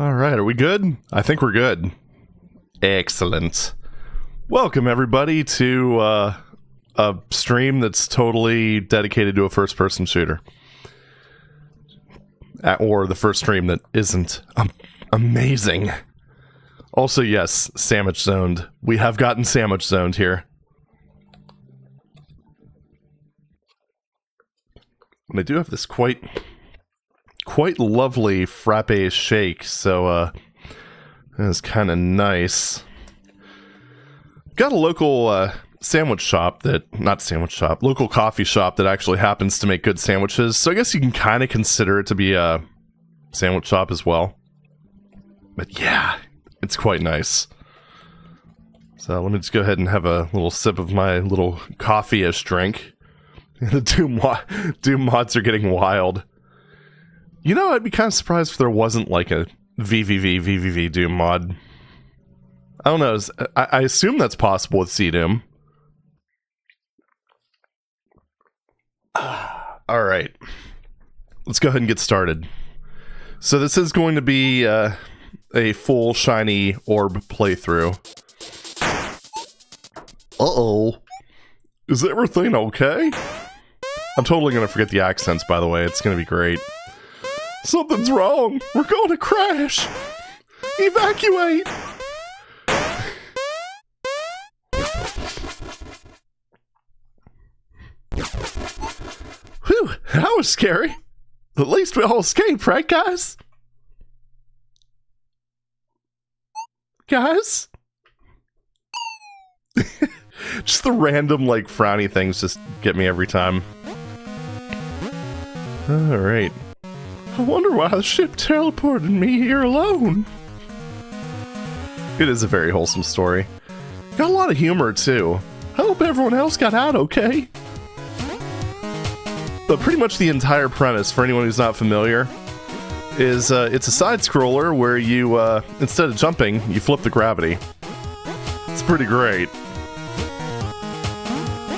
Alright, are we good? I think we're good. Excellent. Welcome everybody to a stream that's totally dedicated to a first-person shooter. Or the first stream that isn't. Amazing. Also, yes, sandwich zoned. We have gotten sandwich zoned here. And I do have this quite lovely frappe shake, so that's kind of nice. Got a local sandwich shop local coffee shop that actually happens to make good sandwiches, so I guess you can kind of consider it to be a sandwich shop as well. But yeah, it's quite nice. So let me just go ahead and have a little sip of my little coffee-ish drink. The Doom mods are getting wild. You know, I'd be kind of surprised if there wasn't like a VVVVVV Doom mod. I don't know, I assume that's possible with C-Doom. Alright. Let's go ahead and get started. So this is going to be a full shiny orb playthrough. Uh-oh. Is everything okay? I'm totally going to forget the accents, by the way. It's going to be great. Something's wrong. We're going to crash. Evacuate. Whew, that was scary. At least we all escaped, right, guys? Guys? Just the random, like, frowny things just get me every time. Alright. I wonder why the ship teleported me here alone. It is a very wholesome story. Got a lot of humor, too. I hope everyone else got out okay. But pretty much the entire premise, for anyone who's not familiar, is it's a side-scroller where you, instead of jumping, you flip the gravity. It's pretty great.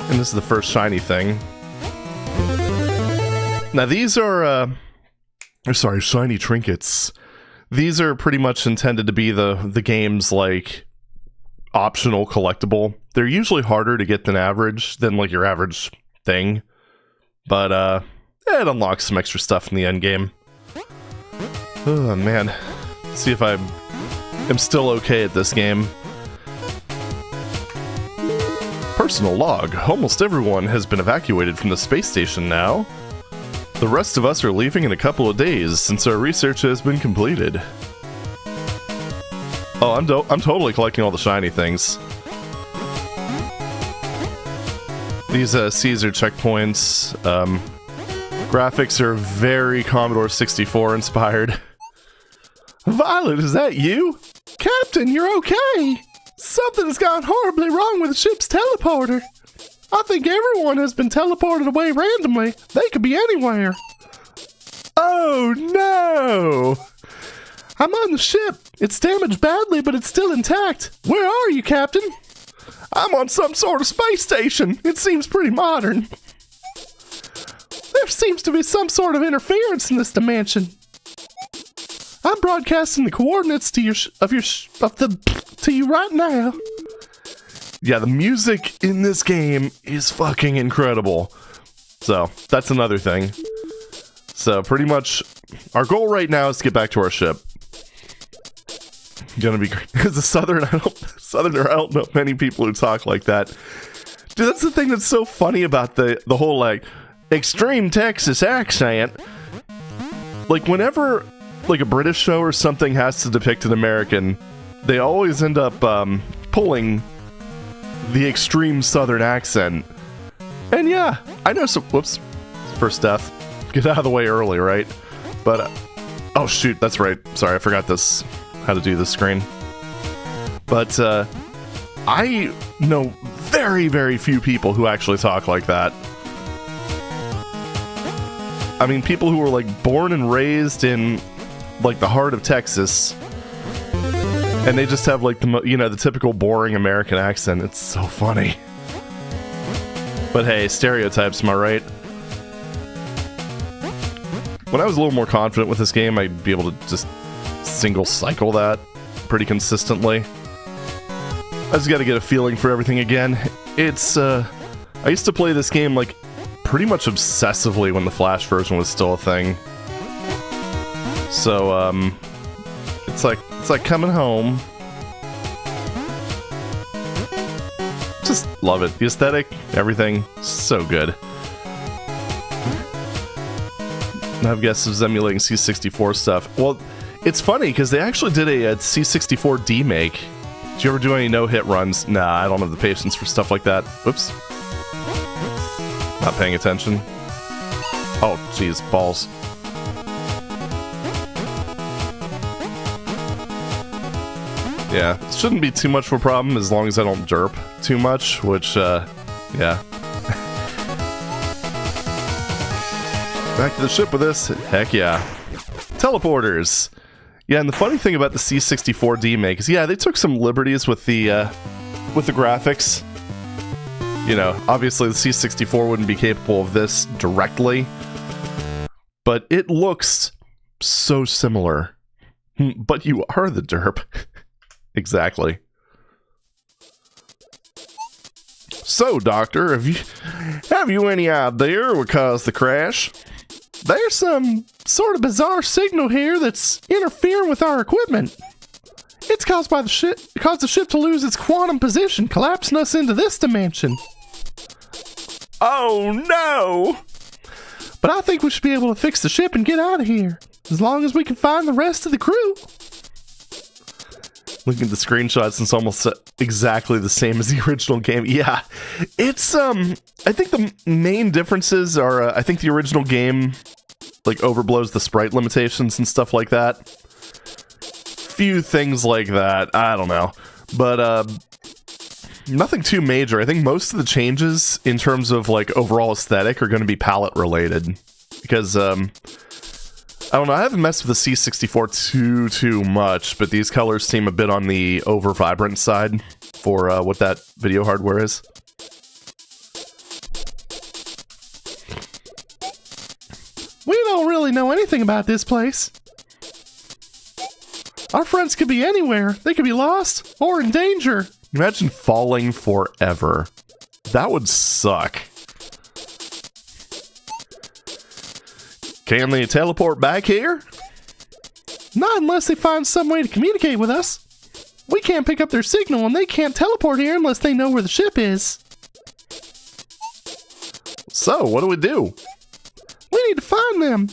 And this is the first shiny thing. Now these are, shiny trinkets. These are pretty much intended to be the game's, like, optional collectible. They're usually harder to get than like, your average thing. But, it unlocks some extra stuff in the endgame. Oh, man. Let's see if I am still okay at this game. Personal log. Almost everyone has been evacuated from the space station now. The rest of us are leaving in a couple of days, since our research has been completed. Oh, I'm totally collecting all the shiny things. These Caesar checkpoints, graphics are very Commodore 64 inspired. Violet, is that you? Captain, you're okay! Something has gone horribly wrong with the ship's teleporter. I think everyone has been teleported away randomly. They could be anywhere. Oh no! I'm on the ship. It's damaged badly, but it's still intact. Where are you, Captain? I'm on some sort of space station. It seems pretty modern. There seems to be some sort of interference in this dimension. I'm broadcasting the coordinates to you right now. Yeah, the music in this game is fucking incredible. So, that's another thing. So, pretty much, our goal right now is to get back to our ship. Gonna be great. As a Southerner, I don't know many people who talk like that. Dude, that's the thing that's so funny about the whole, like, extreme Texas accent. Like, whenever, like, a British show or something has to depict an American, they always end up, pulling the extreme Southern accent. And yeah, I know some... Whoops. First death. Get out of the way early, right? But, oh shoot, that's right. Sorry, I forgot this. How to do this screen. But, I know very, very few people who actually talk like that. I mean, people who were, like, born and raised in, like, the heart of Texas... And they just have, like, the typical boring American accent. It's so funny. But hey, stereotypes, am I right? When I was a little more confident with this game, I'd be able to just single cycle that pretty consistently. I just gotta get a feeling for everything again. It's, I used to play this game, like, pretty much obsessively when the Flash version was still a thing. So, it's like coming home. Just love it. The aesthetic, everything, so good. I have guesses emulating C64 stuff. Well, it's funny because they actually did a C64 demake. Did you ever do any no-hit runs? Nah, I don't have the patience for stuff like that. Whoops. Not paying attention. Oh, jeez, balls. Yeah, it shouldn't be too much of a problem as long as I don't derp too much, which, yeah. Back to the ship with this. Heck yeah. Teleporters. Yeah, and the funny thing about the C64 demake is, yeah, they took some liberties with the graphics. You know, obviously the C64 wouldn't be capable of this directly, but it looks so similar. But you are the derp. Exactly. So, Doctor, have you any idea what caused the crash? There's some sort of bizarre signal here that's interfering with our equipment. It's caused by the ship. It caused the ship to lose its quantum position, collapsing us into this dimension. Oh no! But I think we should be able to fix the ship and get out of here, as long as we can find the rest of the crew. Looking at the screenshots, it's almost exactly the same as the original game. Yeah, it's, I think the main differences are, I think the original game, like, overblows the sprite limitations and stuff like that. Few things like that, I don't know. But, nothing too major. I think most of the changes in terms of, like, overall aesthetic are going to be palette related. Because, I don't know, I haven't messed with the C64 too much, but these colors seem a bit on the over-vibrant side for what that video hardware is. We don't really know anything about this place. Our friends could be anywhere. They could be lost or in danger. Imagine falling forever. That would suck. Can they teleport back here? Not unless they find some way to communicate with us. We can't pick up their signal and they can't teleport here unless they know where the ship is. So, what do we do? We need to find them.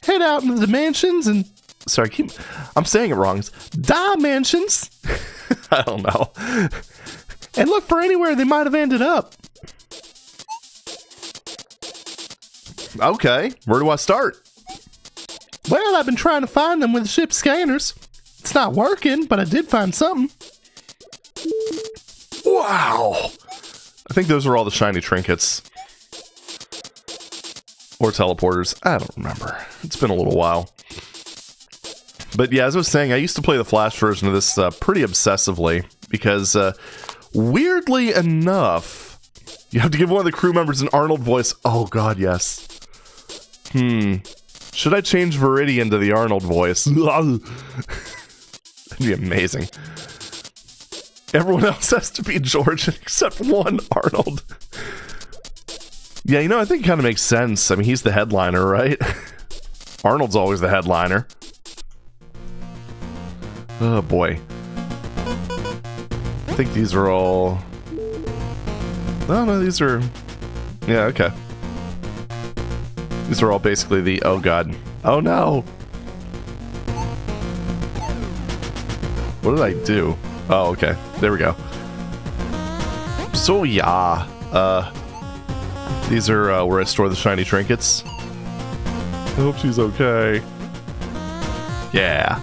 Head out into the dimensions and... Sorry, I'm saying it wrong. It's dimensions. I don't know. And look for anywhere they might have ended up. Okay, where do I start? Well, I've been trying to find them with the ship's scanners. It's not working, but I did find something. Wow! I think those are all the shiny trinkets. Or teleporters. I don't remember. It's been a little while. But yeah, as I was saying, I used to play the Flash version of this pretty obsessively. Because, weirdly enough, you have to give one of the crew members an Arnold voice. Oh god, yes. Should I change Viridian to the Arnold voice? That'd be amazing. Everyone else has to be Georgian except one Arnold. Yeah, you know, I think it kind of makes sense. I mean, he's the headliner, right? Arnold's always the headliner. Oh, boy. I think these are all... Oh, no, these are... Yeah, okay. These are all basically the... Oh, God. Oh, no! What did I do? Oh, okay. There we go. So, yeah. These are where I store the shiny trinkets. I hope she's okay. Yeah.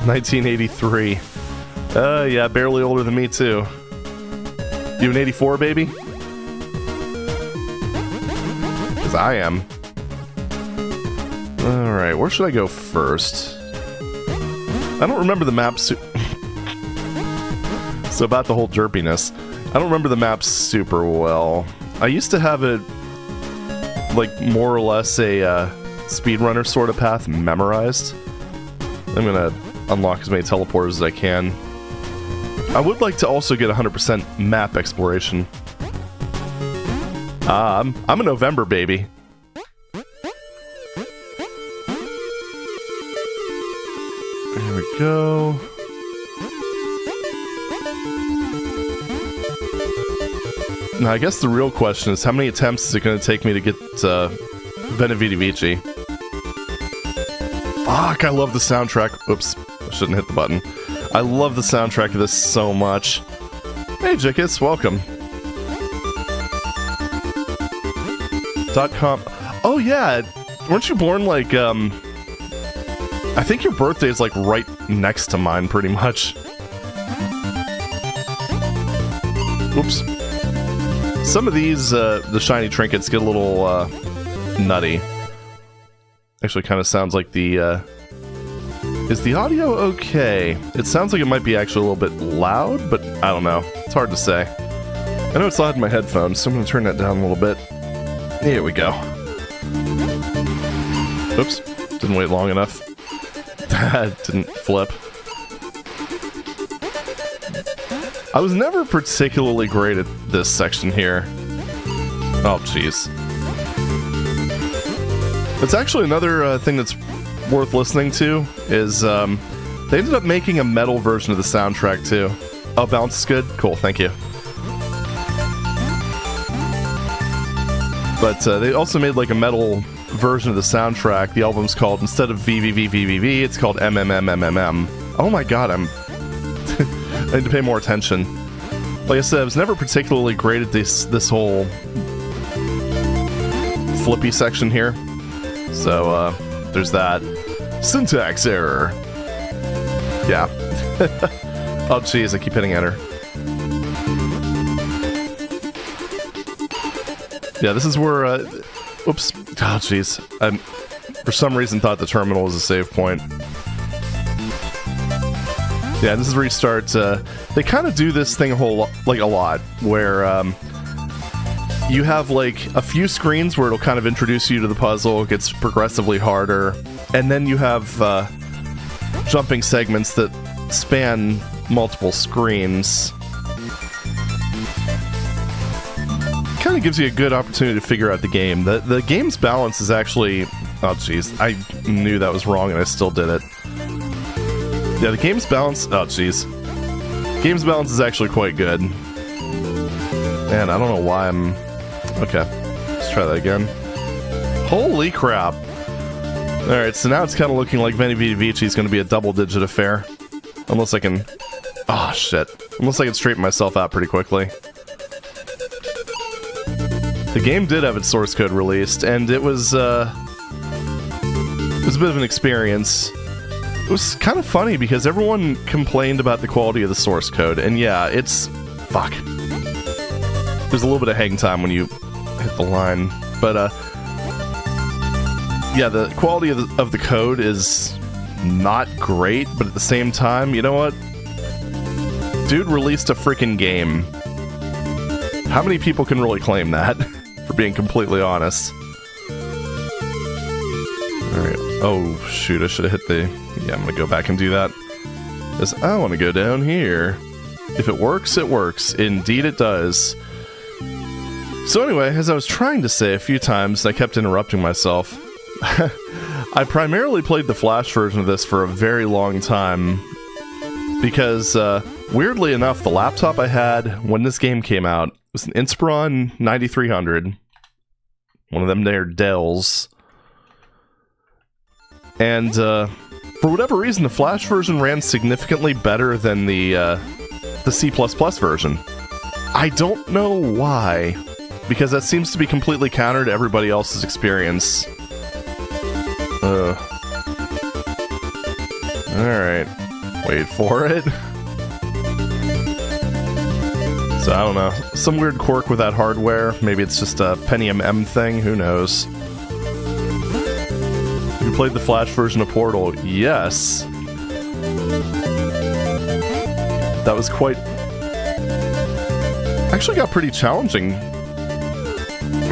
1983. Yeah, barely older than me, too. You an 84, baby? Because I am. Alright, where should I go first? I don't remember the map So about the whole derpiness. I don't remember the map super well. I used to have it, like, more or less a speedrunner sort of path memorized. I'm gonna unlock as many teleporters as I can. I would like to also get 100% map exploration. I'm a November baby. There we go. Now, I guess the real question is, how many attempts is it going to take me to get VVVVVV? Fuck, I love the soundtrack. Oops, I shouldn't hit the button. I love the soundtrack of this so much. Hey, Jickus, welcome. .com. Oh, yeah. Weren't you born, like, I think your birthday is, like, right next to mine, pretty much. Oops. Some of these, the shiny trinkets get a little, nutty. Actually, kind of sounds like the, is the audio okay? It sounds like it might be actually a little bit loud, but I don't know. It's hard to say. I know it's loud in my headphones, so I'm going to turn that down a little bit. Here we go. Oops. Didn't wait long enough. Didn't flip. I was never particularly great at this section here. Oh, jeez. It's actually another thing that's worth listening to is they ended up making a metal version of the soundtrack too. Oh, balance is good? Cool, thank you. But they also made like a metal version of the soundtrack. The album's called, instead of VVVVVV, it's called MMMMMM. Oh my god, I need to pay more attention. Like I said, I was never particularly great at this whole flippy section here. So, there's that. Syntax error. Yeah. Oh, jeez, I keep hitting enter. Yeah, this is where, oops. Oh, jeez. I, for some reason, thought the terminal was a save point. Yeah, this is where you start, they kind of do this thing a lot, where, you have, like, a few screens where it'll kind of introduce you to the puzzle, it gets progressively harder, and then you have, jumping segments that span multiple screens. Kind of gives you a good opportunity to figure out the game. The game's balance is actually... Oh, jeez. I knew that was wrong and I still did it. Yeah, the game's balance... Oh, jeez. Game's balance is actually quite good. Man, I don't know why I'm... Okay. Let's try that again. Holy crap. Alright, so now it's kind of looking like VVVVV is going to be a double-digit affair. Unless I can... Oh, shit. Unless I can straighten myself out pretty quickly. The game did have its source code released, and it was a bit of an experience. It was kind of funny because everyone complained about the quality of the source code, and yeah, it's... Fuck. There's a little bit of hang time when you hit the line, but yeah, the quality of the code is not great, but at the same time, you know what? Dude released a freaking game. How many people can really claim that? For being completely honest. Alright. Oh, shoot, I should have hit the... Yeah, I'm gonna go back and do that. Because I want to go down here. If it works, it works. Indeed it does. So anyway, as I was trying to say a few times, I kept interrupting myself. I primarily played the Flash version of this for a very long time. Because, weirdly enough, the laptop I had when this game came out was an Inspiron 9300. One of them there Dells. And, for whatever reason, the Flash version ran significantly better than the C++ version. I don't know why, because that seems to be completely counter to everybody else's experience. Alright. Wait for it. So, I don't know. Some weird quirk with that hardware. Maybe it's just a Pentium M thing. Who knows? You played the Flash version of Portal? Yes. That was quite... Actually got pretty challenging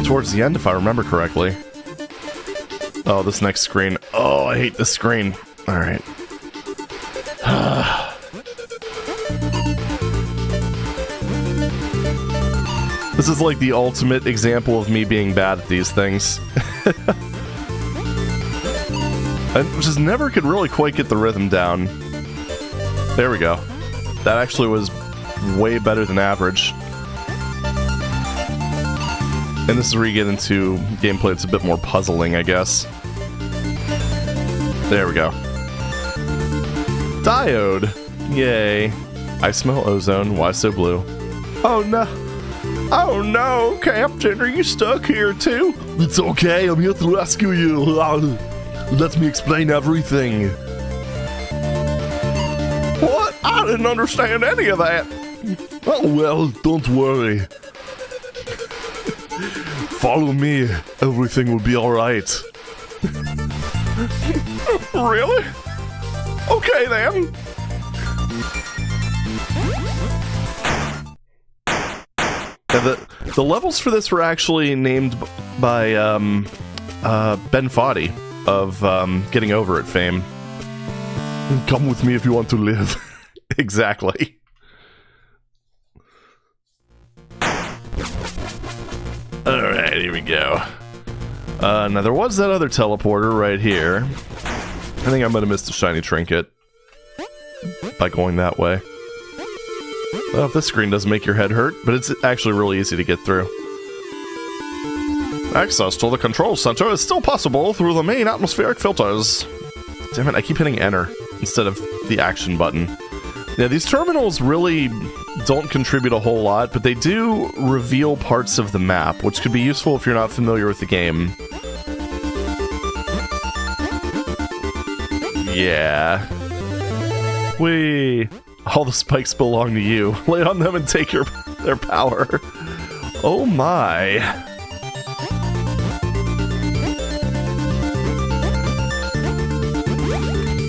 towards the end, if I remember correctly. Oh, this next screen. Oh, I hate this screen. Alright. This is like the ultimate example of me being bad at these things. I just never could really quite get the rhythm down. There we go. That actually was way better than average. And this is where you get into gameplay that's a bit more puzzling, I guess. There we go. Diode! Yay. I smell ozone, why so blue? Oh no! Oh no, Captain, are you stuck here too? It's okay, I'm here to rescue you. Let me explain everything. What? I didn't understand any of that. Oh well, don't worry. Follow me, everything will be alright. Really? Okay then. Yeah, the levels for this were actually named by Ben Foddy of Getting Over It fame. Come with me if you want to live. Exactly. Alright, here we go. Now there was that other teleporter right here. I think I might have missed a shiny trinket by going that way. Well, if this screen doesn't make your head hurt, but it's actually really easy to get through. Access to the control center is still possible through the main atmospheric filters. Damn it, I keep hitting enter instead of the action button. Yeah, these terminals really don't contribute a whole lot, but they do reveal parts of the map, which could be useful if you're not familiar with the game. Yeah. Whee! All the spikes belong to you. Lay on them and take their power. Oh my.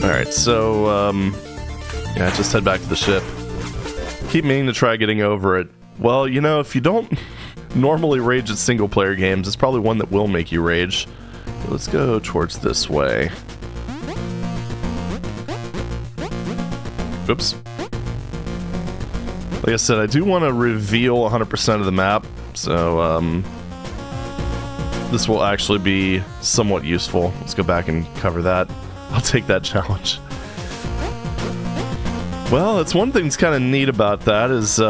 Alright, so, yeah, just head back to the ship. Keep meaning to try getting over it. Well, you know, if you don't normally rage at single-player games, it's probably one that will make you rage. Let's go towards this way. Oops. Like I said, I do want to reveal 100% of the map, so, this will actually be somewhat useful. Let's go back and cover that. I'll take that challenge. Well, that's one thing that's kind of neat about that is,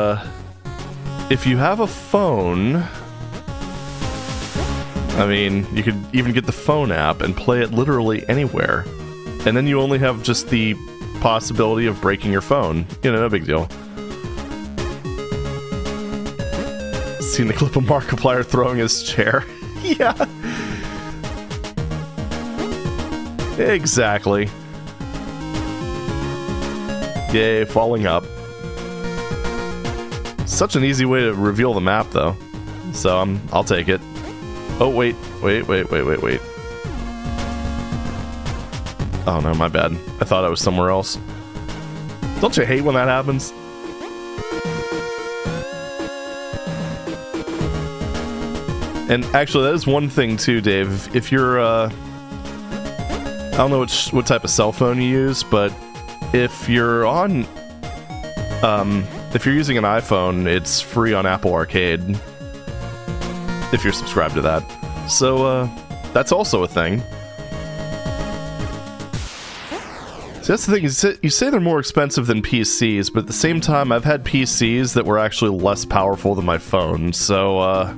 if you have a phone, I mean, you could even get the phone app and play it literally anywhere. And then you only have just the possibility of breaking your phone. You know, no big deal. Seen the clip of Markiplier throwing his chair? Yeah. Exactly. Yay, falling up. Such an easy way to reveal the map, though. So, I'll take it. Oh, wait. Oh, no, my bad. I thought I was somewhere else. Don't you hate when that happens? And actually, that is one thing, too, Dave. If you're, I don't know what type of cell phone you use, but if you're on, if you're using an iPhone, it's free on Apple Arcade. If you're subscribed to that. So, that's also a thing. So that's the thing, you say they're more expensive than PCs, but at the same time, I've had PCs that were actually less powerful than my phone, so,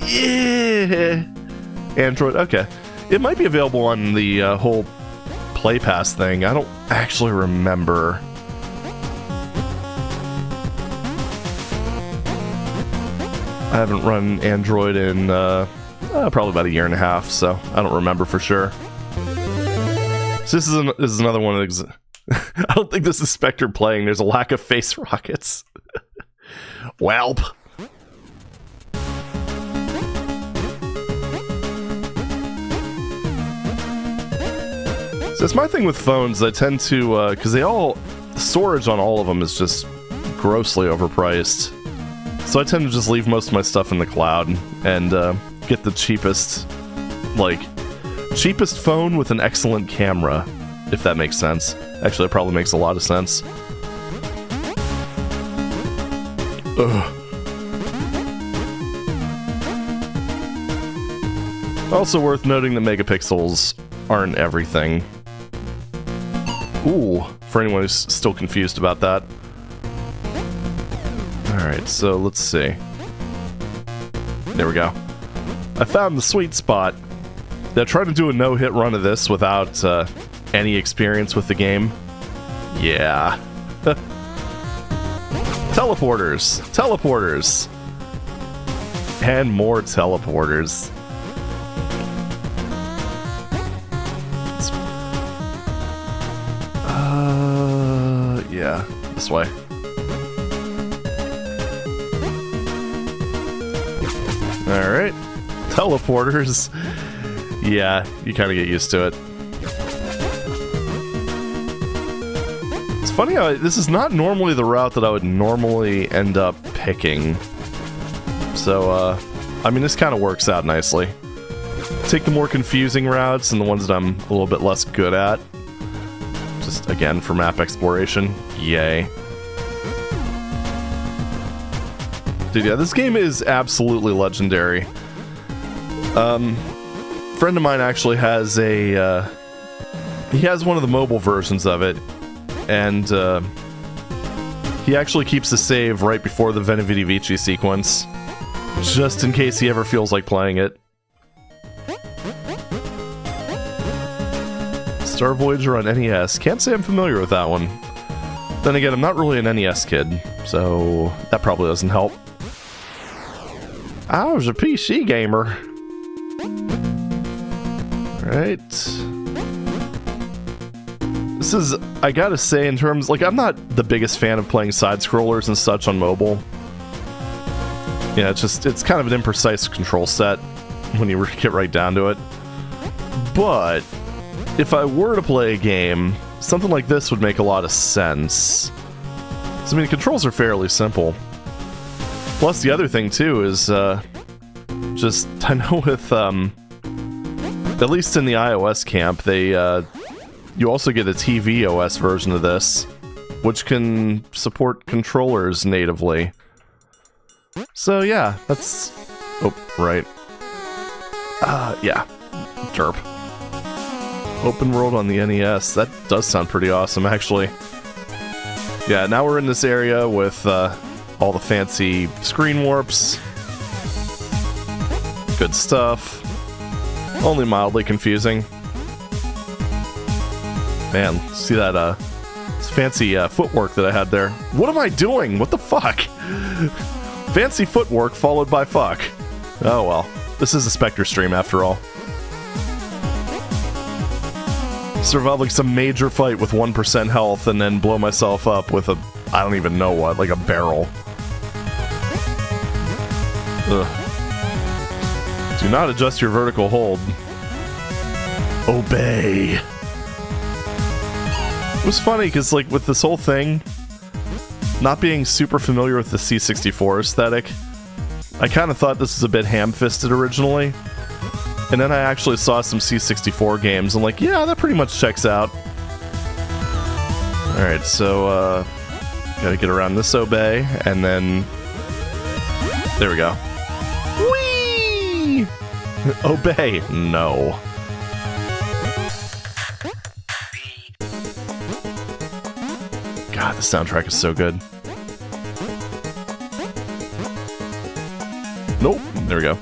yeah. Android, okay. It might be available on the whole Play Pass thing. I don't actually remember. I haven't run Android in probably about a year and a half, so I don't remember for sure. So this is another one of the... I don't think this is Spectre playing. There's a lack of face rockets. Welp. So it's my thing with phones. I tend to, because the storage on all of them is just grossly overpriced. So I tend to just leave most of my stuff in the cloud and get the cheapest, like, Cheapest phone with an excellent camera, if that makes sense. Actually, that probably makes a lot of sense. Ugh. Also worth noting that megapixels aren't everything. Ooh, for anyone who's still confused about that. Alright, so let's see. There we go. I found the sweet spot. Now, trying to do a no-hit run of this without any experience with the game. Yeah. Teleporters! Teleporters! And more teleporters. Yeah, this way. Alright. Teleporters. Yeah, you kind of get used to it. It's funny how this is not normally the route that I would normally end up picking. So, I mean, this kind of works out nicely. Take the more confusing routes and the ones that I'm a little bit less good at. Just, again, for map exploration. Yay. Dude, yeah, this game is absolutely legendary. Friend of mine actually has a, he has one of the mobile versions of it, and, he actually keeps the save right before the VVVVVV sequence, just in case he ever feels like playing it. Star Voyager on NES. Can't say I'm familiar with that one. Then again, I'm not really an NES kid, so that probably doesn't help. I was a PC gamer. Right. This is, I gotta say, in terms, like, I'm not the biggest fan of playing side-scrollers and such on mobile. Yeah, it's kind of an imprecise control set when you get right down to it. But if I were to play a game, something like this would make a lot of sense. So, I mean, the controls are fairly simple. Plus, the other thing, too, is, just, I know with, at least in the iOS camp, they, you also get a TV OS version of this, which can support controllers natively. So, yeah, that's... Oh, right. Yeah. Derp. Open world on the NES. That does sound pretty awesome, actually. Yeah, now we're in this area with all the fancy screen warps. Good stuff. Only mildly confusing. Man, see that fancy footwork that I had there. What am I doing? What the fuck? Fancy footwork followed by fuck. Oh well. This is a Spectre stream after all. Survive like some major fight with 1% health and then blow myself up with a, I don't even know what, like a barrel. Ugh. Do not adjust your vertical hold. Obey. It was funny because, like, with this whole thing, not being super familiar with the C64 aesthetic, I kind of thought this was a bit ham-fisted originally. And then I actually saw some C64 games. I'm like, yeah, that pretty much checks out. Alright, so, gotta get around this obey, and then... There we go. Whee! Obey. No. God, the soundtrack is so good. Nope. There we go.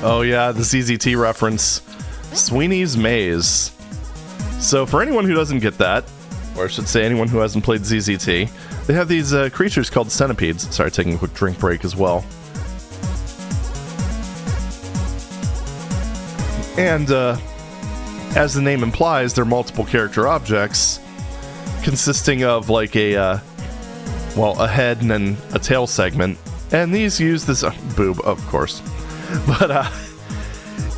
Oh yeah, the ZZT reference. Sweeney's Maze. So for anyone who doesn't get that, or I should say anyone who hasn't played ZZT, they have these creatures called centipedes. Sorry, taking a quick drink break as well. And as the name implies, they're multiple character objects consisting of like a, well, a head and then a tail segment. And these use this boob, of course. But,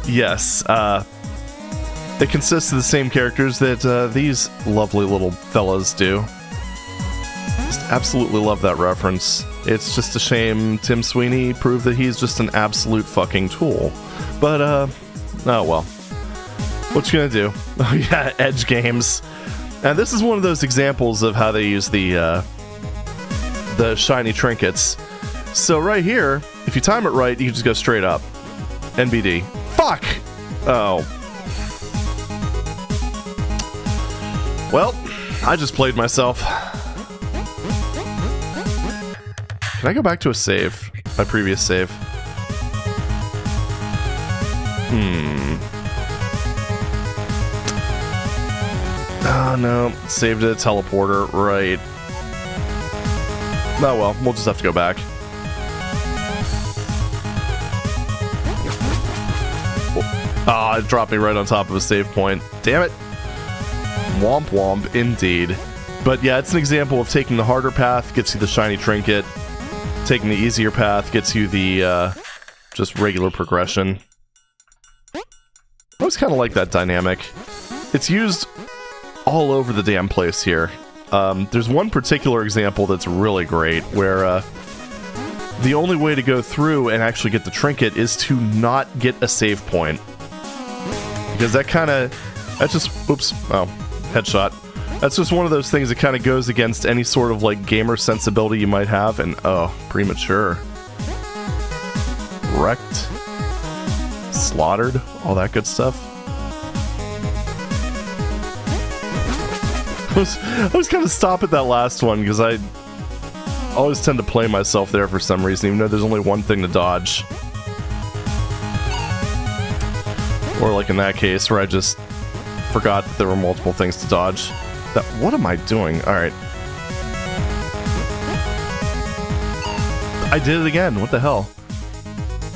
yes, it consists of the same characters that these lovely little fellas do. Just absolutely love that reference. It's just a shame Tim Sweeney proved that he's just an absolute fucking tool. But, oh well. What you gonna do? Oh yeah, Edge games. And this is one of those examples of how they use the shiny trinkets. So right here, if you time it right, you just go straight up. NBD. Fuck! Oh. Well, I just played myself. Can I go back to a save? My previous save. Oh no, saved a teleporter, right. Oh well, we'll just have to go back. Ah, it dropped me right on top of a save point. Damn it. Womp womp, indeed. But yeah, it's an example of taking the harder path, gets you the shiny trinket. Taking the easier path gets you the, just regular progression. I always kind of like that dynamic. It's used all over the damn place here. There's one particular example that's really great, where, the only way to go through and actually get the trinket is to not get a save point. Because that just, oops, oh, headshot. That's just one of those things that kind of goes against any sort of, like, gamer sensibility you might have, and, oh, premature. Wrecked. Slaughtered. All that good stuff. I was gonna stop at that last one, because I always tend to play myself there for some reason, even though there's only one thing to dodge. Or, like, in that case, where I just forgot that there were multiple things to dodge. What am I doing? Alright. I did it again. What the hell?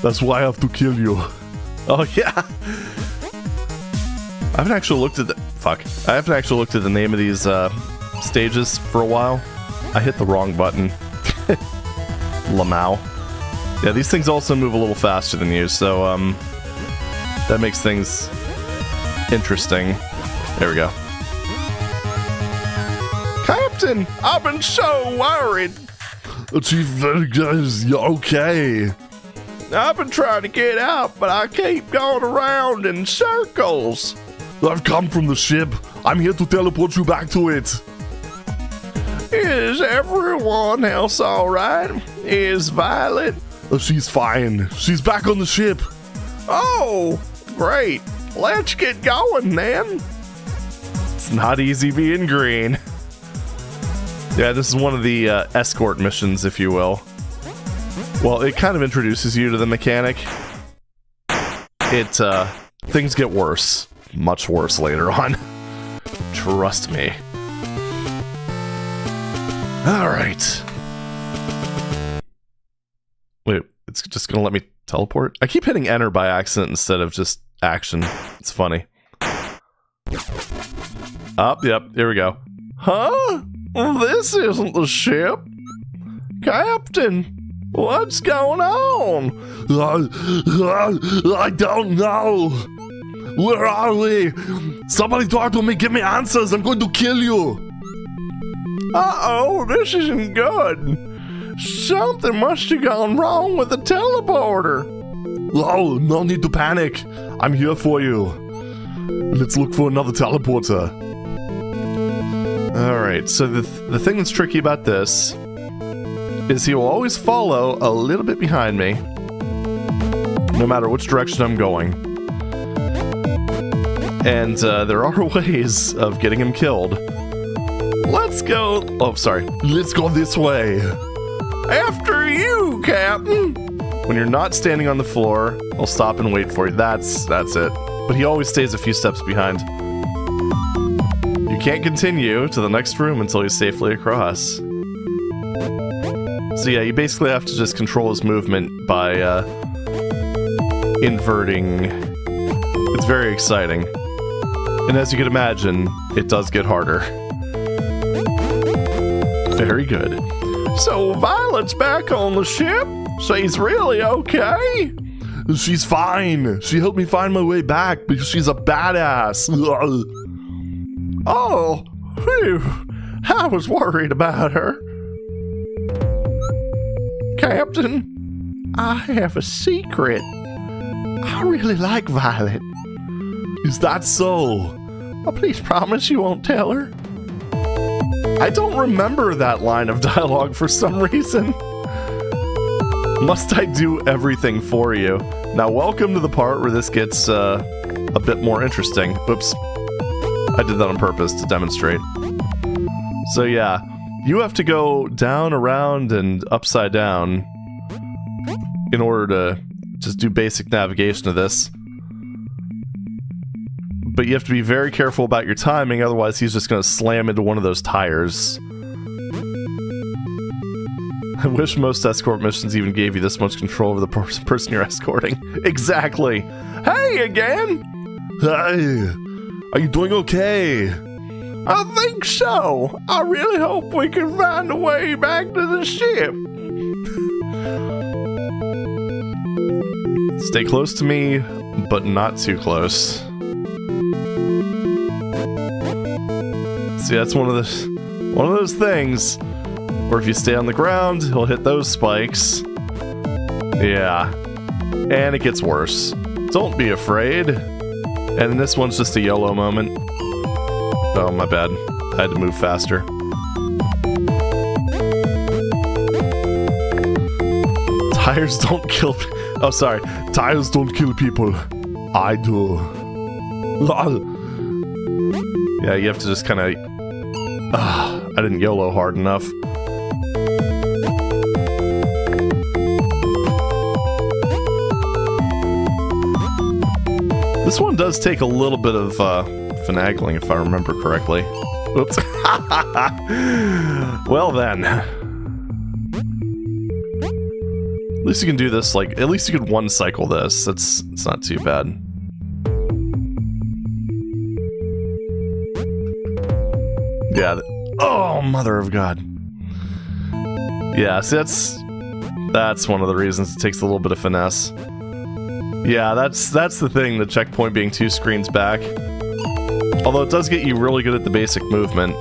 That's why I have to kill you. Oh, yeah. I haven't actually looked at the... Fuck. I haven't actually looked at the name of these stages for a while. I hit the wrong button. Lamau. Yeah, these things also move a little faster than you, so, that makes things interesting. There we go. Captain, I've been so worried. Chief, you're okay. I've been trying to get out, but I keep going around in circles. I've come from the ship. I'm here to teleport you back to it. Is everyone else alright? Is Violet? She's fine. She's back on the ship. Oh, great. Let's get going then. It's not easy being green. Yeah, this is one of the escort missions, if you will. Well, it kind of introduces you to the mechanic. Things get worse. Much worse later on. Trust me. Alright. Wait, it's just gonna let me teleport? I keep hitting enter by accident instead of just action. It's funny. Oh, yep, here we go. Huh? This isn't the ship. Captain, what's going on? I don't know. Where are we? Somebody talk to me. Give me answers. I'm going to kill you. Uh-oh, this isn't good. Something must have gone wrong with the teleporter. Oh, no need to panic. I'm here for you. Let's look for another teleporter. Alright, so the thing that's tricky about this is he will always follow a little bit behind me, no matter which direction I'm going. And there are ways of getting him killed. Let's go... Oh, sorry. Let's go this way. After you, Captain! When you're not standing on the floor, I'll stop and wait for you. That's it. But he always stays a few steps behind. You can't continue to the next room until he's safely across. So yeah, you basically have to just control his movement by inverting. It's very exciting. And as you can imagine, it does get harder. Very good. So Violet's back on the ship? She's really okay? She's fine. She helped me find my way back because she's a badass. Oh, phew. I was worried about her. Captain. I have a secret. I really like Violet. Is that so? Oh, please promise you won't tell her. I don't remember that line of dialogue for some reason. Must I do everything for you? Now, welcome to the part where this gets a bit more interesting. Oops. I did that on purpose to demonstrate. So yeah, you have to go down, around, and upside down in order to just do basic navigation of this. But you have to be very careful about your timing, otherwise he's just going to slam into one of those tires. I wish most escort missions even gave you this much control over the person you're escorting. Exactly! Hey again! Hey! Are you doing okay? I think so! I really hope we can find a way back to the ship! Stay close to me, but not too close. See, that's one of those things where if you stay on the ground, he'll hit those spikes. Yeah. And it gets worse. Don't be afraid. And this one's just a YOLO moment. Oh, my bad. I had to move faster. Tires don't kill... Oh, sorry. Tires don't kill people. I do. Yeah, you have to just kind of... I didn't YOLO hard enough. This one does take a little bit of finagling, if I remember correctly. Oops. Well then. At least you can do this, like, at least you could one cycle this. It's not too bad. Yeah. Oh, mother of God. Yeah, see, that's one of the reasons it takes a little bit of finesse. Yeah, that's the thing, the checkpoint being 2 screens back. Although it does get you really good at the basic movement.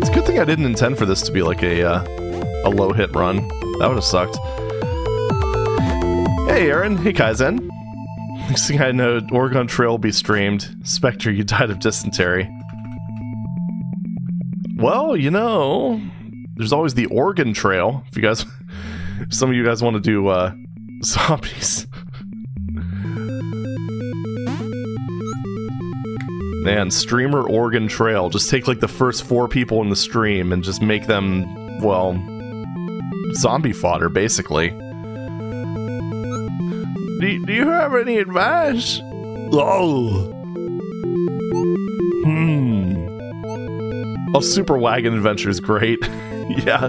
It's a good thing I didn't intend for this to be like a low hit run. That would have sucked. Hey, Aaron. Hey, Kaizen. Next thing I know, Oregon Trail will be streamed. Spectre, you died of dysentery. Well, you know, there's always the Oregon Trail. If you guys, if some of you guys want to do zombies. Man, streamer Oregon Trail. Just take like the first 4 people in the stream and just make them, well, zombie fodder, basically. Do you have any advice? Oh. Oh, Super Wagon Adventure is great. Yeah.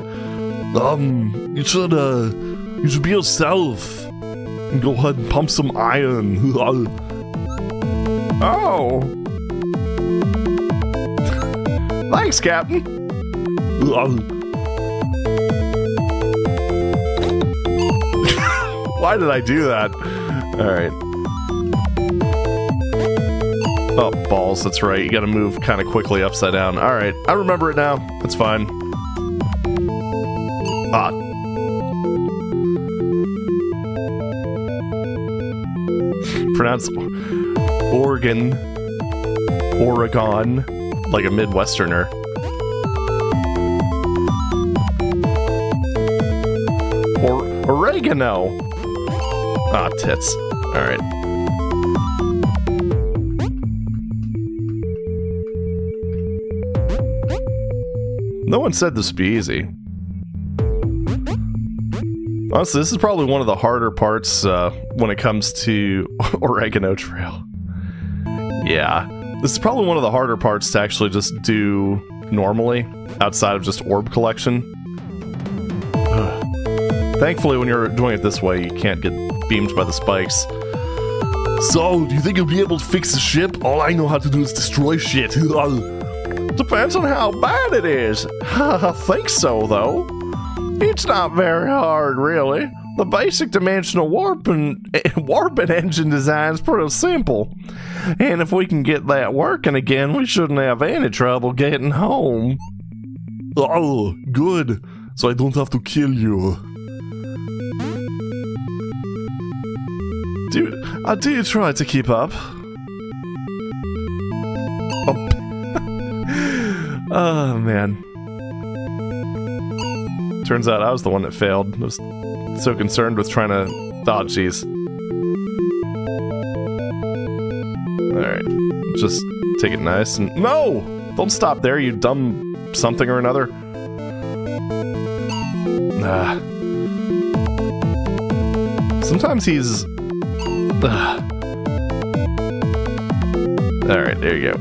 You should be yourself and go ahead and pump some iron. Oh. Thanks, Captain. Why did I do that? Alright. Oh, balls, that's right. You gotta move kind of quickly upside down. Alright, I remember it now. It's fine. Ah. Pronounce Oregon. Oregon. Like a Midwesterner. Or oregano. Ah, tits. Alright. No one said this would be easy. Honestly, this is probably one of the harder parts when it comes to Oregano Trail. Yeah. This is probably one of the harder parts to actually just do normally, outside of just orb collection. Ugh. Thankfully, when you're doing it this way, you can't get beamed by the spikes. So, do you think you'll be able to fix the ship? All I know how to do is destroy shit. Depends on how bad it is. I think so, though. It's not very hard, really. The basic dimensional warping engine design is pretty simple. And if we can get that working again, we shouldn't have any trouble getting home. Oh, good. So I don't have to kill you. Do you try to keep up? Oh, oh man. Turns out I was the one that failed. I was so concerned with trying to... Oh, jeez. Alright. Just take it nice and... No! Don't stop there, you dumb something or another. Sometimes he's... Alright, there you go.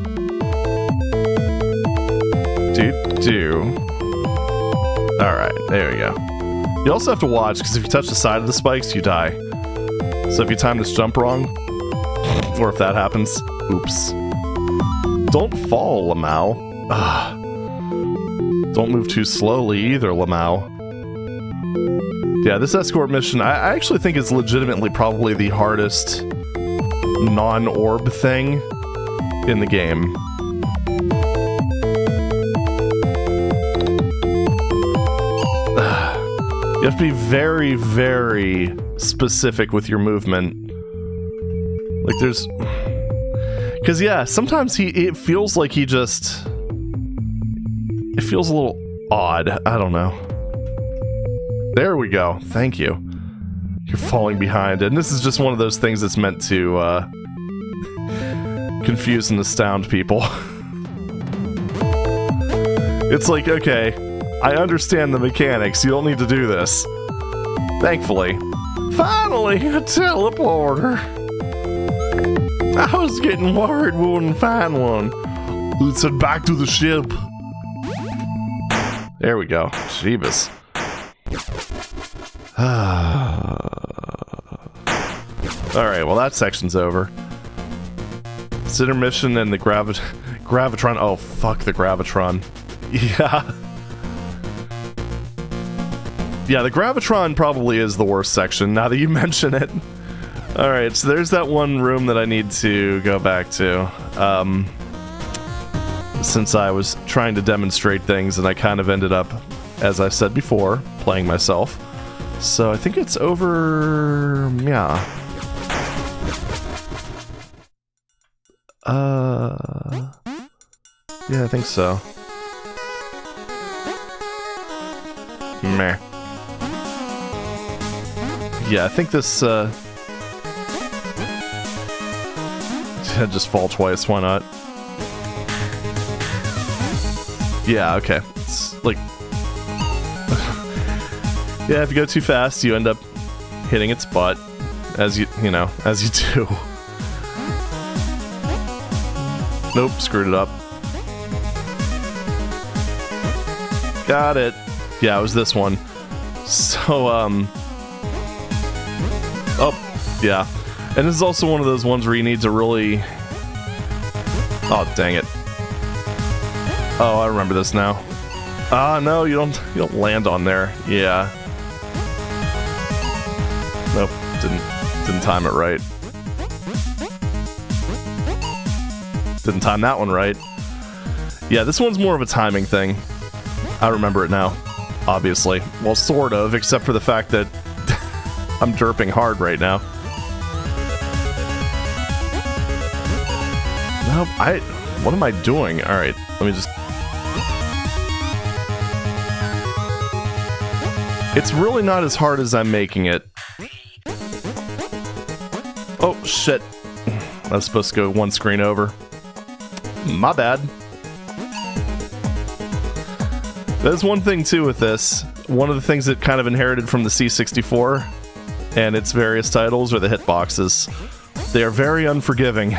Alright, there we go. You also have to watch, because if you touch the side of the spikes, you die. So if you time this jump wrong, or if that happens, oops. Don't fall, Lamau. Don't move too slowly either, Lamau. Yeah, this escort mission, I actually think is legitimately probably the hardest non-orb thing in the game. You have to be very, very specific with your movement. Like there's... Because yeah, sometimes it feels like he just... It feels a little odd. I don't know. There we go. Thank you. You're falling behind. And this is just one of those things that's meant to confuse and astound people. It's like, okay, I understand the mechanics. You don't need to do this. Thankfully. Finally, a teleporter. I was getting worried we wouldn't find one. Let's head back to the ship. There we go. Jeebus. Alright, well that section's over. It's intermission and the Gravitron. Oh, fuck the Gravitron. Yeah. Yeah, the Gravitron probably is the worst section, now that you mention it. Alright, so there's that one room that I need to go back to. Since I was trying to demonstrate things and I kind of ended up, as I said before, playing myself. So I think it's over... yeah. Yeah, I think so. Meh. Yeah, I think this, just fall twice, why not? Yeah, okay. It's like... yeah, if you go too fast, you end up hitting its butt. As you know, as you do. Nope, screwed it up. Got it. Yeah, it was this one. So, oh, yeah. And this is also one of those ones where you need to really... oh, dang it. Oh, I remember this now. Ah, no, you don't land on there. Yeah. Nope, didn't time it right. Didn't time that one right. Yeah, this one's more of a timing thing. I remember it now, obviously. Well, sort of, except for the fact that I'm derping hard right now. No, what am I doing? Alright, let me just... It's really not as hard as I'm making it. Oh, shit. I was supposed to go one screen over. My bad. There's one thing, too, with this. One of the things that kind of inherited from the C64 and its various titles are the hitboxes. They are very unforgiving.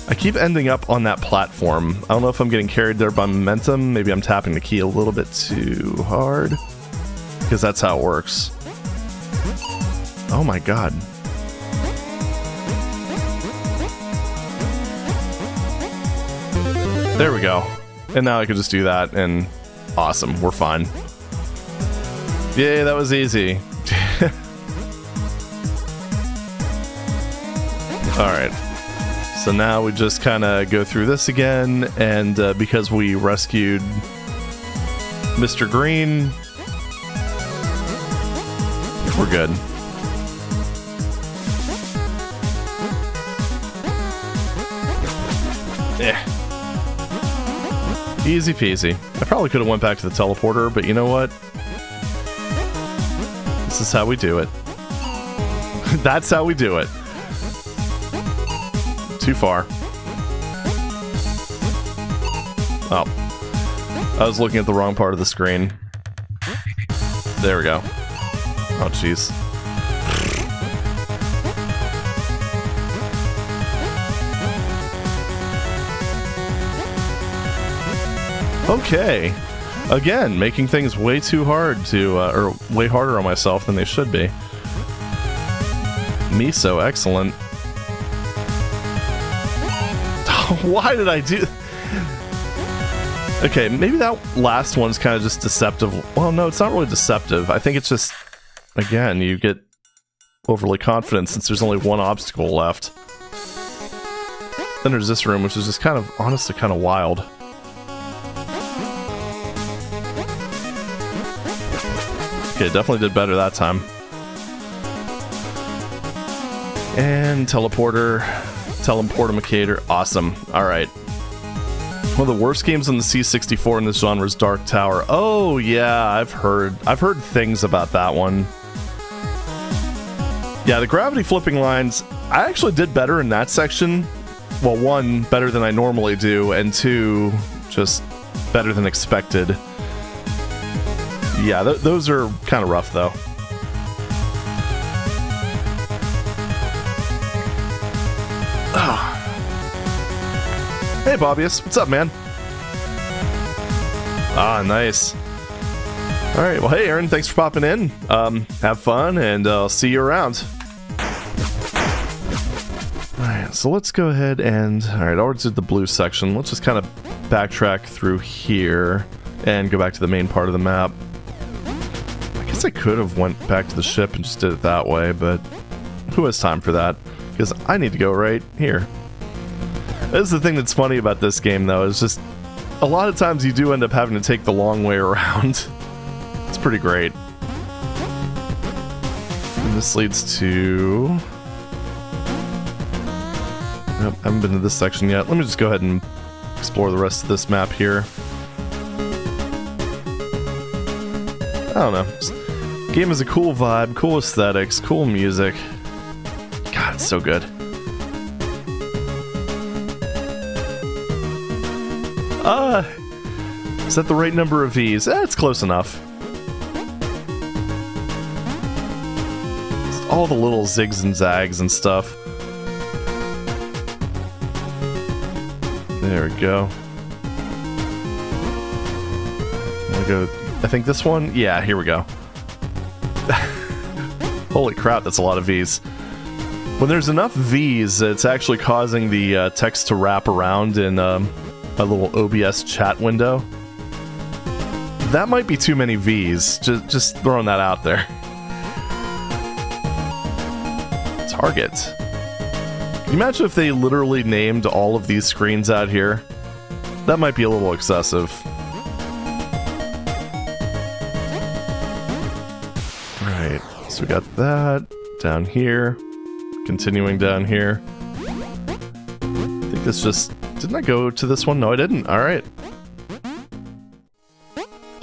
I keep ending up on that platform. I don't know if I'm getting carried there by momentum. Maybe I'm tapping the key a little bit too hard. Because that's how it works. Oh my god. There we go. And now I can just do that, and awesome, we're fine. Yay, that was easy. Alright. So now we just kind of go through this again, and because we rescued Mr. Green, we're good. Easy peasy. I probably could have went back to the teleporter, but you know what? This is how we do it. That's how we do it. Too far. Oh. I was looking at the wrong part of the screen. There we go. Oh, jeez. Okay. Again, making things way too hard to, or way harder on myself than they should be. Miso, excellent. Why did I do... Okay, maybe that last one's kind of just deceptive. Well, no, it's not really deceptive. I think it's just, again, you get overly confident since there's only one obstacle left. Then there's this room, which is just kind of, honestly, kind of wild. Okay, definitely did better that time. And teleportimacator, awesome. Alright. One of the worst games on the C64 in this genre is Dark Tower. Oh yeah, I've heard things about that one. Yeah, the gravity flipping lines, I actually did better in that section. Well, one, better than I normally do, and two, just better than expected. Yeah, those are kind of rough, though. Hey, Bobbius. What's up, man? Ah, nice. Alright, well, hey, Aaron. Thanks for popping in. Have fun, and I'll see you around. Alright, so let's go ahead and... Alright, I already did the blue section. Let's just kind of backtrack through here and go back to the main part of the map. I guess I could have went back to the ship and just did it that way, but who has time for that? Because I need to go right here. This is the thing that's funny about this game, though, is just a lot of times you do end up having to take the long way around. It's pretty great. And this leads to... Nope, I haven't been to this section yet. Let me just go ahead and explore the rest of this map here. I don't know. This game is a cool vibe, cool aesthetics, cool music. God, it's so good. Is that the right number of V's? It's close enough. Just all the little zigs and zags and stuff. There we go. I'm gonna go, I think this one? Yeah, here we go. Holy crap, that's a lot of V's. When there's enough V's, it's actually causing the text to wrap around in a little OBS chat window. That might be too many V's. Just throwing that out there. Target. Can you imagine if they literally named all of these screens out here? That might be a little excessive. Alright, so we got that down here. Continuing down here. I think this just... Didn't I go to this one? No, I didn't. Alright.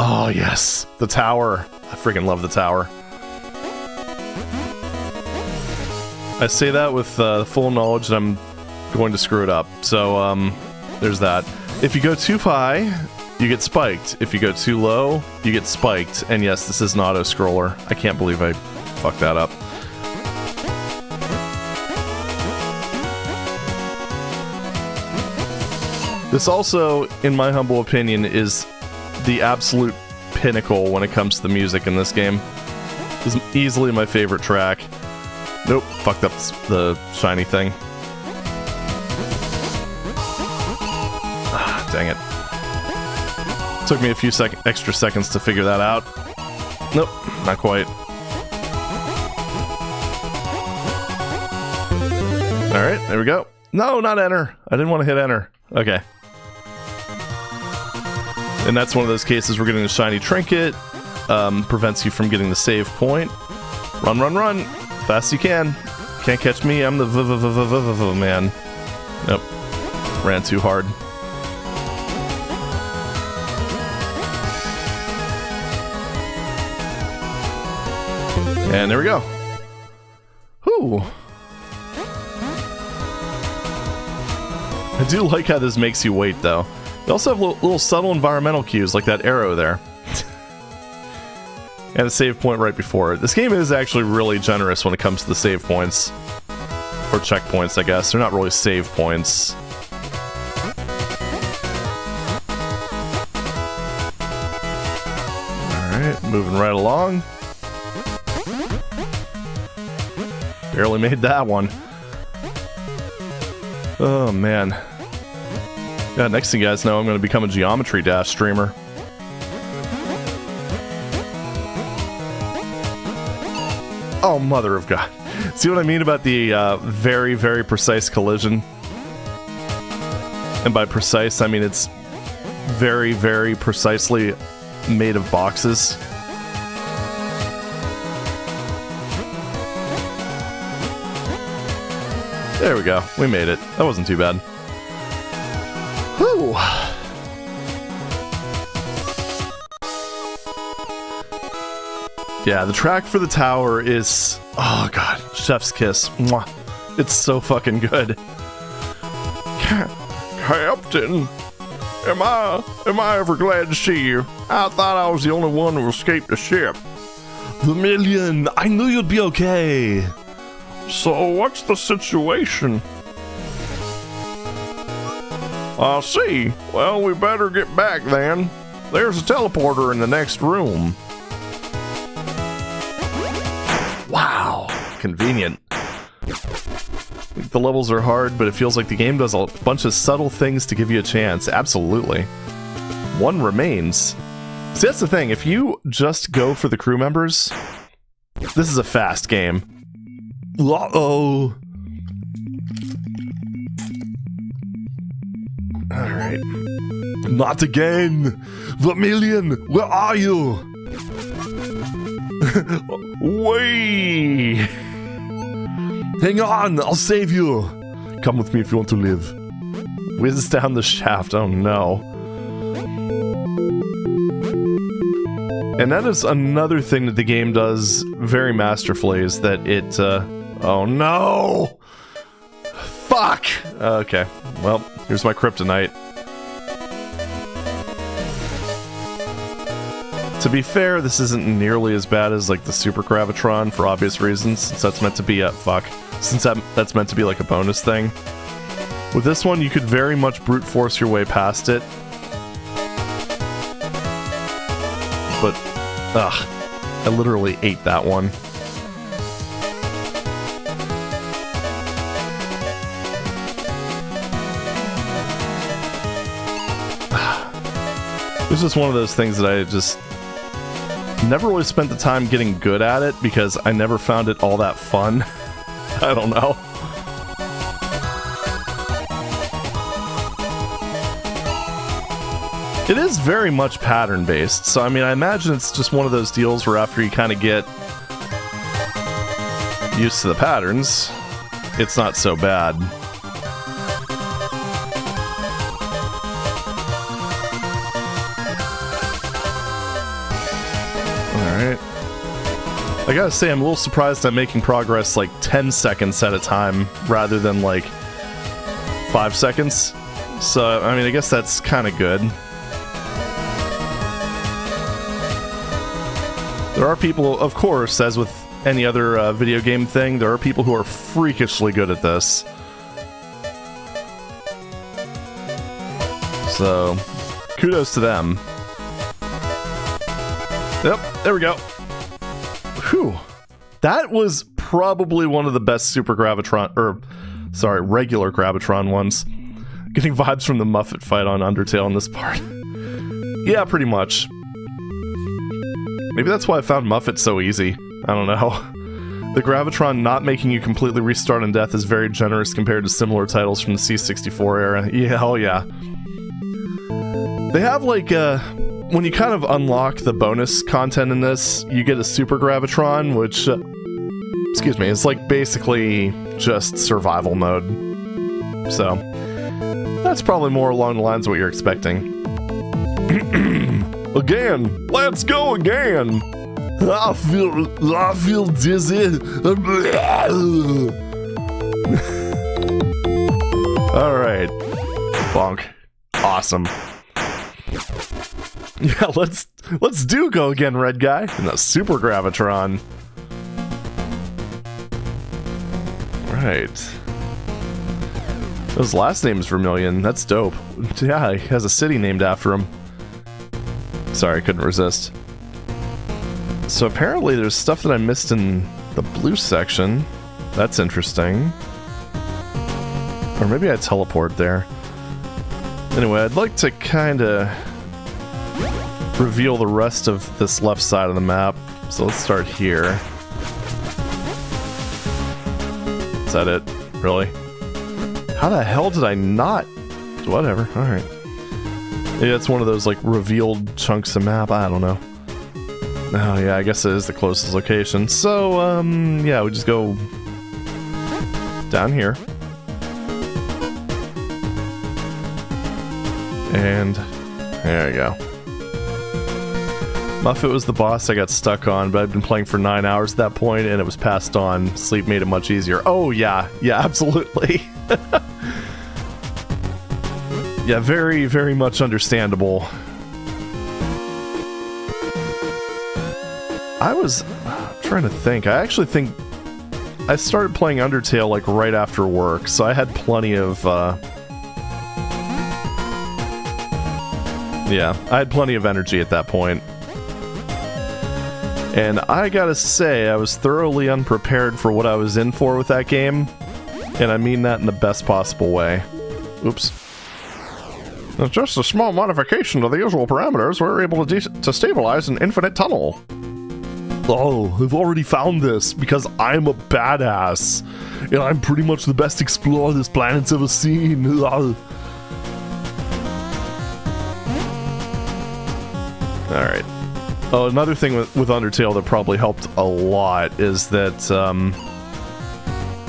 Oh, yes. The tower. I freaking love the tower. I say that with full knowledge that I'm going to screw it up. So, there's that. If you go too high, you get spiked. If you go too low, you get spiked. And yes, this is an auto-scroller. I can't believe I fucked that up. This also, in my humble opinion, is the absolute pinnacle when it comes to the music in this game. This is easily my favorite track. Nope, fucked up the shiny thing. Ah, dang it. Took me a few extra seconds to figure that out. Nope, not quite. Alright, there we go. No, not enter. I didn't want to hit enter. Okay. And that's one of those cases where getting a shiny trinket prevents you from getting the save point. Run, run, run. Fast as you can. Can't catch me. I'm the man. Nope. Ran too hard. And there we go. Whew. I do like how this makes you wait, though. You also have little subtle environmental cues, like that arrow there. And a save point right before it. This game is actually really generous when it comes to the save points. Or checkpoints, I guess. They're not really save points. Alright, moving right along. Barely made that one. Oh, man. Yeah, next thing you guys know, I'm going to become a Geometry Dash streamer. Oh, mother of God. See what I mean about the very, very precise collision? And by precise, I mean it's very, very precisely made of boxes. There we go. We made it. That wasn't too bad. Whew. Yeah, the track for the tower is... Oh, God. Chef's kiss. Mwah. It's so fucking good. Captain, am I ever glad to see you? I thought I was the only one who escaped the ship. Vermilion, I knew you'd be okay. So, what's the situation? I see. Well, we better get back then. There's a teleporter in the next room. Wow, convenient. The levels are hard, but it feels like the game does a bunch of subtle things to give you a chance. Absolutely. One remains. See, that's the thing. If you just go for the crew members, this is a fast game. Uh-oh. Alright. Not again! Vermilion, where are you? Way! Hang on, I'll save you! Come with me if you want to live. Whiz down the shaft, oh no. And that is another thing that the game does very masterfully, is that it, oh no! Fuck! Okay, well, here's my kryptonite. To be fair, this isn't nearly as bad as, like, the Super Gravitron, for obvious reasons, since that's meant to be a... Since that's meant to be, like, a bonus thing. With this one, you could very much brute force your way past it. But, ugh, I literally ate that one. It's just one of those things that I just never really spent the time getting good at it because I never found it all that fun. I don't know. It is very much pattern-based, so I mean, I imagine it's just one of those deals where after you kind of get used to the patterns, it's not so bad. Alright. I gotta say, I'm a little surprised I'm making progress like 10 seconds at a time rather than like 5 seconds. So, I mean, I guess that's kind of good. There are people, of course, as with any other video game thing, there are people who are freakishly good at this. So, kudos to them. Yep, there we go. Whew. That was probably one of the best Super Gravitron, regular Gravitron ones. Getting vibes from the Muffet fight on Undertale in this part. Yeah, pretty much. Maybe that's why I found Muffet so easy. I don't know. The Gravitron not making you completely restart on death is very generous compared to similar titles from the C64 era. Yeah, hell yeah. They have like when you kind of unlock the bonus content in this, you get a Super Gravitron, which, excuse me, it's like basically just survival mode. So, that's probably more along the lines of what you're expecting. Again! Let's go again! I feel dizzy. Alright. Bonk. Awesome. Yeah, let's do go again, red guy. And the Super Gravitron. Right. His last name is Vermilion. That's dope. Yeah, he has a city named after him. Sorry, couldn't resist. So apparently there's stuff that I missed in the blue section. That's interesting. Or maybe I teleport there. Anyway, I'd like to kinda reveal the rest of this left side of the map. So let's start here. Is that it? Really? How the hell did I not? Whatever, alright. Yeah, it's one of those like revealed chunks of map, I don't know. Oh yeah, I guess it is the closest location. So, yeah, we just go down here. And there you go. Muffet was the boss I got stuck on, but I'd been playing for 9 hours at that point, and it was passed on. Sleep made it much easier. Oh yeah, yeah, absolutely. Yeah, very, very much understandable. I was trying to think. I actually think I started playing Undertale like right after work, so I had plenty of yeah, I had plenty of energy at that point. And I gotta say, I was thoroughly unprepared for what I was in for with that game, and I mean that in the best possible way. Oops. With just a small modification to the usual parameters, we're able to stabilize an infinite tunnel. Oh, I've already found this because I'm a badass, and I'm pretty much the best explorer this planet's ever seen. Alright. Oh, another thing with Undertale that probably helped a lot is that,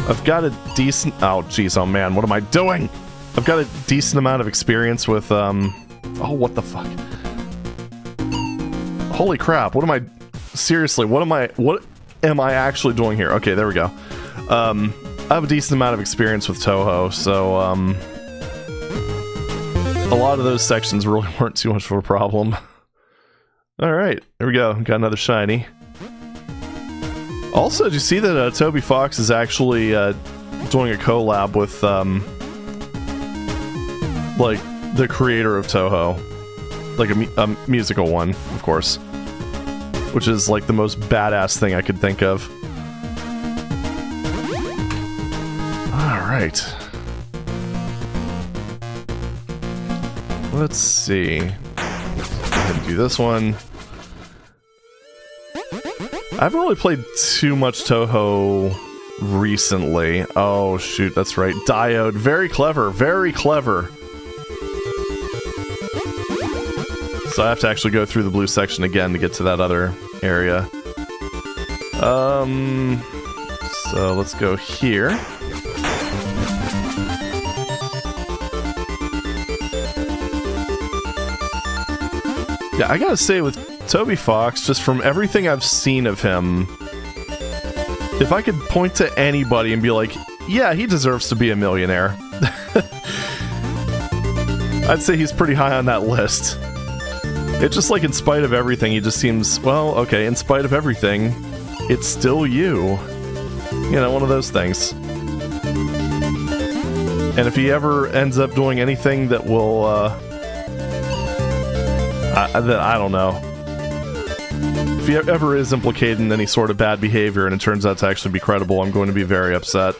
I've got a decent... Oh, jeez, oh man, what am I doing? I've got a decent amount of experience with, Oh, what the fuck? Holy crap, what am I... Seriously, what am I actually doing here? Okay, there we go. I have a decent amount of experience with Toho, so, a lot of those sections really weren't too much of a problem. Alright, there we go. Got another shiny. Also, did you see that Toby Fox is actually doing a collab with, like, the creator of Toho? Like a musical one, of course. Which is, like, the most badass thing I could think of. Alright. Let's see. Go ahead and do this one. I haven't really played too much Toho recently. Oh, shoot, that's right. Diode. Very clever, very clever. So I have to actually go through the blue section again to get to that other area. So let's go here. Yeah, I gotta say with Toby Fox, just from everything I've seen of him, if I could point to anybody and be like, yeah, he deserves to be a millionaire, I'd say he's pretty high on that list. It's just like, in spite of everything, he just seems, well, okay, in spite of everything, it's still you. You know, one of those things. And if he ever ends up doing anything that will, I don't know. If he ever is implicated in any sort of bad behavior and it turns out to actually be credible, I'm going to be very upset.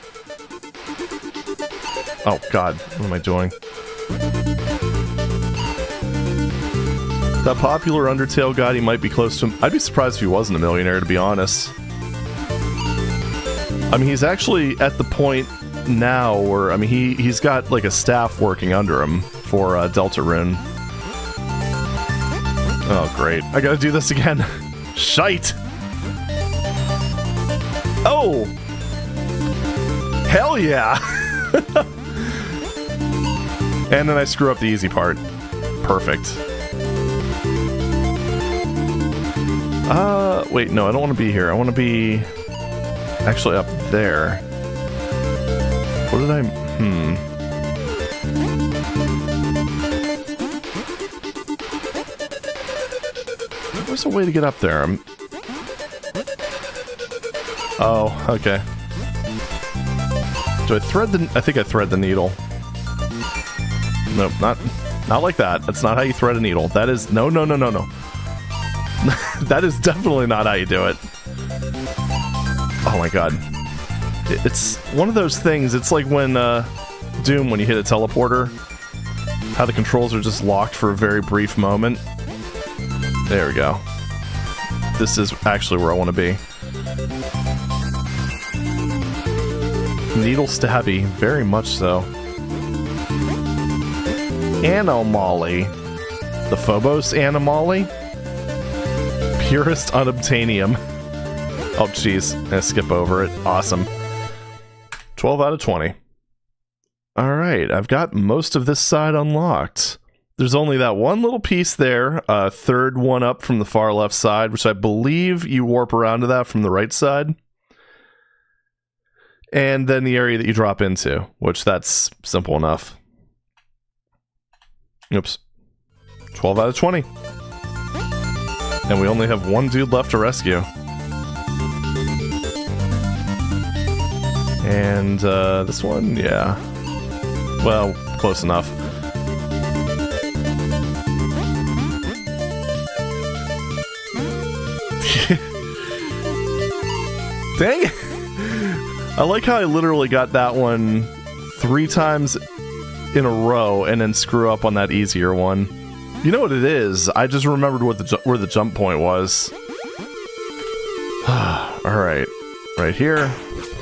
Oh, God, what am I doing? That popular Undertale guy, he might be close to him. I'd be surprised if he wasn't a millionaire, to be honest. I mean, he's actually at the point now where, I mean, he's got like a staff working under him for Deltarune. Oh, great. I gotta do this again. Shite! Oh! Hell yeah! And then I screw up the easy part. Perfect. Wait, no, I don't want to be here. I want to be actually up there. What did I... There's a way to get up there. Oh, okay. Do I thread the... I think I thread the needle. Nope, not like that. That's not how you thread a needle. That is... No. That is definitely not how you do it. Oh my god. It's one of those things, it's like when, Doom, when you hit a teleporter. How the controls are just locked for a very brief moment. There we go. This is actually where I want to be. Needle stabby, very much so. Anomaly. The Phobos Anomaly? Purest unobtainium. Oh, jeez. I skip over it. Awesome. 12 out of 20. Alright, I've got most of this side unlocked. There's only that one little piece there, third one up from the far left side, which I believe you warp around to that from the right side. And then the area that you drop into, which that's simple enough. Oops. 12 out of 20. And we only have one dude left to rescue. And, this one, yeah. Well, close enough. Dang it! I like how I literally got that one 3 times in a row and then screw up on that easier one. You know what it is? I just remembered what where the jump point was. Alright. Right here.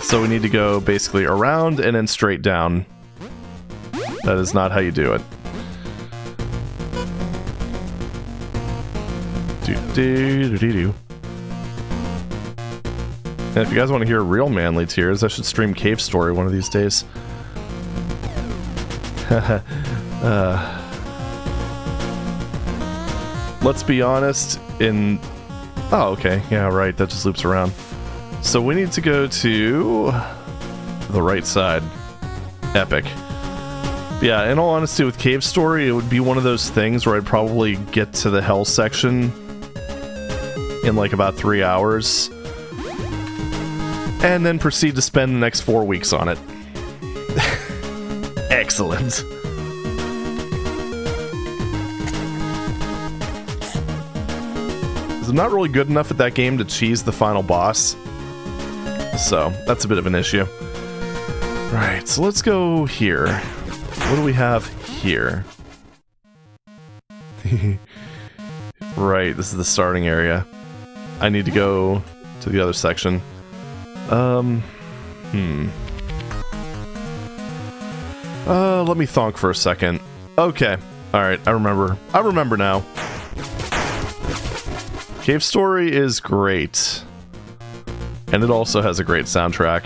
So we need to go basically around and then straight down. That is not how you do it. Do-do-do-do-do. And if you guys want to hear real manly tears, I should stream Cave Story one of these days. Let's be honest, Oh, okay. Yeah, right. That just loops around. So we need to go to the right side. Epic. Yeah, in all honesty, with Cave Story, it would be one of those things where I'd probably get to the hell section in like about 3 hours. And then proceed to spend the next 4 weeks on it. Excellent. I'm not really good enough at that game to cheese the final boss. So, that's a bit of an issue. Right, so let's go here. What do we have here? Right, this is the starting area. I need to go to the other section. Let me thonk for a second. Okay. Alright, I remember. I remember now. Cave Story is great. And it also has a great soundtrack.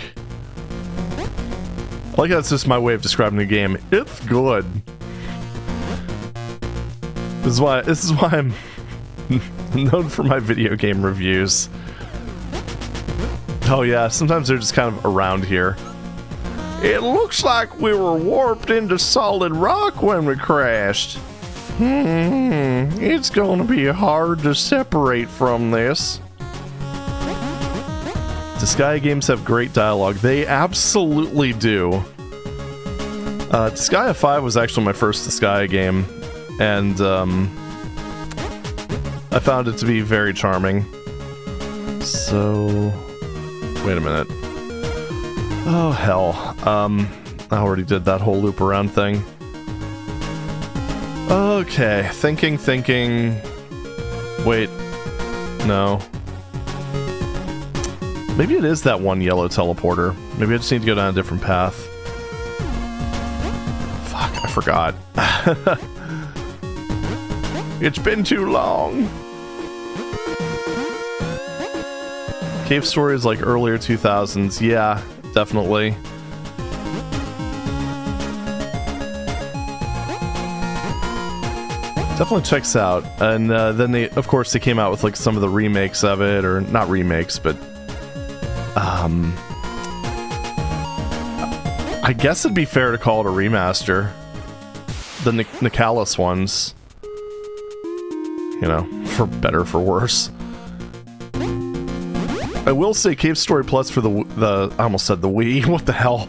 I like how that's just my way of describing the game. It's good. This is why I'm known for my video game reviews. Oh yeah, sometimes they're just kind of around here. It looks like we were warped into solid rock when we crashed. It's gonna be hard to separate from this. Disgaea games have great dialogue. They absolutely do. Disgaea 5 was actually my first Disgaea game, and I found it to be very charming. So... wait a minute. Oh, hell. I already did that whole loop around thing. Okay, thinking. Wait. No. Maybe it is that one yellow teleporter. Maybe I just need to go down a different path. Fuck, I forgot. It's been too long. Cave Story is like earlier 2000s. Yeah, definitely. Definitely checks out. And then they, of course, they came out with like some of the remakes of it, or not remakes, but I guess it'd be fair to call it a remaster. The Nicalis ones. You know, for better or for worse. I will say Cave Story Plus for the I almost said the Wii, what the hell?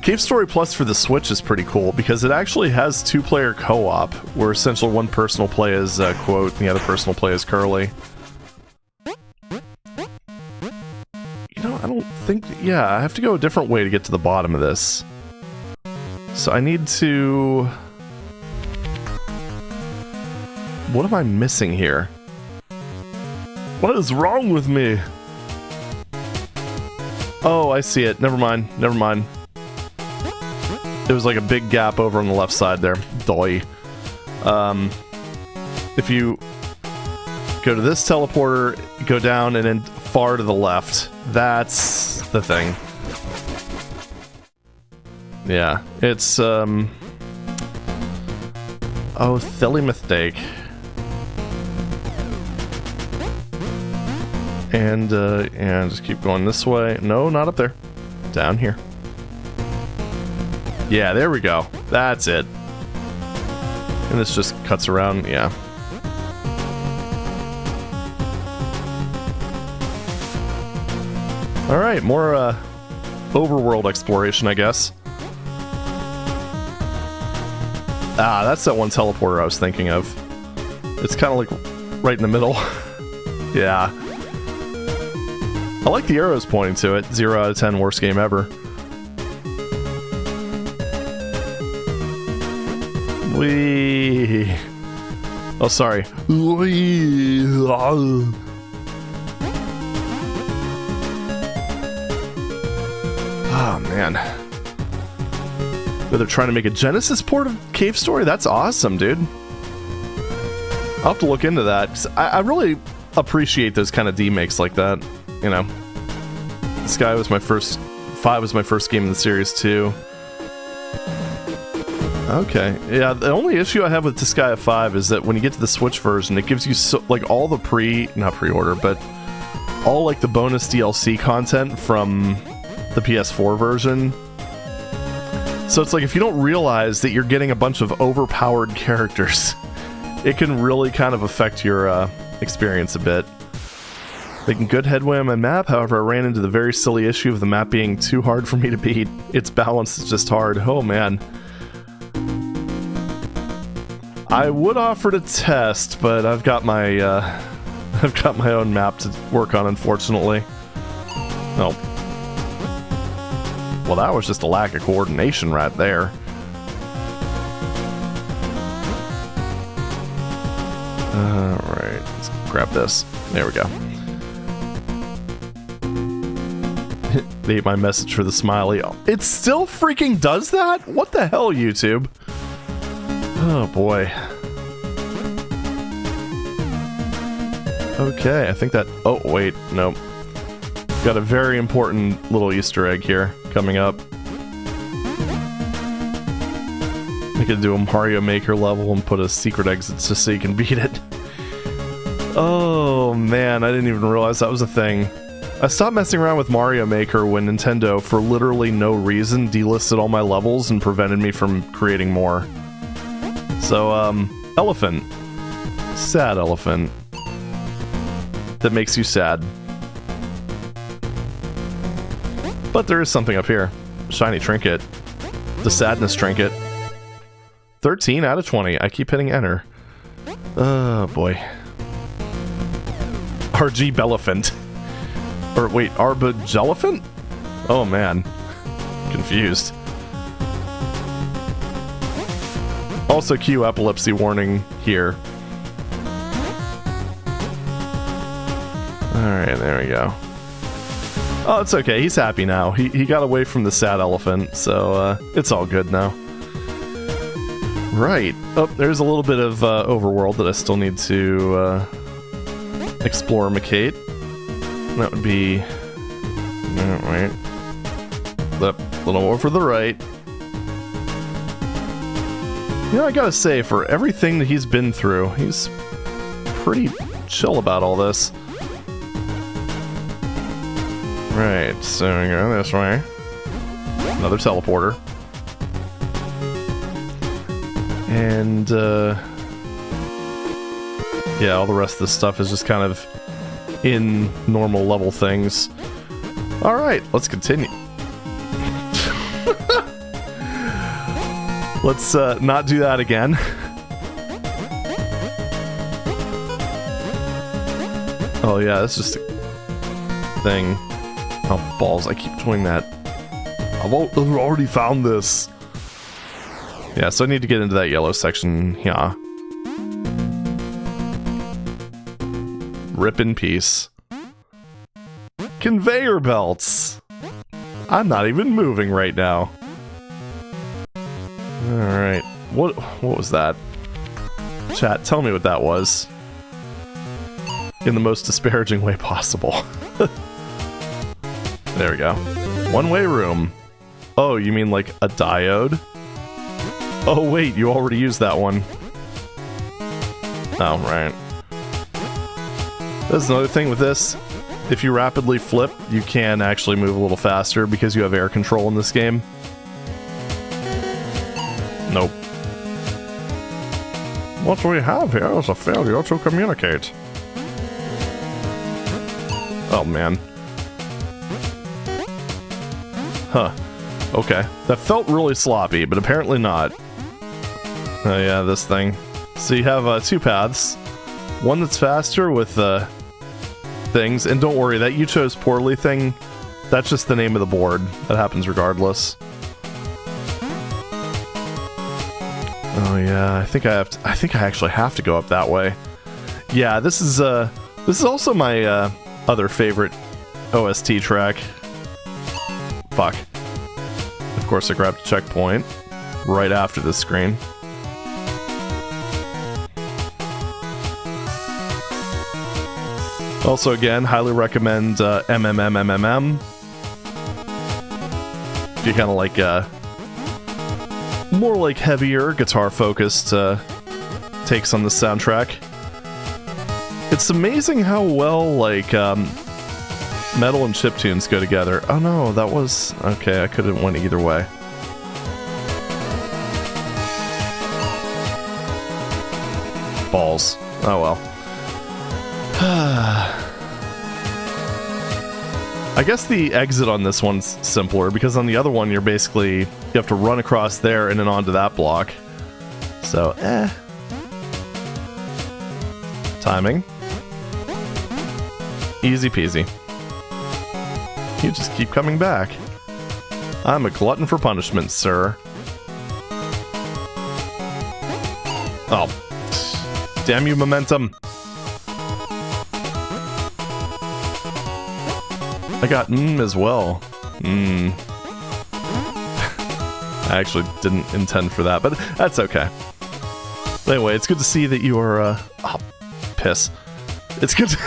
Cave Story Plus for the Switch is pretty cool because it actually has two-player co-op, where essentially one person will play as Quote and the other person will play as Curly. You know, I don't think... Yeah, I have to go a different way to get to the bottom of this. So I need to... What am I missing here? What is wrong with me? Oh, I see it. Never mind. Never mind. There was like a big gap over on the left side there. Doy. If you go to this teleporter, go down, and then far to the left. That's the thing. Yeah, it's, oh, silly mistake. And just keep going this way. No, not up there. Down here. Yeah, there we go. That's it. And this just cuts around, yeah. Alright, more overworld exploration, I guess. Ah, that's that one teleporter I was thinking of. It's kind of like right in the middle. Yeah. I like the arrows pointing to it. 0 out of 10, worst game ever. Wee. Oh, sorry. Wee. Oh, man. They're trying to make a Genesis port of Cave Story? That's awesome, dude. I'll have to look into that. 'Cause I really appreciate those kind of D-makes like that. You know, Sky was my first... 5 was my first game in the series, too. Okay. Yeah, the only issue I have with Disgaea 5 is that when you get to the Switch version, it gives you, so, like, all the not pre-order, but all, like, the bonus DLC content from the PS4 version. So it's like, if you don't realize that you're getting a bunch of overpowered characters, it can really kind of affect your experience a bit. Making good headway on my map, however, I ran into the very silly issue of the map being too hard for me to beat. Its balance is just hard. Oh, man. I would offer to test, but I've got my own map to work on, unfortunately. Oh. Well, that was just a lack of coordination right there. Alright, let's grab this. There we go. They ate my message for the smiley. It still freaking does that? What the hell, YouTube? Oh boy. Okay, I think that... Oh, wait, nope. Got a very important little Easter egg here coming up. I could do a Mario Maker level and put a secret exit just so you can beat it. Oh man, I didn't even realize that was a thing. I stopped messing around with Mario Maker when Nintendo, for literally no reason, delisted all my levels and prevented me from creating more. So, elephant. Sad elephant. That makes you sad. But there is something up here. Shiny trinket. The sadness trinket. 13 out of 20. I keep hitting enter. Oh, boy. RG Belephant. Or wait, Arbogelephant? Oh man. Confused. Also cue epilepsy warning here. Alright, there we go. Oh, it's okay. He's happy now. He got away from the sad elephant, so it's all good now. Right. Oh, there's a little bit of overworld that I still need to explore, Macate. That would be... Alright. A little over the right. You know, I gotta say, for everything that he's been through, he's pretty chill about all this. Right, so we go this way. Another teleporter. And, yeah, all the rest of this stuff is just kind of in normal level things. Alright, let's continue. Let's not do that again. Oh yeah, that's just a thing. Oh, balls, I keep doing that. I've already found this. Yeah, so I need to get into that yellow section here. Rip in peace. Conveyor belts! I'm not even moving right now. Alright, what was that? Chat, tell me what that was. In the most disparaging way possible. There we go. One-way room. Oh, you mean like a diode? Oh wait, you already used that one. Oh, right. There's another thing with this. If you rapidly flip, you can actually move a little faster because you have air control in this game. Nope. What we have here is a failure to communicate. Oh, man. Huh. Okay. That felt really sloppy, but apparently not. Oh yeah, this thing. So you have two paths. One that's faster with things, and don't worry, that you chose poorly thing, that's just the name of the board. That happens regardless. Oh yeah, I think I actually have to go up that way. Yeah, this is also my other favorite OST track. Fuck. Of course I grabbed a checkpoint right after this screen. Also, again, highly recommend MMMMMM. If you kind of like more like heavier guitar-focused takes on the soundtrack. It's amazing how well like metal and chiptunes go together. Oh no, that was okay. I could have went either way. Balls. Oh well. I guess the exit on this one's simpler, because on the other one you have to run across there and then onto that block. So, timing. Easy peasy. You just keep coming back. I'm a glutton for punishment, sir. Oh. Damn you, momentum. I got as well. I actually didn't intend for that, but that's okay. Anyway, it's good to see that you are, oh, piss. It's good to,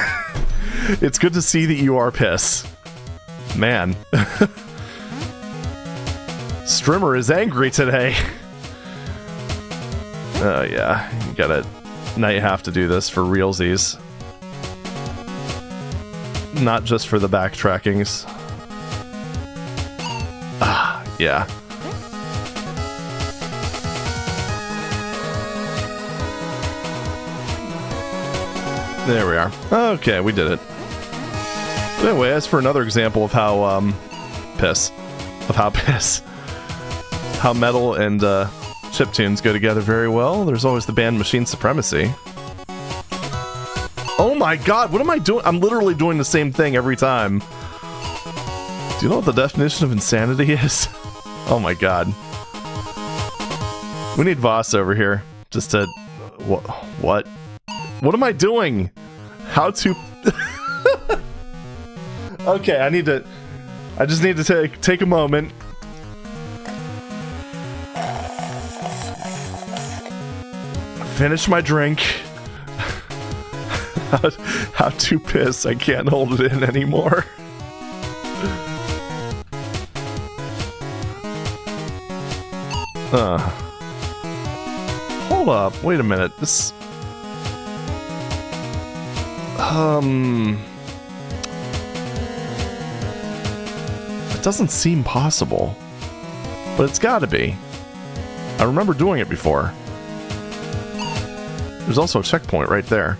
it's good to see that you are piss. Man. Strimmer is angry today. Oh yeah, you gotta, now you have to do this for realsies. Not just for the backtrackings. Ah, yeah. There we are. Okay, we did it. But anyway, as for another example of how, how metal and, chiptunes go together very well, there's always the band Machine Supremacy. Oh my god, what am I doing? I'm literally doing the same thing every time. Do you know what the definition of insanity is? Oh my god. We need Voss over here. Just to... What? What am I doing? How to... Okay, I need to... I just need to take a moment. Finish my drink. How too pissed I can't hold it in anymore. Hold up, wait a minute. This it doesn't seem possible. But it's gotta be. I remember doing it before. There's also a checkpoint right there.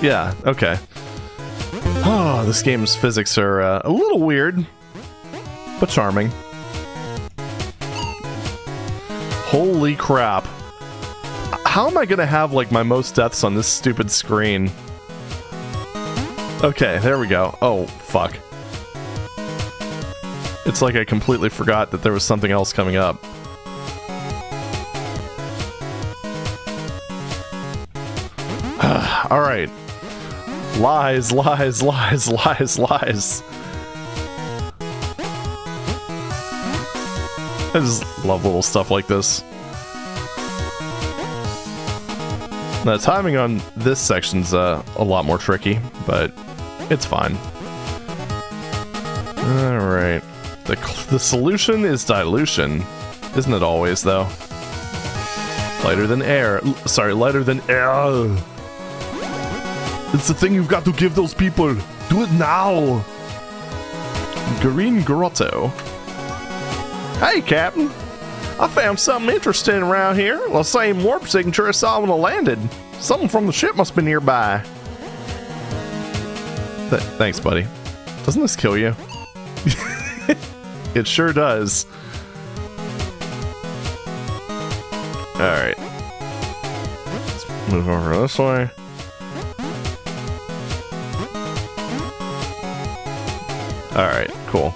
Yeah, okay. Oh, this game's physics are a little weird, but charming. Holy crap. How am I gonna have, like, my most deaths on this stupid screen? Okay, there we go. Oh, fuck. It's like I completely forgot that there was something else coming up. Alright. Lies, lies, lies, lies, lies. I just love little stuff like this. The timing on this section's a lot more tricky, but it's fine. Alright. The solution is dilution. Isn't it always, though? Lighter than air. Sorry, lighter than air. It's the thing you've got to give those people. Do it now. Green Grotto. Hey, Captain. I found something interesting around here. The same warp signature I saw when I landed. Something from the ship must be nearby. Thanks, buddy. Doesn't this kill you? It sure does. Alright. Let's move over this way. Alright, cool.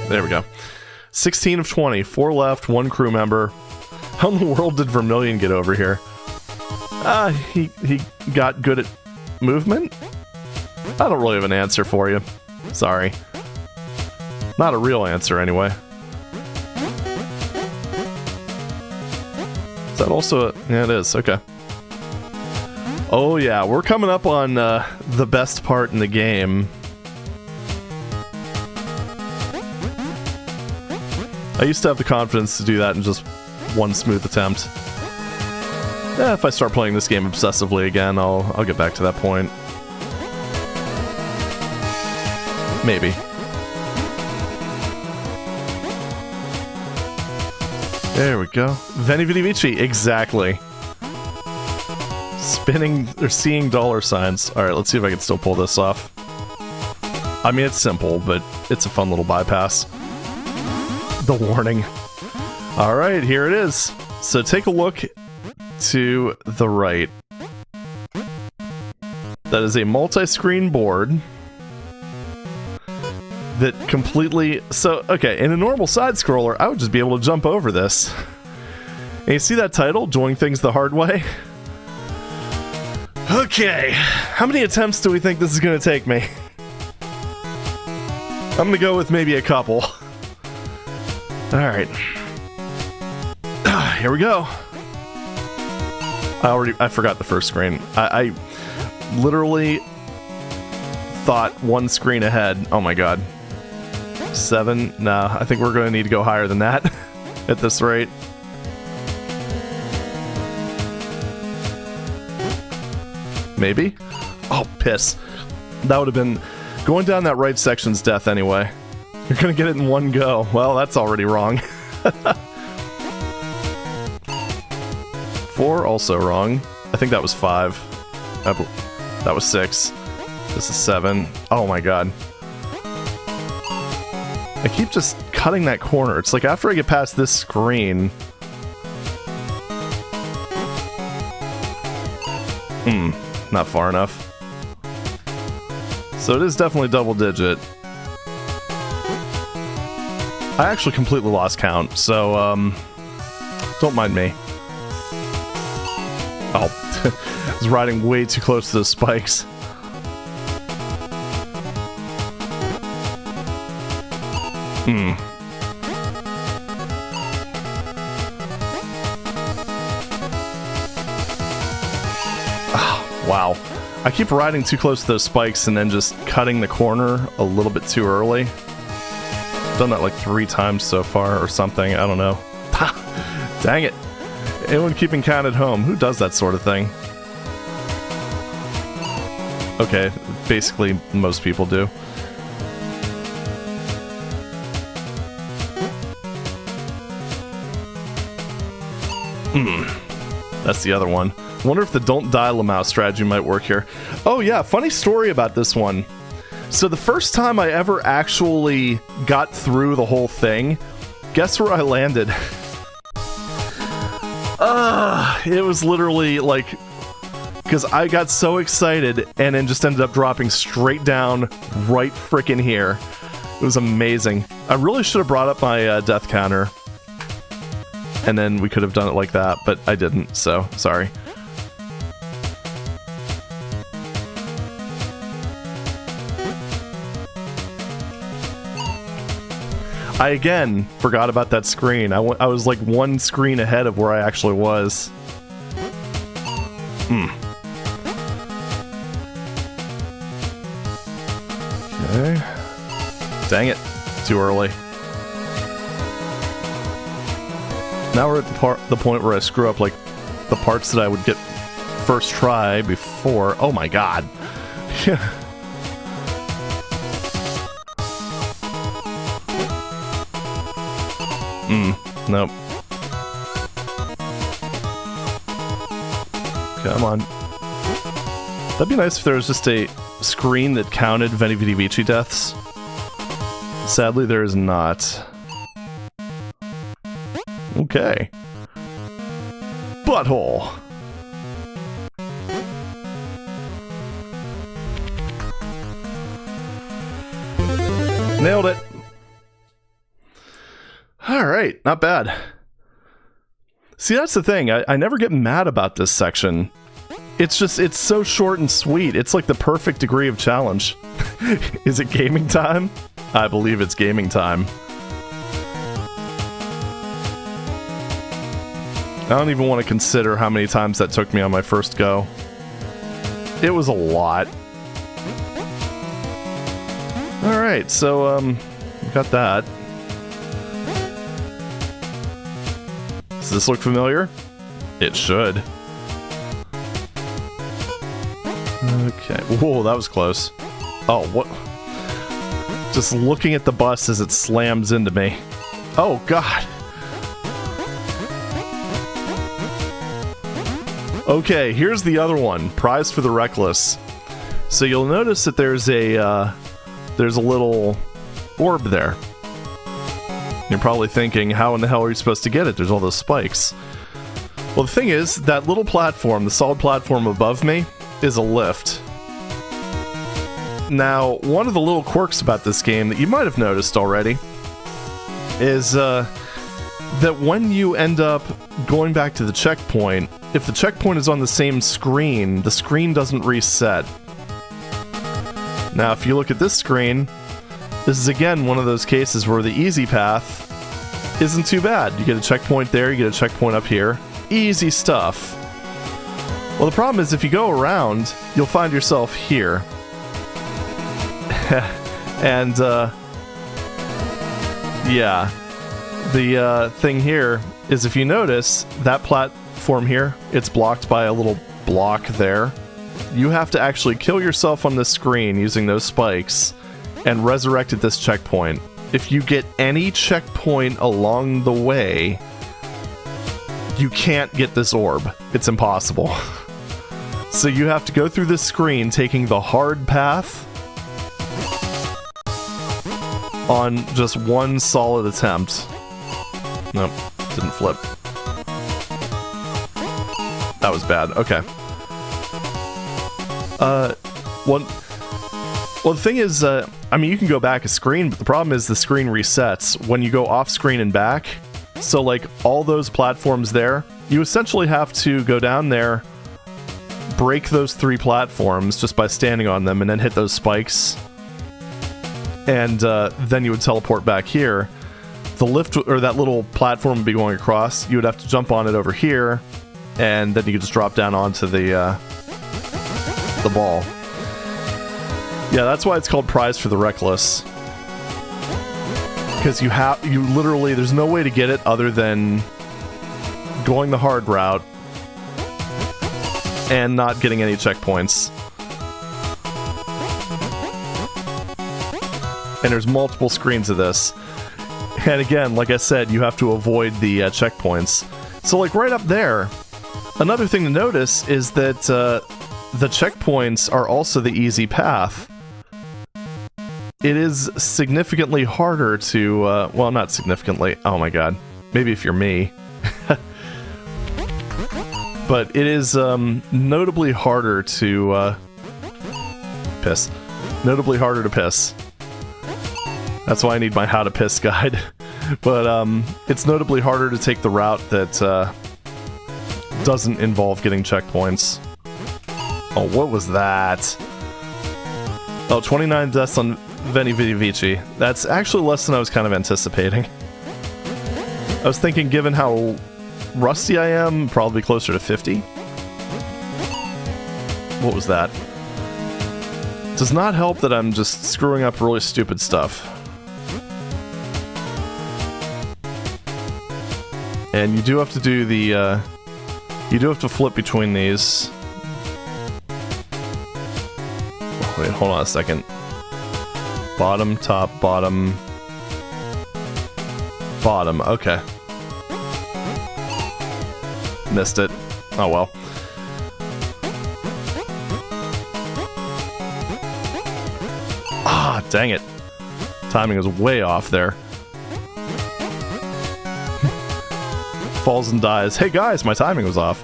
There we go. 16 of 20. 4 left, 1 crew member. How in the world did Vermilion get over here? He got good at movement? I don't really have an answer for you. Sorry. Not a real answer, anyway. Is that also a... Yeah, it is. Okay. Oh, yeah. We're coming up on the best part in the game. I used to have the confidence to do that in just one smooth attempt. Yeah, if I start playing this game obsessively again, I'll get back to that point. Maybe. There we go. Veni Vidi Vici, exactly. Spinning or seeing dollar signs. Alright, let's see if I can still pull this off. I mean, it's simple, but it's a fun little bypass. The warning. Alright, here it is. So take a look to the right. That is a multi-screen board that completely... So, okay, in a normal side-scroller, I would just be able to jump over this. And you see that title, Doing Things the Hard Way? Okay, how many attempts do we think this is going to take me? I'm going to go with maybe a couple. Alright. Here we go. I forgot the first screen. I literally thought one screen ahead. Oh my god. 7? Nah, I think we're going to need to go higher than that at this rate. Maybe? Oh, piss. That would have been... Going down that right section's death anyway. You're gonna get it in one go. Well, that's already wrong. 4, also wrong. I think that was 5. That was 6. This is 7. Oh my god. I keep just cutting that corner. It's like after I get past this screen... Not far enough. So it is definitely double digit. I actually completely lost count, so, don't mind me. I was riding way too close to those spikes. Wow. I keep riding too close to those spikes and then just cutting the corner a little bit too early. Done that like 3 times so far or something. I don't know. Dang it. Anyone keeping count at home? Who does that sort of thing? Okay, basically most people do. That's the other one. Wonder if the don't die Lamau strategy might work here. Oh yeah, funny story about this one. So the first time I ever actually got through the whole thing, guess where I landed? It was literally like, because I got so excited and then just ended up dropping straight down right frickin' here. It was amazing. I really should have brought up my death counter. And then we could have done it like that, but I didn't, so sorry. I again forgot about that screen. I was like 1 screen ahead of where I actually was. Okay. Dang it. Too early. Now we're at the point where I screw up like the parts that I would get first try before. Oh my god. Nope. Come on. That'd be nice if there was just a screen that counted VVVVVV deaths. Sadly, there is not. Okay. Butthole. Nailed it. Alright, not bad. See, that's the thing. I never get mad about this section. It's just, it's so short and sweet. It's like the perfect degree of challenge. Is it gaming time? I believe it's gaming time. I don't even want to consider how many times that took me on my first go. It was a lot. Alright, so, we got that. Does this look familiar? It should. Okay. Whoa, that was close. Oh, what? Just looking at the bus as it slams into me. Oh, God. Okay, here's the other one. Prize for the Reckless. So you'll notice that there's a little orb there. You're probably thinking, how in the hell are you supposed to get it? There's all those spikes. Well, the thing is, that little platform, the solid platform above me, is a lift. Now, one of the little quirks about this game that you might have noticed already is that when you end up going back to the checkpoint, if the checkpoint is on the same screen, the screen doesn't reset. Now, if you look at this screen, this is again one of those cases where the easy path isn't too bad. You get a checkpoint there, you get a checkpoint up here. Easy stuff. Well, the problem is if you go around, you'll find yourself here. And, yeah. The thing here is if you notice, that platform here, it's blocked by a little block there. You have to actually kill yourself on this screen using those spikes and resurrect at this checkpoint. If you get any checkpoint along the way, you can't get this orb. It's impossible. So you have to go through this screen taking the hard path on just one solid attempt. Nope, didn't flip. That was bad. Okay. Well, the thing is, I mean, you can go back a screen, but the problem is the screen resets when you go off screen and back. So, like, all those platforms there, you essentially have to go down there break those 3 platforms just by standing on them and then hit those spikes. And then you would teleport back here. The lift, or that little platform would be going across. You would have to jump on it over here, and then you could just drop down onto the ball. Yeah, that's why it's called Prize for the Reckless. Because you literally, there's no way to get it other than going the hard route and not getting any checkpoints. And there's multiple screens of this. And again, like I said, you have to avoid the checkpoints. So like right up there, another thing to notice is that the checkpoints are also the easy path. It is significantly harder to, well, not significantly, oh my god, maybe if you're me. But it is notably harder to piss. Notably harder to piss. That's why I need my how to piss guide. But it's notably harder to take the route that doesn't involve getting checkpoints. Oh, what was that? Oh, 29 deaths on VVVVVV. That's actually less than I was kind of anticipating. I was thinking, given how rusty I am, probably closer to 50. What was that? Does not help that I'm just screwing up really stupid stuff. And you do have to do the, you do have to flip between these. Wait, hold on a second. Bottom, top, bottom. Bottom, okay. Missed it. Oh well. Ah, dang it. Timing was way off there. Falls and dies. Hey guys, my timing was off.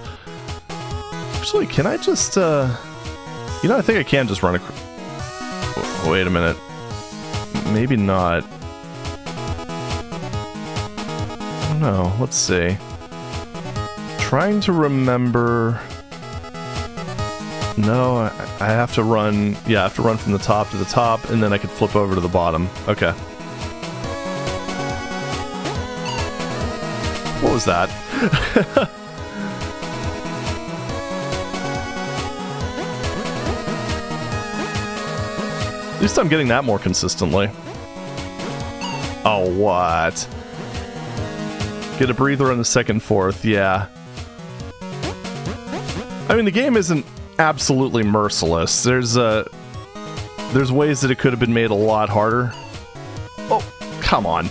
Actually, can I just, you know, I think I can just run a... Wait a minute. Maybe not. I don't know. Let's see. Trying to remember... No, I have to run... Yeah, I have to run from the top to the top, and then I could flip over to the bottom. Okay. What was that? At least I'm getting that more consistently. Oh, what? Get a breather on the second fourth, yeah. I mean, the game isn't absolutely merciless. There's ways that it could have been made a lot harder. Oh, come on.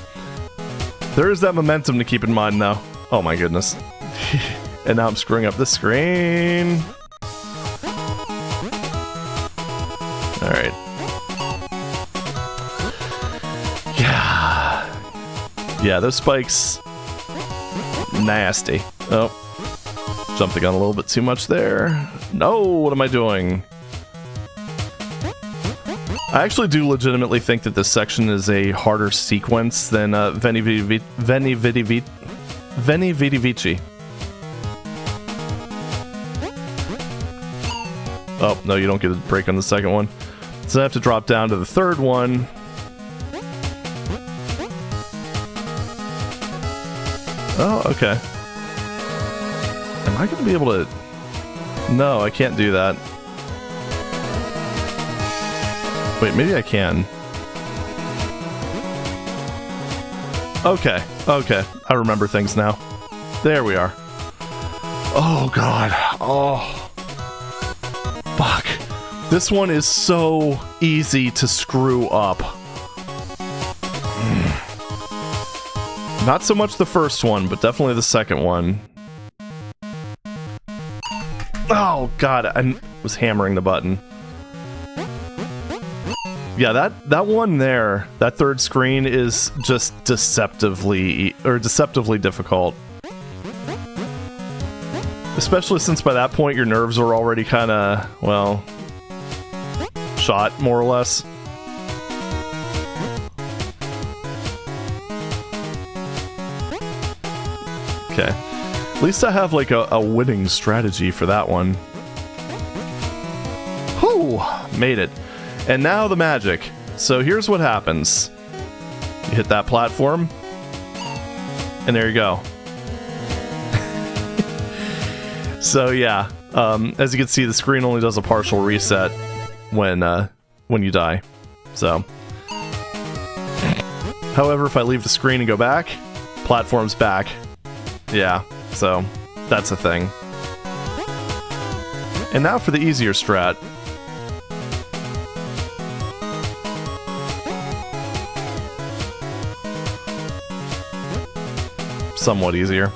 There is that momentum to keep in mind now. Oh my goodness. And now I'm screwing up the screen. Alright. Yeah. Yeah, those spikes... Nasty. Oh. Jumped the gun a little bit too much there. No, what am I doing? I actually do legitimately think that this section is a harder sequence than VVVVVV. Oh, no, you don't get a break on the second one. So I have to drop down to the third one. Oh, okay. Am I going to be able to... No, I can't do that. Wait, maybe I can. Okay, okay. I remember things now. There we are. Oh, God. Oh. Fuck. This one is so easy to screw up. Not so much the first one, but definitely the second one. Oh, God. I was hammering the button. Yeah, that one there, that third screen is just deceptively difficult. Especially since by that point your nerves are already kind of, well, shot, more or less. Okay. At least I have like a winning strategy for that one. Woo! Made it. And now the magic. So here's what happens. You hit that platform, and there you go. So yeah, as you can see, the screen only does a partial reset when you die. So, however, if I leave the screen and go back, platform's back. Yeah, so that's a thing. And now for the easier strat. Somewhat easier.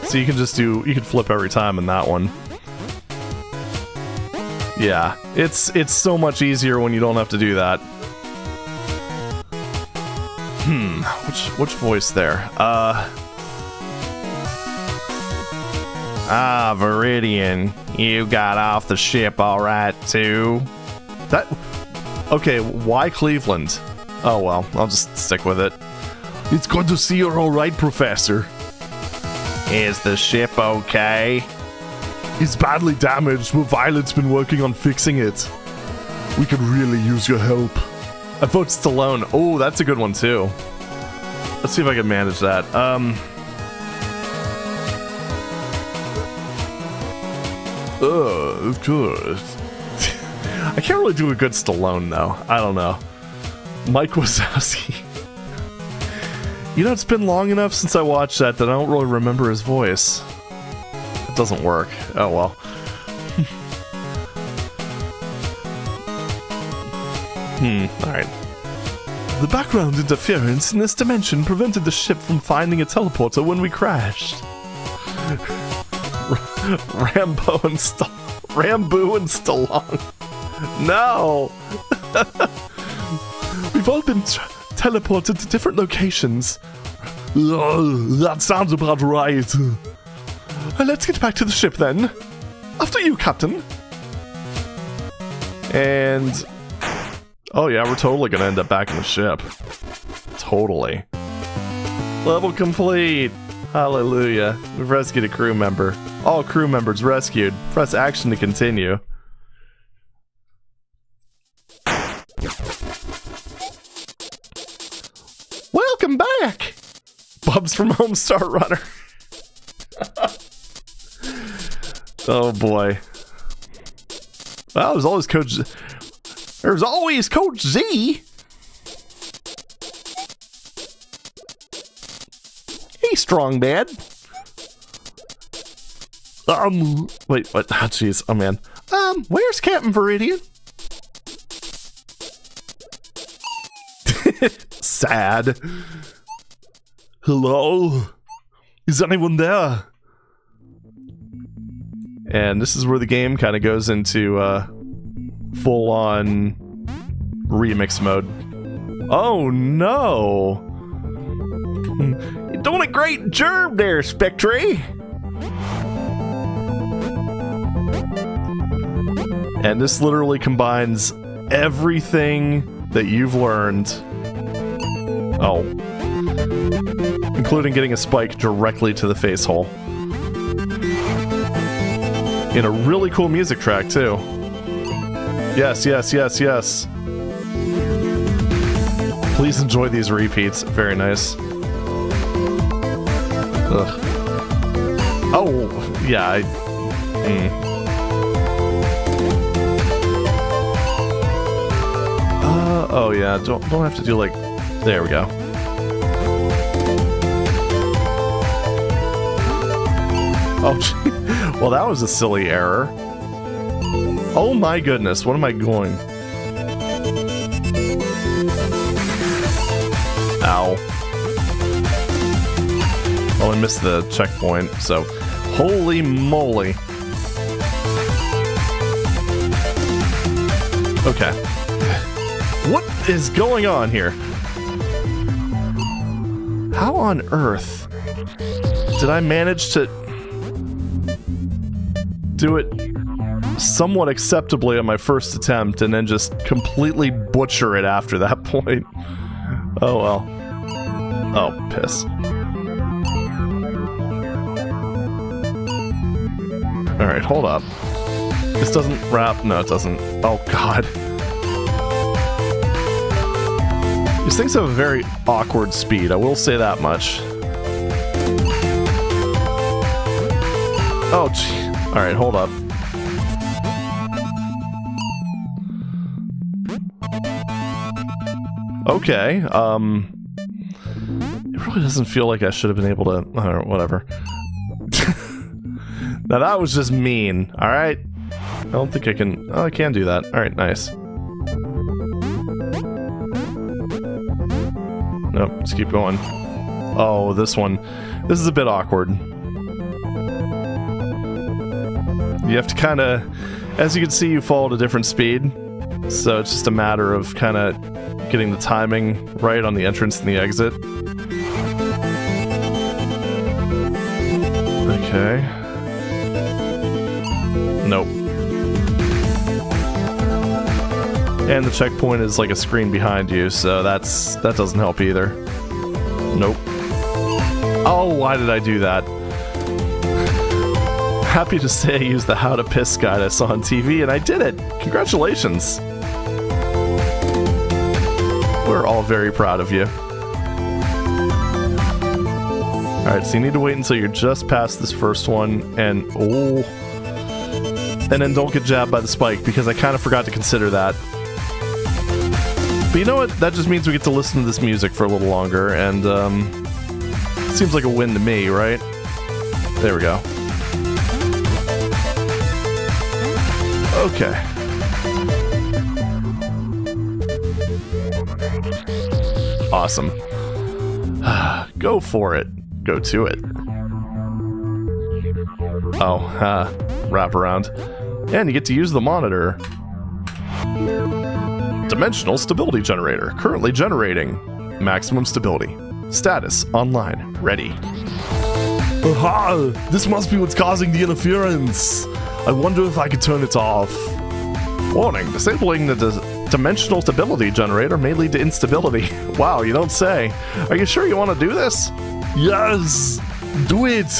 So you can flip every time in that one. Yeah, it's so much easier when you don't have to do that. Which voice there? Viridian, you got off the ship all right too. Okay, why Cleveland? Oh well, I'll just stick with it. It's good to see you're alright, Professor. Is the ship okay? It's badly damaged, but Violet's been working on fixing it. We could really use your help. I vote Stallone. Oh, that's a good one too. Let's see if I can manage that. Of course. I can't really do a good Stallone though. I don't know. Mike Wazowski. You know, it's been long enough since I watched that I don't really remember his voice. It doesn't work. Oh well. Alright. The background interference in this dimension prevented the ship from finding a teleporter when we crashed. Rambo and Stallone. No! We've all been teleported to different locations. That sounds about right. Let's get back to the ship then. After you, Captain. And... oh yeah, we're totally gonna end up back in the ship. Totally. Level complete! Hallelujah. We've rescued a crew member. All crew members rescued. Press action to continue. Welcome back! Bubs from Homestar Runner. Oh boy. Well, there's always Coach Z! Hey, strong dad. Wait, what? Oh, jeez. Oh, man. Where's Captain Viridian? Sad. Hello? Is anyone there? And this is where the game kind of goes into, full-on remix mode. Oh, no! You're doing a great job there, Spectre! And this literally combines everything that you've learned. Oh. Including getting a spike directly to the face hole. In a really cool music track, too. Yes, yes, yes, yes. Please enjoy these repeats. Very nice. Ugh. Oh, yeah, oh yeah, don't have to do like... there we go. Oh, gee. Well, that was a silly error. Oh my goodness, what am I going? Ow. Oh, I missed the checkpoint, so... holy moly. Okay. What is going on here? How on earth did I manage to do it somewhat acceptably on my first attempt and then just completely butcher it after that point? Oh well. Oh, piss. Alright, hold up. This doesn't wrap. No, it doesn't. Oh, God. These things have a very awkward speed. I will say that much. Oh, gee. All right, hold up. Okay. It really doesn't feel like I should have been able to... whatever. Now, that was just mean. All right. I don't think I can... Oh, I can do that. All right, nice. Nope, let's keep going. Oh, this one. This is a bit awkward. You have to kind of... As you can see, you fall at a different speed. So it's just a matter of kind of getting the timing right on the entrance and the exit. Okay. Nope. And the checkpoint is like a screen behind you, so that doesn't help either. Nope. Oh, why did I do that? Happy to say I used the how to piss guide I saw on TV, and I did it! Congratulations! We're all very proud of you. Alright, so you need to wait until you're just past this first one, and oh... And then don't get jabbed by the spike, because I kind of forgot to consider that. But you know what? That just means we get to listen to this music for a little longer, and, seems like a win to me, right? There we go. Okay. Awesome. Go for it. Go to it. Oh, wrap around. And you get to use the monitor. Dimensional stability generator. Currently generating. Maximum stability. Status online. Ready. Aha! This must be what's causing the interference. I wonder if I could turn it off. Warning. Disabling the dimensional stability generator may lead to instability. Wow, you don't say. Are you sure you want to do this? Yes! Do it!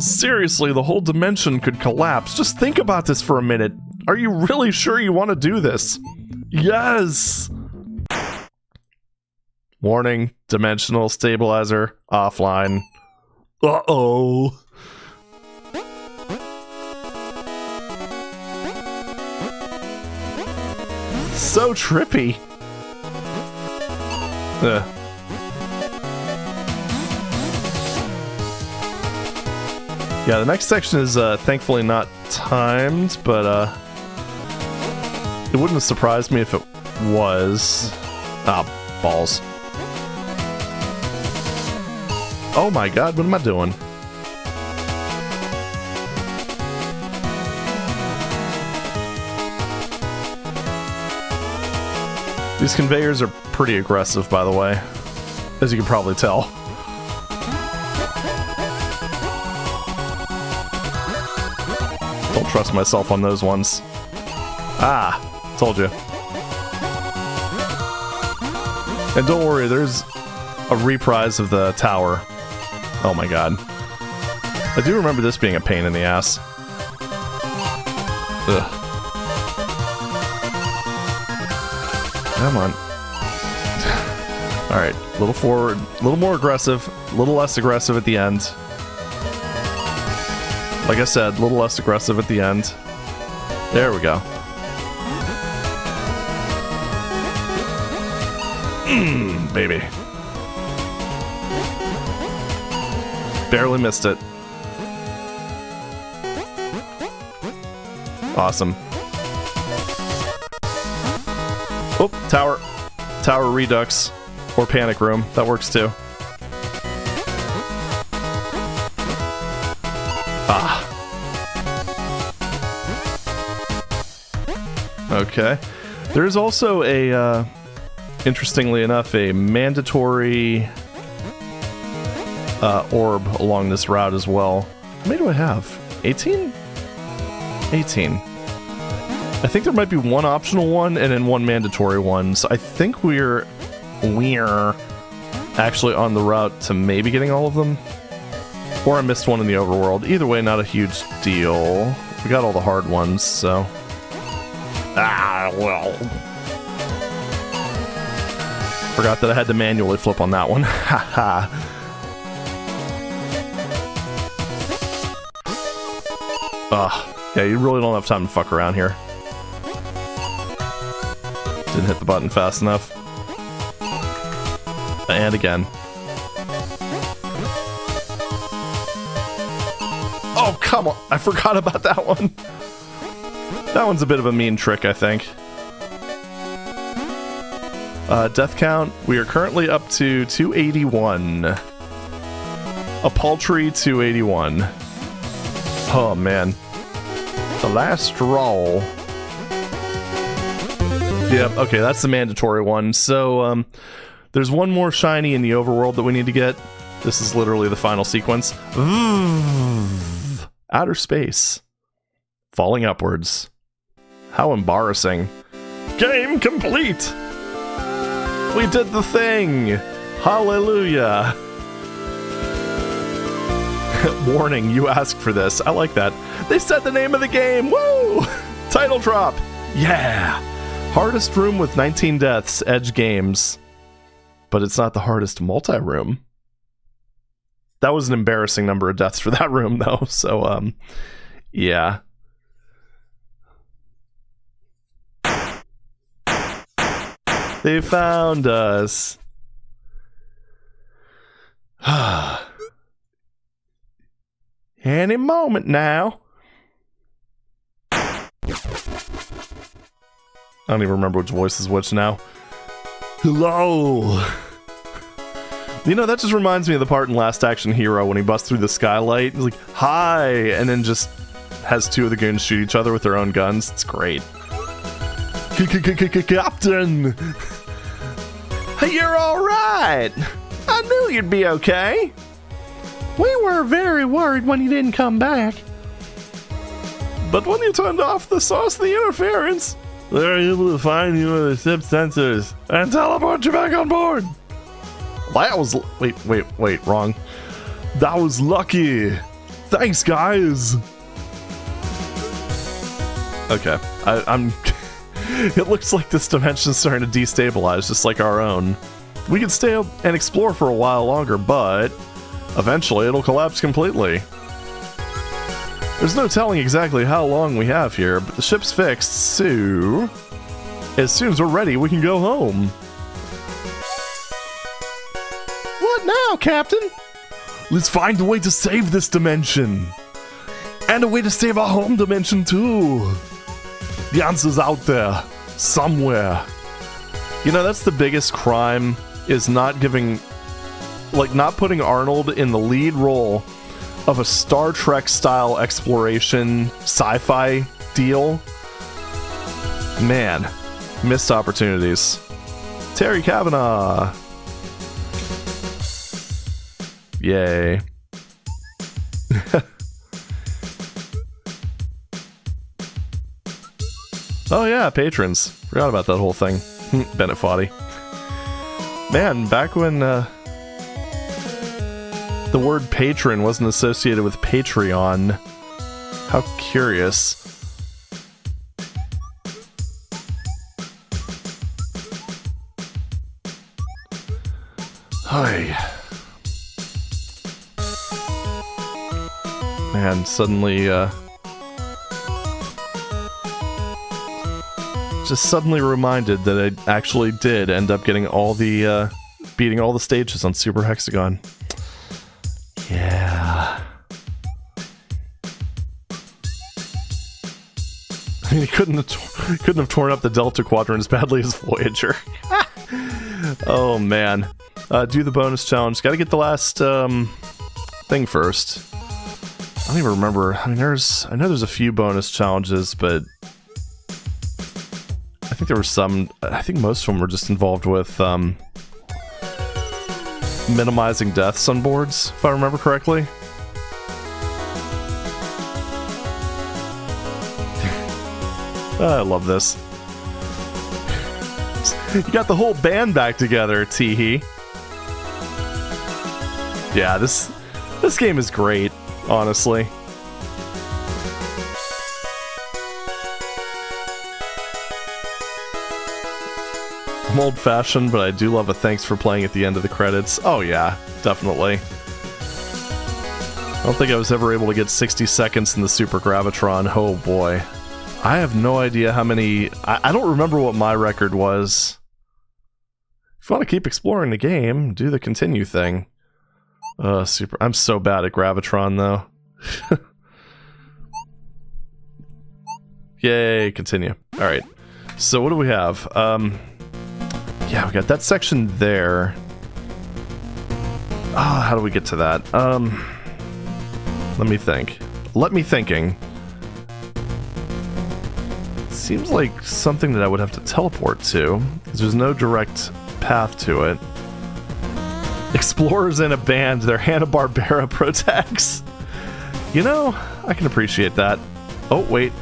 Seriously, the whole dimension could collapse. Just think about this for a minute. Are you really sure you want to do this? Yes! Warning, dimensional stabilizer offline. Uh-oh. So trippy. Ugh. Yeah, the next section is thankfully not timed, but it wouldn't have surprised me if it was. Ah, balls. Oh my god, what am I doing? These conveyors are pretty aggressive, by the way, as you can probably tell. Don't trust myself on those ones. Ah, told you. And don't worry, there's a reprise of the tower. Oh my god. I do remember this being a pain in the ass. Ugh. Come on. Alright, a little forward, a little more aggressive, a little less aggressive at the end. Like I said, a little less aggressive at the end. There we go. Baby. Barely missed it. Awesome. Oh, tower. Tower redux. Or panic room. That works too. Ah. Okay. There's also a, interestingly enough, a mandatory orb along this route as well. How many do I have? 18? 18. I think there might be one optional one and then one mandatory one. So I think we're actually on the route to maybe getting all of them. Or I missed one in the overworld. Either way, not a huge deal. We got all the hard ones, so... Ah, well... Forgot that I had to manually flip on that one. Haha. Ugh. Yeah, you really don't have time to fuck around here. Didn't hit the button fast enough. And again. Oh, come on! I forgot about that one. That one's a bit of a mean trick, I think. Death count, we are currently up to 281. A paltry 281. Oh, man. The last roll. Yep, okay, that's the mandatory one. So, there's one more shiny in the overworld that we need to get. This is literally the final sequence. Outer space. Falling upwards. How embarrassing. Game complete! We did the thing! Hallelujah! Warning, you asked for this. I like that. They said the name of the game! Woo! Title drop! Yeah! Hardest room with 19 deaths, Edge Games. But it's not the hardest multi-room. That was an embarrassing number of deaths for that room, though, so, yeah. They found us. Any moment now. I don't even remember which voice is which now. Hello. You know, that just reminds me of the part in Last Action Hero when he busts through the skylight. He's like, hi, and then just has two of the goons shoot each other with their own guns. It's great. Captain! You're alright! I knew you'd be okay! We were very worried when you didn't come back. But when you turned off the source of the interference, they were able to find you with the ship's sensors and teleport you back on board! That was... Wait, wrong. That was lucky! Thanks, guys! Okay, I'm... It looks like this dimension's starting to destabilize, just like our own. We could stay up and explore for a while longer, but eventually it'll collapse completely. There's no telling exactly how long we have here, but the ship's fixed, so... As soon as we're ready, we can go home. What now, Captain? Let's find a way to save this dimension. And a way to save our home dimension, too. The answer's out there, somewhere. You know, that's the biggest crime, is not giving... Like, not putting Arnold in the lead role of a Star Trek-style exploration sci-fi deal. Man, missed opportunities. Terry Kavanagh! Yay. Oh yeah, patrons. Forgot about that whole thing. Bennett Foddy. Man, back when the word patron wasn't associated with Patreon. How curious. Hi. Man, suddenly, just suddenly reminded that I actually did end up getting all the, beating all the stages on Super Hexagon. Yeah. I mean, he couldn't have torn up the Delta Quadrant as badly as Voyager. Oh, man. Do the bonus challenge. Gotta get the last, thing first. I don't even remember. I mean, I know there's a few bonus challenges, but I think there were some. I think most of them were just involved with minimizing deaths on boards, if I remember correctly. I love this. You got the whole band back together, Teehee. Yeah, this This game is great, honestly. I'm old-fashioned, but I do love a thanks for playing at the end of the credits. Oh yeah, definitely. I don't think I was ever able to get 60 seconds in the Super Gravitron. Oh boy. I have no idea how many... I don't remember what my record was. If you want to keep exploring the game, do the continue thing. Super... I'm so bad at Gravitron, though. Yay, continue. Alright. So what do we have? Yeah, we got that section there. Ah, how do we get to that? Let me think. Let me thinking. Seems like something that I would have to teleport to, because there's no direct path to it. Explorers in a band, they're Hanna-Barbera protects. You know, I can appreciate that. Oh, wait.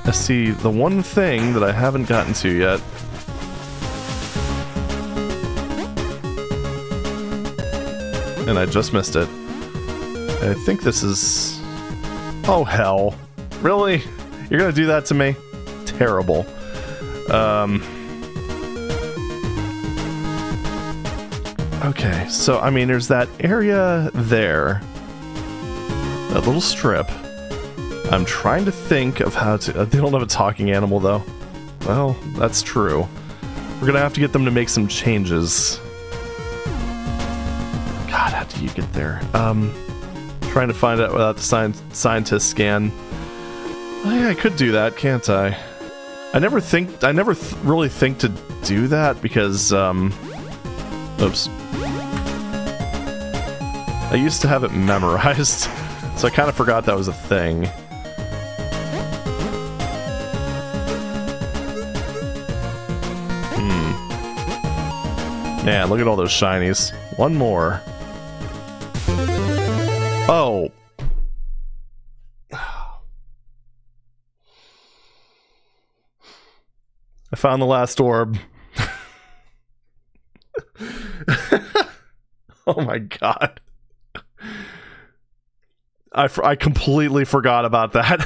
I see the one thing that I haven't gotten to yet. And I just missed it. I think this is... Oh, hell. Really? You're gonna do that to me? Terrible. Okay, so, I mean, there's that area there. That little strip. I'm trying to think of how to... They don't have a talking animal, though. Well, that's true. We're gonna have to get them to make some changes. God, how do you get there? Trying to find out without the scientist scan. Oh, yeah, I could do that, can't I? I never really think to do that because, oops. I used to have it memorized, so I kind of forgot that was a thing. Man, look at all those shinies. One more. Oh. I found the last orb. Oh my god. I completely forgot about that.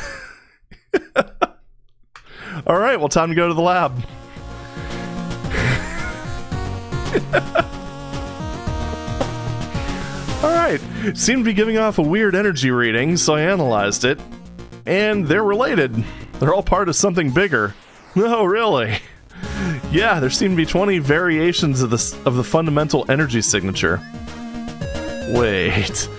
Alright, well, time to go to the lab. Alright, seemed to be giving off a weird energy reading, so I analyzed it. And they're related. They're all part of something bigger. Oh, really? Yeah, there seem to be 20 variations of the fundamental energy signature. Wait.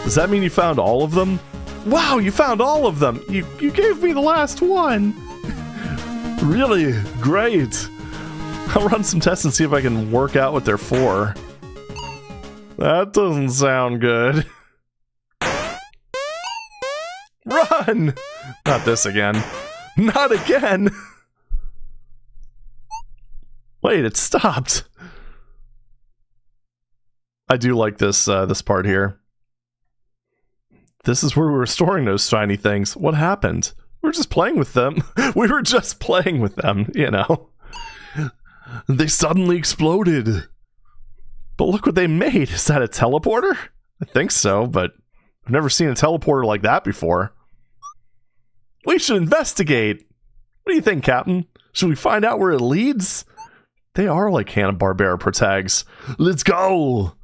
Does that mean you found all of them? Wow, you found all of them! You gave me the last one! Really? Great! I'll run some tests and see if I can work out what they're for. That doesn't sound good. Run! Not this again. Not again! Wait, it stopped. I do like this this part here. This is where we were storing those shiny things. What happened? We were just playing with them. We were just playing with them, you know. They suddenly exploded. But look what they made. Is that a teleporter? I think so, but I've never seen a teleporter like that before. We should investigate. What do you think, Captain? Should we find out where it leads? They are like Hanna-Barbera protags. Let's go!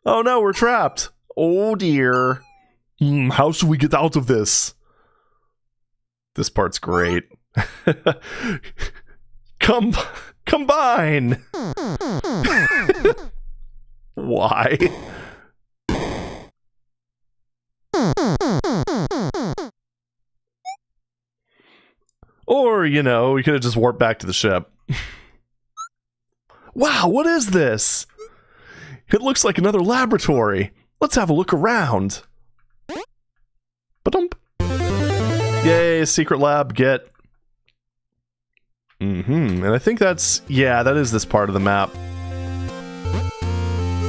Oh no, we're trapped. Oh dear. How should we get out of this? This part's great. Combine! Why? Or, you know, we could have just warped back to the ship. Wow, what is this? It looks like another laboratory. Let's have a look around. Ba-dump. Yay, secret lab, get. And I think that's, yeah, that is this part of the map.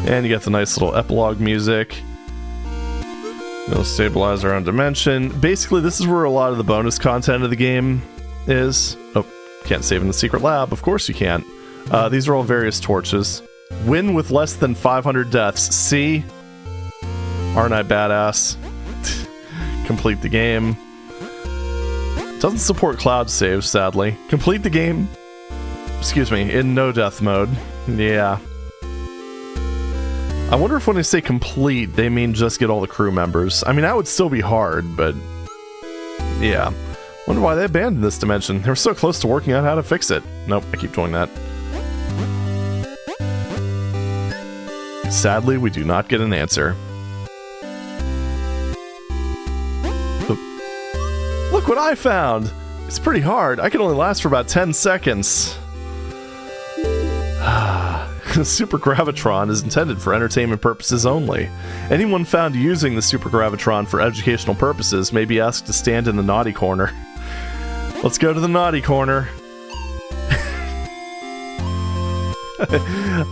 And you got the nice little epilogue music. It'll stabilize our own dimension. Basically, this is where a lot of the bonus content of the game is. Oh, Can't save in the secret lab. Of course you can't. These are all various torches. Win with less than 500 deaths. See? Aren't I badass? Complete the game. Doesn't support cloud saves, sadly. Complete the game. Excuse me, in no death mode. Yeah. I wonder if when they say complete, they mean just get all the crew members. I mean, that would still be hard, but... yeah. Wonder why they abandoned this dimension. They were so close to working out how to fix it. Nope, I keep doing that. Sadly, we do not get an answer. Look what I found! It's pretty hard. I can only last for about 10 seconds. The Super Gravitron is intended for entertainment purposes only. Anyone found using the Super Gravitron for educational purposes may be asked to stand in the naughty corner. Let's go to the naughty corner.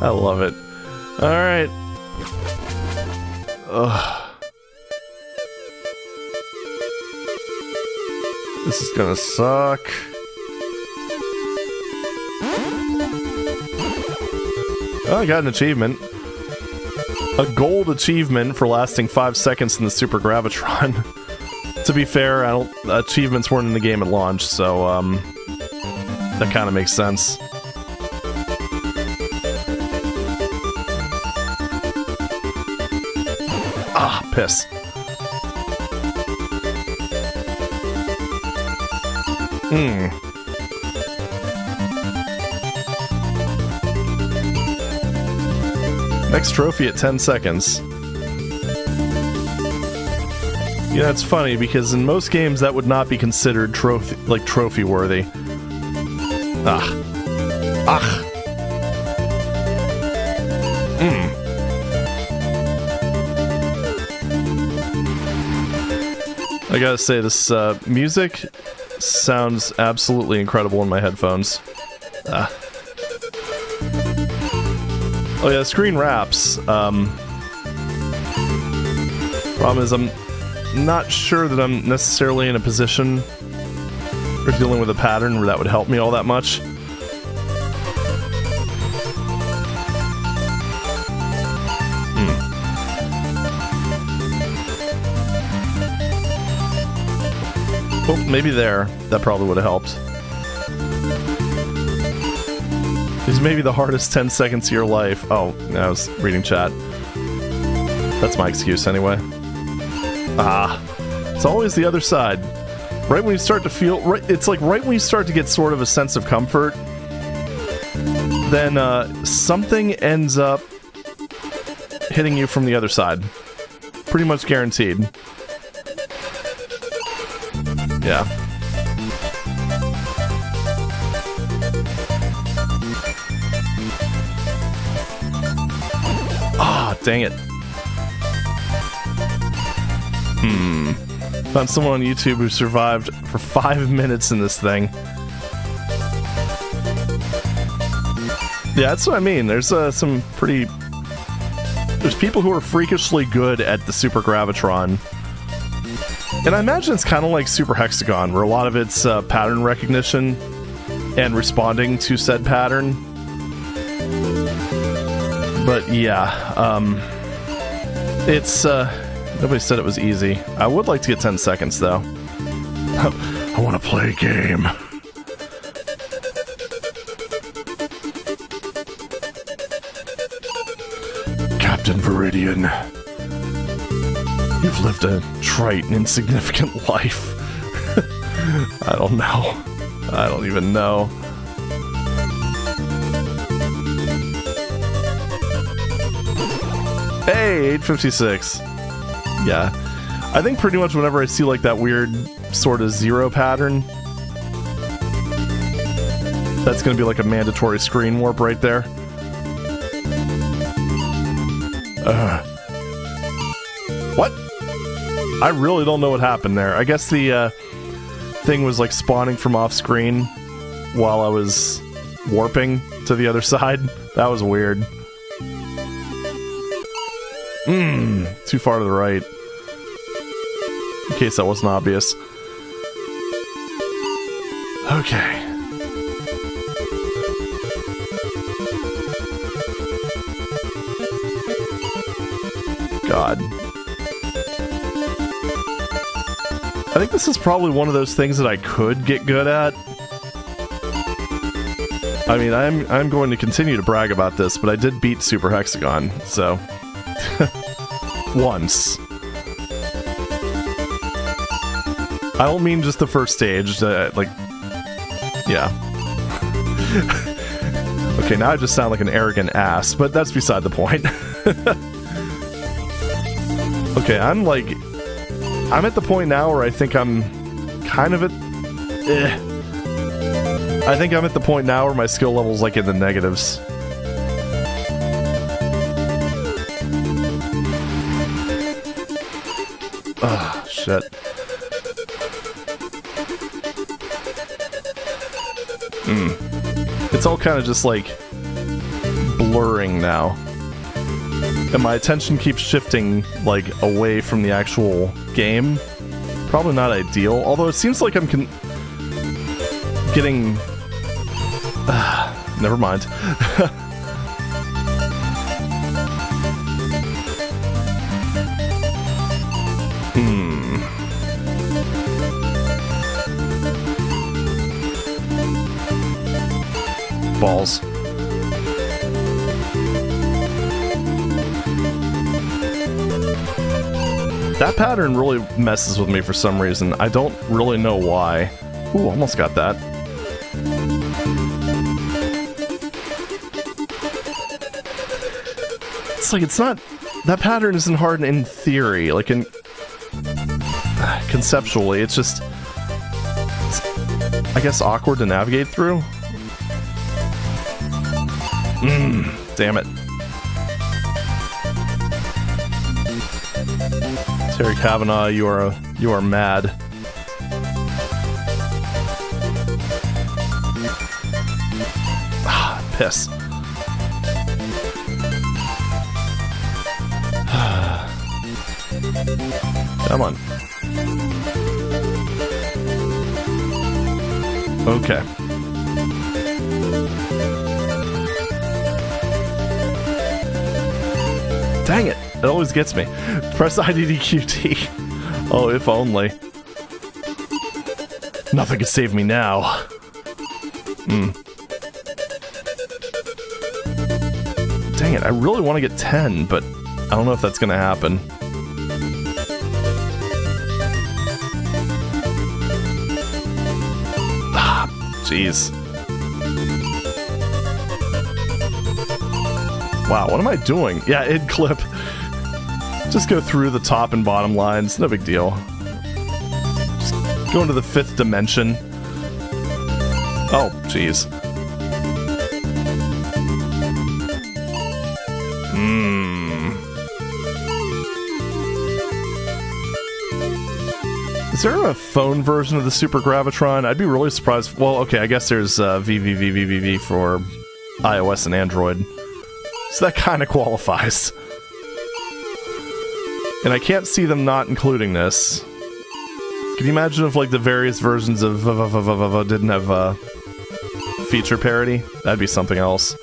I love it. Alright. This is gonna suck. Oh, I got an achievement. A gold achievement for lasting 5 seconds in the Super Gravitron. To be fair, achievements weren't in the game at launch, so, that kind of makes sense. Ah, piss. Next trophy at 10 seconds. Yeah, it's funny because in most games that would not be considered trophy worthy. I gotta say, this music sounds absolutely incredible in my headphones. Oh yeah, screen wraps. Problem is I'm not sure that I'm necessarily in a position for dealing with a pattern where that would help me all that much. Oh, maybe there. That probably would have helped. These may be the hardest 10 seconds of your life. Oh, I was reading chat. That's my excuse anyway. It's always the other side. Right when you start to feel... it's like right when you start to get sort of a sense of comfort, then something ends up hitting you from the other side. Pretty much guaranteed. Yeah. Dang it. Found someone on YouTube who survived for 5 minutes in this thing. Yeah, that's what I mean. There's some pretty... there's people who are freakishly good at the Super Gravitron. And I imagine it's kind of like Super Hexagon, where a lot of it's pattern recognition and responding to said pattern. But yeah, it's, nobody said it was easy. I would like to get 10 seconds, though. I want to play a game. Captain Viridian, you've lived a trite and insignificant life. I don't know. I don't even know. Hey, 856. Yeah. I think pretty much whenever I see like that weird sort of zero pattern, that's gonna be like a mandatory screen warp right there. What? I really don't know what happened there. I guess the thing was like spawning from off screen while I was warping to the other side. That was weird. Too far to the right. In case that wasn't obvious. Okay. God. I think this is probably one of those things that I could get good at. I mean, I'm going to continue to brag about this, but I did beat Super Hexagon, so... once. I don't mean just the first stage, like... yeah. Okay, now I just sound like an arrogant ass, but that's beside the point. Okay, I'm at the point now where I think I'm kind of at... I think I'm at the point now where my skill level's like in the negatives. Ah, shit. It's all kind of just like blurring now. And my attention keeps shifting like away from the actual game. Probably not ideal, although it seems like I'm getting... never mind. Balls. That pattern really messes with me for some reason. I don't really know why. Ooh, almost got that. It's like, it's not... that pattern isn't hard in theory, like in... conceptually, it's just... it's, I guess, awkward to navigate through? Damn it. Terry Kavanaugh, you are mad. Ah, piss. Come on. Okay. Dang it! It always gets me. Press IDDQT. Oh, if only. Nothing can save me now. Dang it, I really want to get 10, but I don't know if that's gonna happen. Ah, jeez. Wow, what am I doing? Yeah, id clip. Just go through the top and bottom lines, no big deal. Just go into the 5th dimension. Oh, jeez. Is there a phone version of the Super Gravitron? I'd be really surprised. Well, okay, I guess there's VVVVVV for iOS and Android. So that kind of qualifies. And I can't see them not including this. Can you imagine if, like, the various versions of didn't have feature parity? That'd be something else.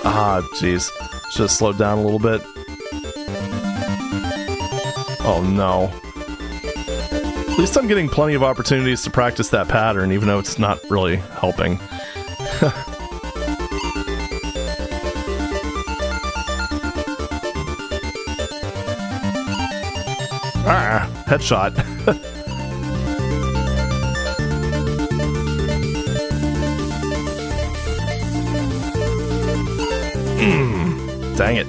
Ah, jeez. Should've slowed down a little bit. Oh, no. At least I'm getting plenty of opportunities to practice that pattern, even though it's not really helping. Ah, headshot. Dang it.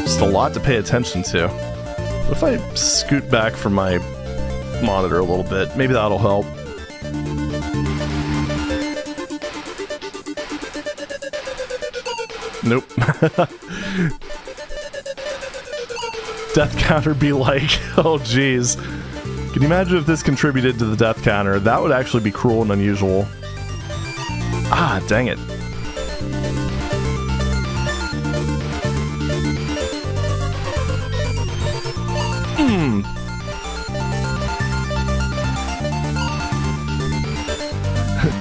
Just a lot to pay attention to. What if I scoot back from my monitor a little bit? Maybe that'll help. Nope. Death counter be like, oh jeez. Can you imagine if this contributed to the death counter? That would actually be cruel and unusual. Ah, dang it.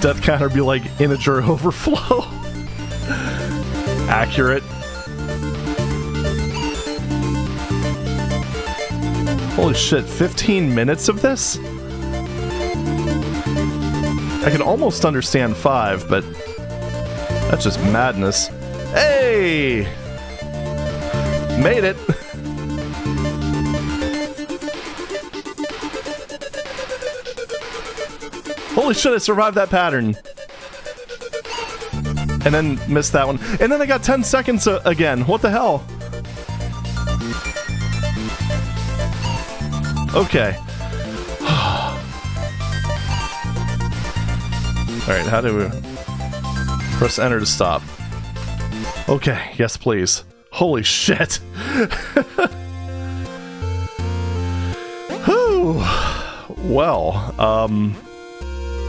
death counter be like integer overflow. Accurate. Holy shit, 15 minutes of this? I can almost understand 5, but that's just madness. Hey! Made it! Holy shit, I survived that pattern. And then missed that one. And then I got 10 seconds again. What the hell? Okay. Alright, how do we... Press enter to stop. Okay, yes please. Holy shit! Whew. Well,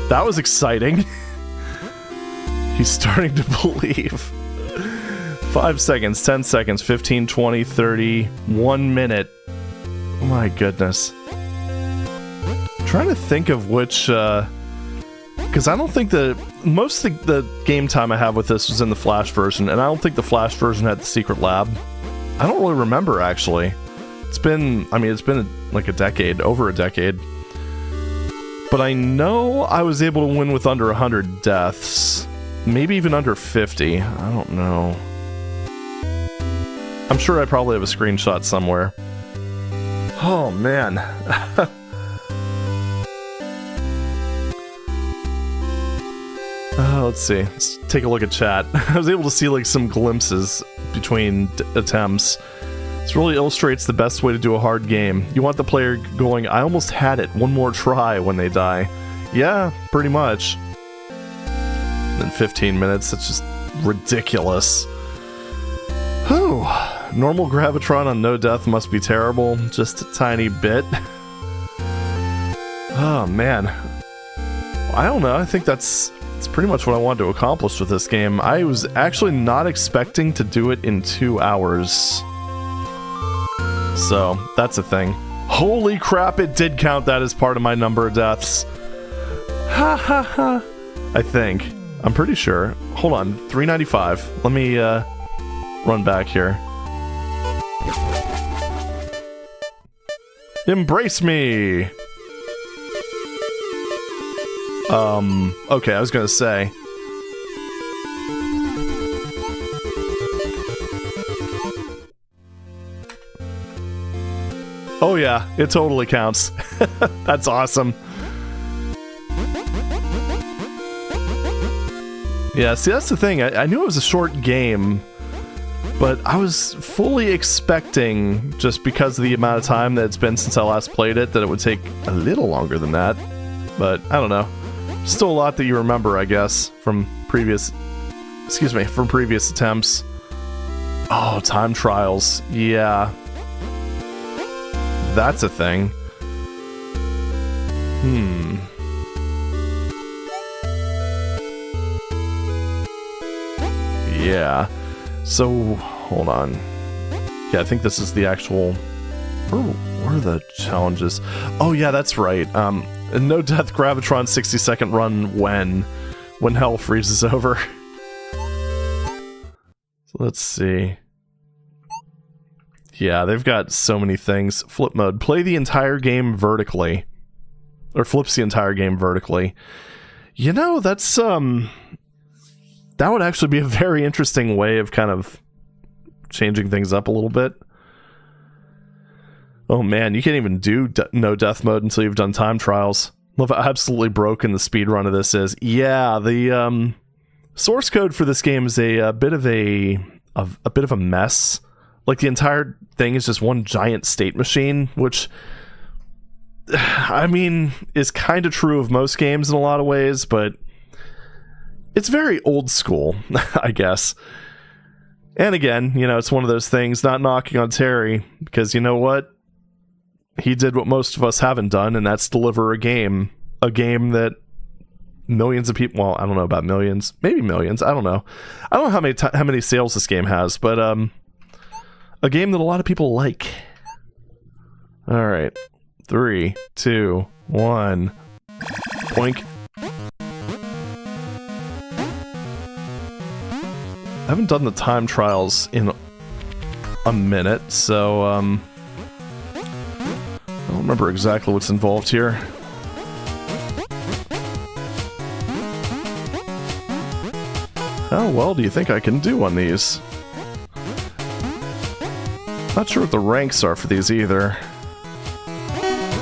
that was exciting. He's starting to believe. 5 seconds, 10 seconds, 15, 20, 30, 1 minute. Oh my goodness. I'm trying to think of which, because I don't think most of the game time I have with this was in the Flash version, and I don't think the Flash version had the secret lab. I don't really remember, actually. It's been like a decade, over a decade. But I know I was able to win with under 100 deaths. Maybe even under 50. I don't know. I'm sure I probably have a screenshot somewhere. Oh, man. Let's see. Let's take a look at chat. I was able to see like some glimpses between attempts. This really illustrates the best way to do a hard game. You want the player going, I almost had it, one more try when they die. Yeah, pretty much. And then 15 minutes, that's just ridiculous. Whew. Normal Gravitron on no death must be terrible. Just a tiny bit. Oh, man. I don't know, I think that's pretty much what I wanted to accomplish with this game. I was actually not expecting to do it in 2 hours. So, that's a thing. Holy crap, it did count that as part of my number of deaths. Ha ha ha. I think. I'm pretty sure. Hold on, 395. Let me, run back here. Embrace me! Okay, I was gonna say. Oh yeah, it totally counts. That's awesome. Yeah, see, that's the thing. I knew it was a short game, but I was fully expecting, just because of the amount of time that it's been since I last played it, that it would take a little longer than that. But, I don't know. Still a lot that you remember, I guess, from previous... Excuse me, from previous attempts. Oh, time trials. Yeah. That's a thing. Yeah. So, hold on. Yeah, I think this is the actual... Where are the challenges? Oh, yeah, that's right. No death Gravitron 60-second run when hell freezes over. So let's see. Yeah, they've got so many things. Flip mode. Play the entire game vertically. Or flips the entire game vertically. You know, that's, that would actually be a very interesting way of kind of changing things up a little bit. Oh man, you can't even do no death mode until you've done time trials. Love how absolutely broken the speedrun of this is. Yeah, the, source code for this game is a bit of a mess. Like, the entire thing is just one giant state machine, which, I mean, is kind of true of most games in a lot of ways, but it's very old school, I guess. And again, you know, it's one of those things, not knocking on Terry, because you know what? He did what most of us haven't done, and that's deliver a game that millions of people, well, I don't know about millions, maybe millions, I don't know. I don't know how many sales this game has, but, a game that a lot of people like. Alright. 3, 2, 1. Boink. haven't done the time trials in a minute, so I don't remember exactly what's involved here. How well do you think I can do on these? Not sure what the ranks are for these either.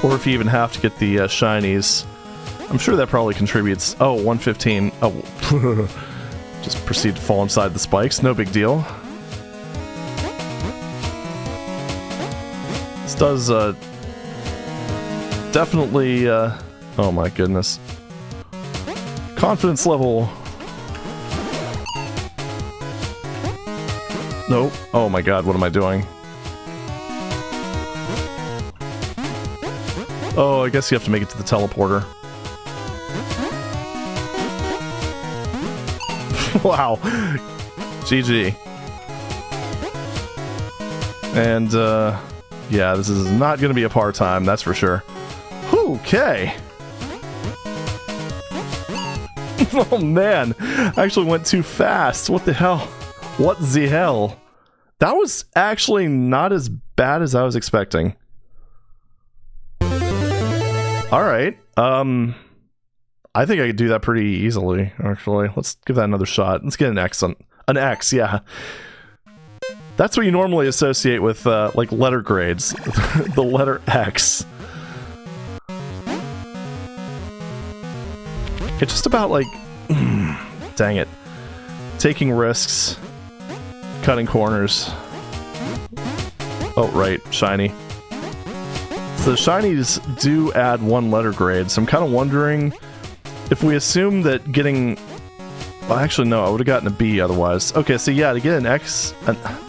Or if you even have to get the shinies. I'm sure that probably contributes. Oh, 115. Oh, just proceed to fall inside the spikes. No big deal. This does definitely... oh my goodness. Confidence level... Nope. Oh my god, what am I doing? Oh, I guess you have to make it to the teleporter. Wow. GG. And, yeah, this is not going to be a part-time, that's for sure. Okay. Oh man, I actually went too fast. What the hell? What the hell? That was actually not as bad as I was expecting. Alright, I think I could do that pretty easily, actually. Let's give that another shot. Let's get an X on... An X, yeah. That's what you normally associate with, like, letter grades. The letter X. It's just about, like... dang it. Taking risks. Cutting corners. Oh, right. Shiny. So the shinies do add 1 letter grade, so I'm kind of wondering if we assume that getting... Well, actually, no, I would have gotten a B otherwise. Okay, so yeah, to get an X...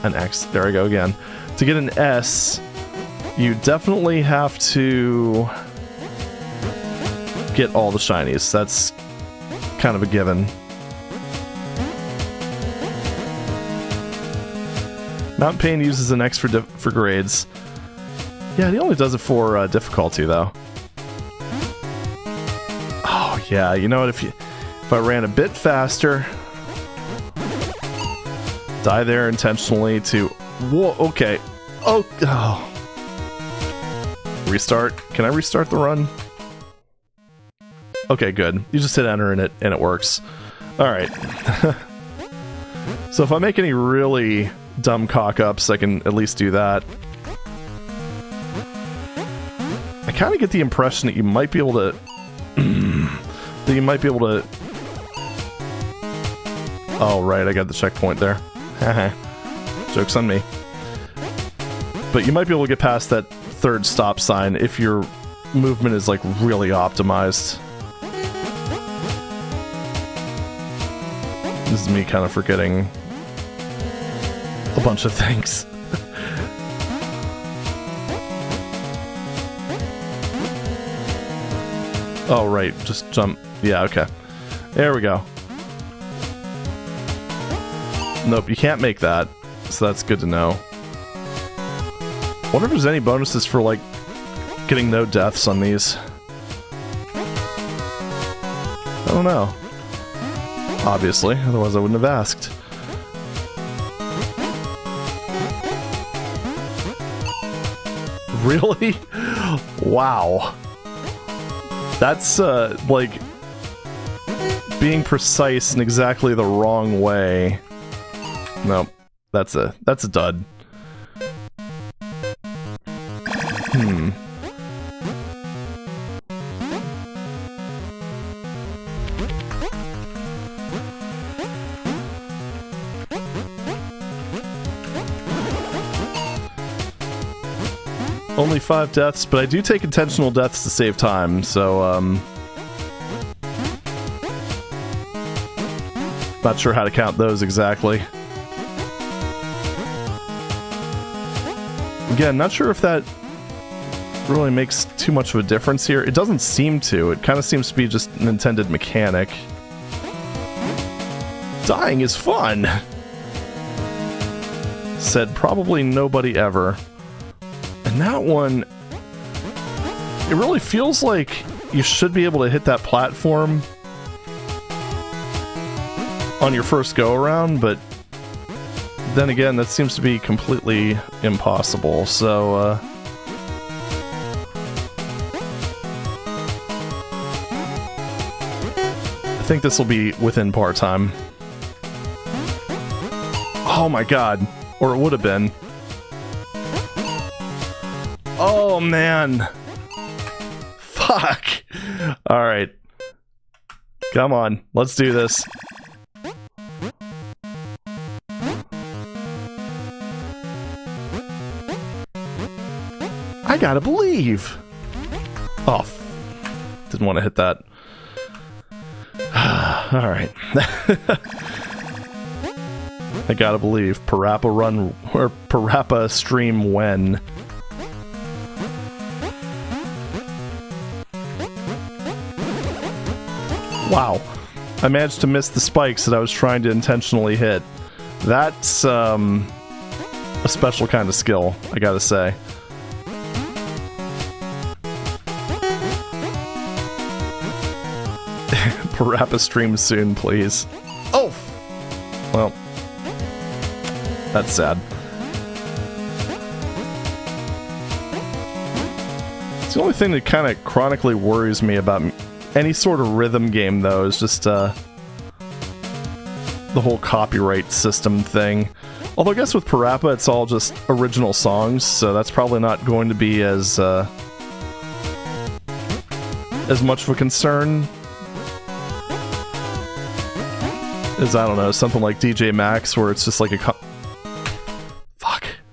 An X, there I go again. To get an S, you definitely have to get all the shinies. That's kind of a given. Mountain Pain uses an X for grades. Yeah, he only does it for difficulty, though. Oh, yeah, you know what, if I ran a bit faster... Die there intentionally to... Whoa, okay. Oh, Restart. Can I restart the run? Okay, good. You just hit enter and it works. Alright. So if I make any really dumb cock-ups, I can at least do that. I kind of get the impression that you might be able to... that you might be able to... Oh, right, I got the checkpoint there. Joke's on me. But you might be able to get past that 3rd stop sign if your movement is, like, really optimized. This is me kind of forgetting a bunch of things. Oh, right, just jump. Yeah, okay. There we go. Nope, you can't make that, so that's good to know. Wonder if there's any bonuses for, like, getting no deaths on these. I don't know. Obviously, otherwise I wouldn't have asked. Really? Wow. That's, like, being precise in exactly the wrong way. Nope. That's a dud. Only 5 deaths, but I do take intentional deaths to save time, so, not sure how to count those exactly. Again, not sure if that really makes too much of a difference here. It doesn't seem to. It kind of seems to be just an intended mechanic. Dying is fun! Said probably nobody ever. And that one, it really feels like you should be able to hit that platform on your first go-around, but then again, that seems to be completely impossible, so, I think this will be within par time. Oh my god. Or it would have been. Oh man. Fuck. Alright. Come on. Let's do this. I gotta believe. Oh. Didn't want to hit that. Alright. I gotta believe. Parappa run, or Parappa stream when. Wow. I managed to miss the spikes that I was trying to intentionally hit. That's, a special kind of skill, I gotta say. Parappa stream soon, please. Oh! Well. That's sad. It's the only thing that kind of chronically worries me about any sort of rhythm game, though, is just, the whole copyright system thing. Although I guess with Parappa, it's all just original songs, so that's probably not going to be as much of a concern as, I don't know, something like DJ Max, where it's just like a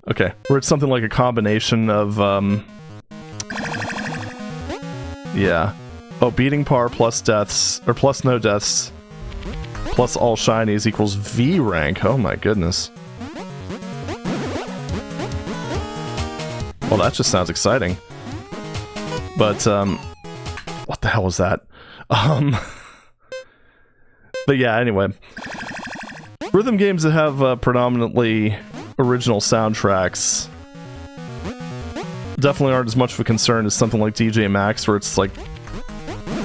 okay. Where it's something like a combination of, yeah. Oh, beating par plus deaths, or plus no deaths, plus all shinies equals V rank. Oh my goodness. Well, that just sounds exciting. But, what the hell was that? But yeah, anyway. Rhythm games that have, predominantly original soundtracks definitely aren't as much of a concern as something like DJ Max, where it's like,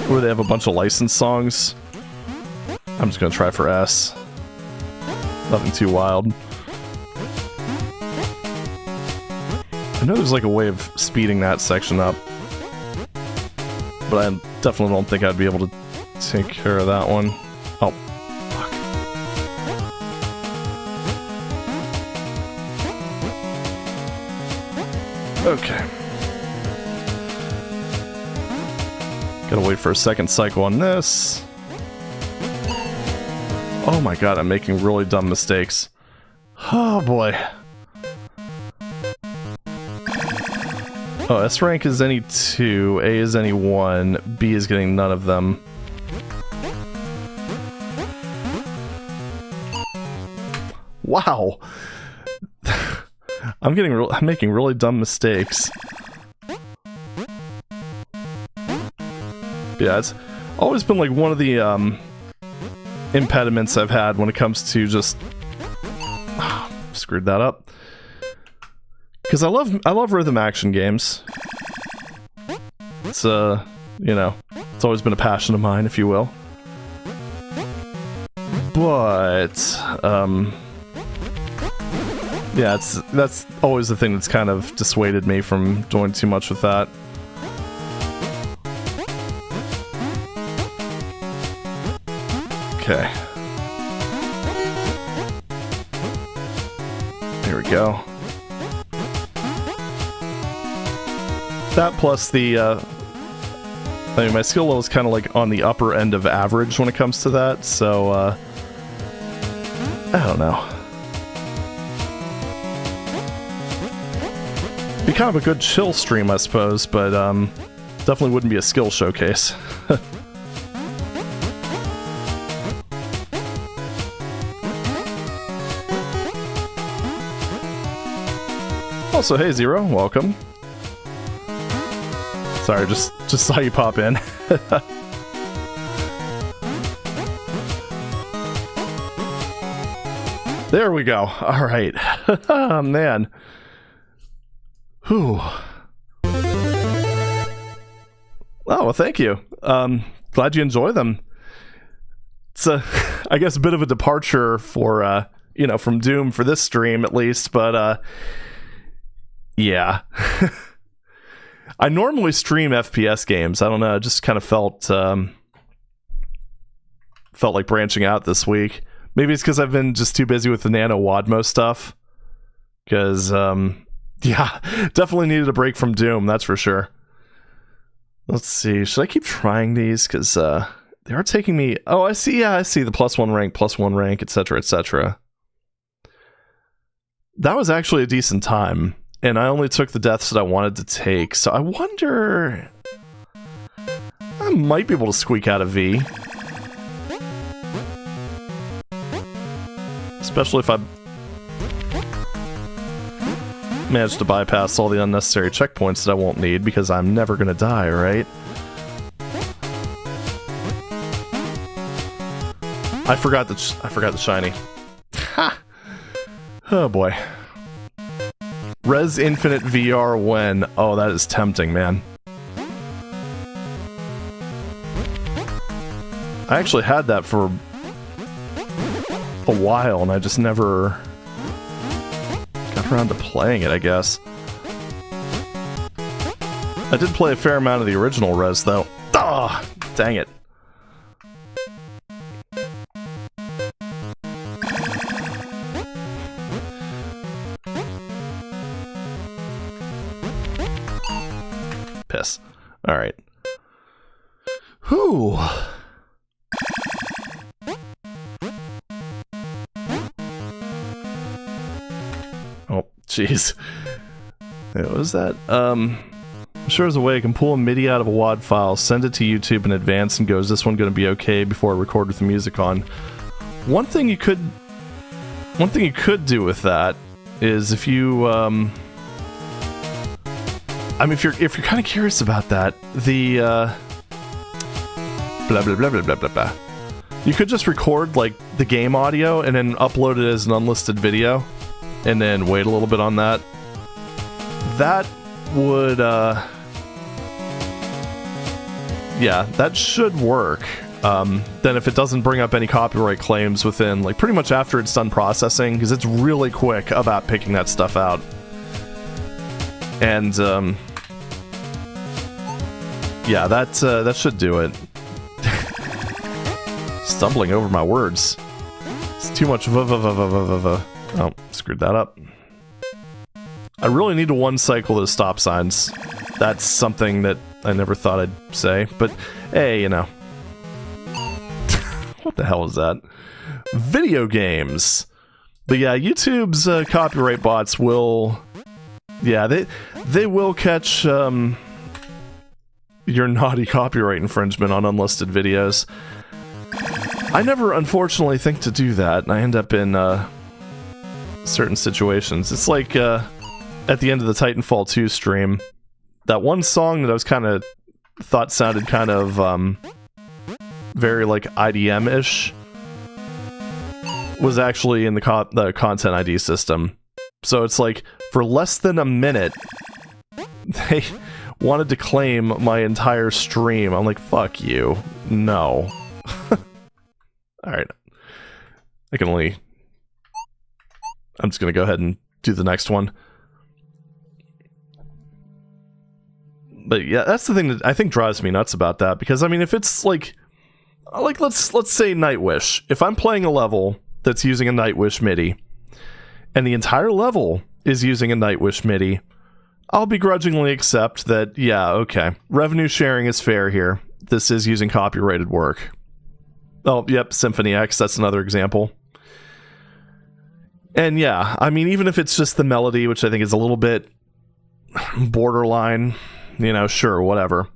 where they have a bunch of licensed songs. I'm just gonna try for S. Nothing too wild. I know there's like a way of speeding that section up, but I definitely don't think I'd be able to take care of that one. Oh, fuck. Okay. Gotta wait for a second cycle on this. Oh my god, I'm making really dumb mistakes. Oh boy. Oh, S rank is any 2, A is any 1, B is getting none of them. Wow! I'm making really dumb mistakes. Yeah, it's always been like one of the impediments I've had when it comes to just screwed that up. Because I love rhythm action games. It's you know, it's always been a passion of mine, if you will. But yeah, that's always the thing that's kind of dissuaded me from doing too much with that. Okay. Here we go. That plus the, I mean, my skill level is kind of like on the upper end of average when it comes to that, so, I don't know. Be kind of a good chill stream, I suppose, but, definitely wouldn't be a skill showcase. Also, hey Zero, welcome. Sorry, just saw you pop in. There we go. All right. Oh, man. Whew. Oh, well, thank you. Glad you enjoy them. It's I guess a bit of a departure for you know, from Doom for this stream at least, but yeah. I normally stream FPS games. I don't know, I just kind of felt like branching out this week. Maybe it's because I've been just too busy with the NaNoWADMo stuff. Because, yeah, definitely needed a break from Doom, that's for sure. Let's see, should I keep trying these? Because they are taking me... Oh, I see the +1 rank, etc., etc. That was actually a decent time, and I only took the deaths that I wanted to take, so I wonder... I might be able to squeak out a V. Especially if I manage to bypass all the unnecessary checkpoints that I won't need, because I'm never gonna die, right? I forgot the shiny. Ha! Oh boy. Res Infinite VR when? Oh, that is tempting, man. I actually had that for a while, and I just never got around to playing it, I guess. I did play a fair amount of the original Res, though. Ah, dang it. Piss. Alright. Whew. Oh, jeez. What was that? I'm sure there's a way I can pull a MIDI out of a WAD file, send it to YouTube in advance, and go, is this one going to be okay before I record with the music on? One thing you could do with that is if you, I mean, if you're kind of curious about that, the, blah, blah, blah, blah, blah, blah, blah. You could just record, like, the game audio and then upload it as an unlisted video, and then wait a little bit on that. That would, yeah, that should work. Then if it doesn't bring up any copyright claims within, like, pretty much after it's done processing, because it's really quick about picking that stuff out. And, yeah, that should do it. Stumbling over my words. It's too much Oh, screwed that up. I really need to one-cycle those stop signs. That's something that I never thought I'd say, but hey, you know. What the hell is that? Video games! But yeah, YouTube's copyright bots will... Yeah, they will catch your naughty copyright infringement on unlisted videos. I never, unfortunately, think to do that, and I end up in certain situations. It's like at the end of the Titanfall 2 stream, that one song that I was kind of thought sounded kind of very like IDM-ish was actually in the content ID system. So it's like, for less than a minute, they wanted to claim my entire stream. I'm like, fuck you. No. Alright. I'm just gonna go ahead and do the next one. But yeah, that's the thing that I think drives me nuts about that, because I mean, if it's like let's say Nightwish. If I'm playing a level that's using a Nightwish MIDI, and the entire level is using a Nightwish MIDI, I'll begrudgingly accept that, yeah, okay, revenue sharing is fair here. This is using copyrighted work. Oh, yep, Symphony X, that's another example. And yeah, I mean, even if it's just the melody, which I think is a little bit borderline, you know, sure, whatever.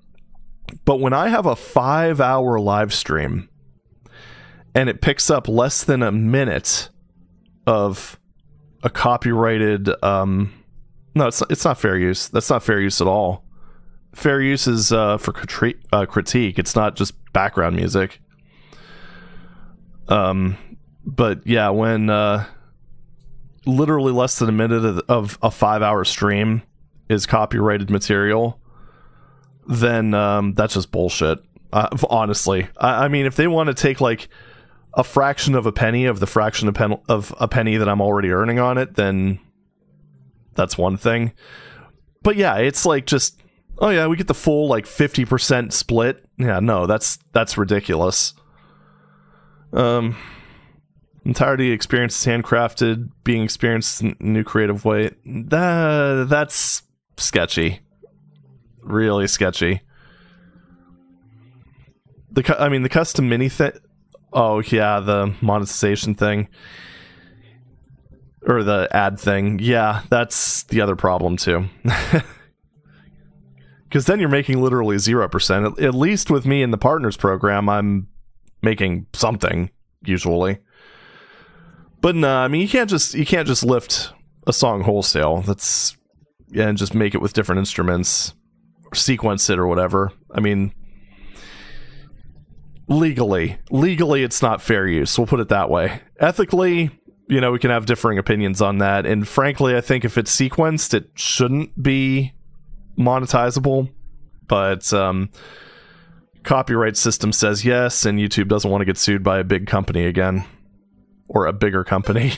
But when I have a 5-hour live stream, and it picks up less than a minute of a copyrighted, no, it's not fair use. That's not fair use at all. Fair use is for critique. It's not just background music. But yeah, when literally less than a minute of a 5-hour stream is copyrighted material, then that's just bullshit. Honestly, I mean, if they want to take like a fraction of a penny of the fraction of a penny that I'm already earning on it, then that's one thing. But yeah, it's like just, oh yeah, we get the full like 50% split. Yeah, no, that's ridiculous. Entirety experience is handcrafted, being experienced in a new creative way. That's sketchy. Really sketchy. The custom mini thing. Oh yeah, the monetization thing. Or the ad thing. Yeah, that's the other problem too. Because then you're making literally 0%. At least with me in the partners program, I'm making something usually. But no, I mean you can't just lift a song wholesale. And just make it with different instruments, or sequence it or whatever. I mean, legally, it's not fair use. We'll put it that way. Ethically, we can have differing opinions on that. And frankly, I think if it's sequenced, it shouldn't be monetizable. But copyright system says yes, and YouTube doesn't want to get sued by a big company again. Or a bigger company.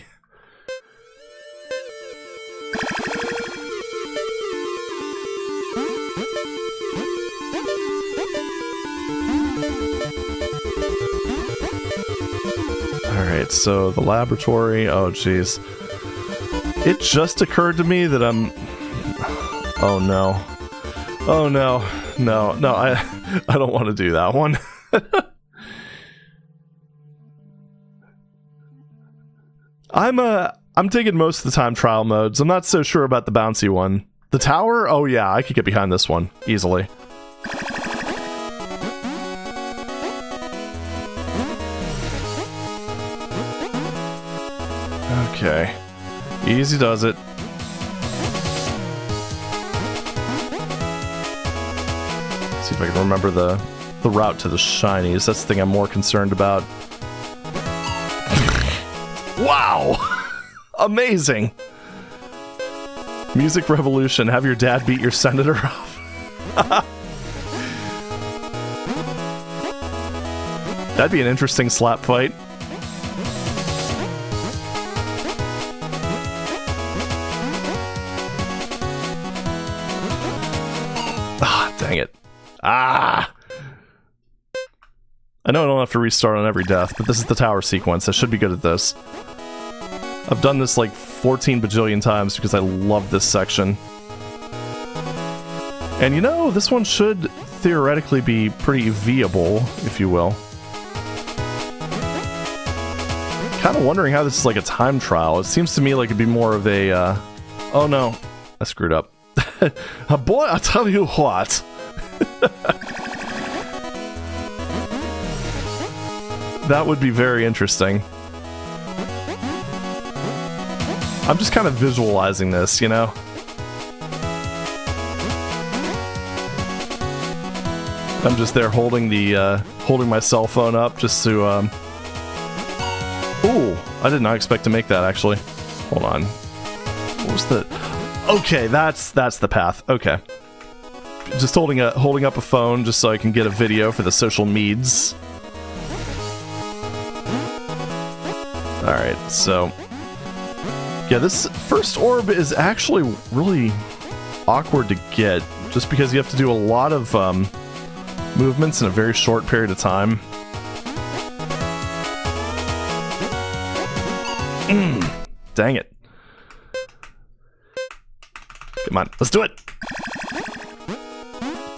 Alright, so the laboratory. Oh, jeez. It just occurred to me that I'm... Oh, no. Oh, no. No, I don't want to do that one. I'm digging most of the time trial modes. I'm not so sure about the bouncy one. The tower? Oh yeah, I could get behind this one easily. Okay. Easy does it. See if I can remember the route to the shinies. That's the thing I'm more concerned about. Wow! Amazing! Music Revolution, have your dad beat your senator up. That'd be an interesting slap fight. Ah, dang it. Ah! I know I don't have to restart on every death, but this is the tower sequence. I should be good at this. I've done this like 14 bajillion times because I love this section. And this one should theoretically be pretty viable, if you will. Kind of wondering how this is like a time trial. It seems to me like it'd be more of a, oh no, I screwed up. Boy, I'll tell you what. That would be very interesting. I'm just kind of visualizing this, I'm just there holding my cell phone up just to, Ooh, I did not expect to make that, actually. Hold on. What was the... Okay, that's the path. Okay. Just holding up a phone just so I can get a video for the social meds. Alright, so... Yeah, this first orb is actually really awkward to get, just because you have to do a lot of movements in a very short period of time. Dang it. Come on, let's do it!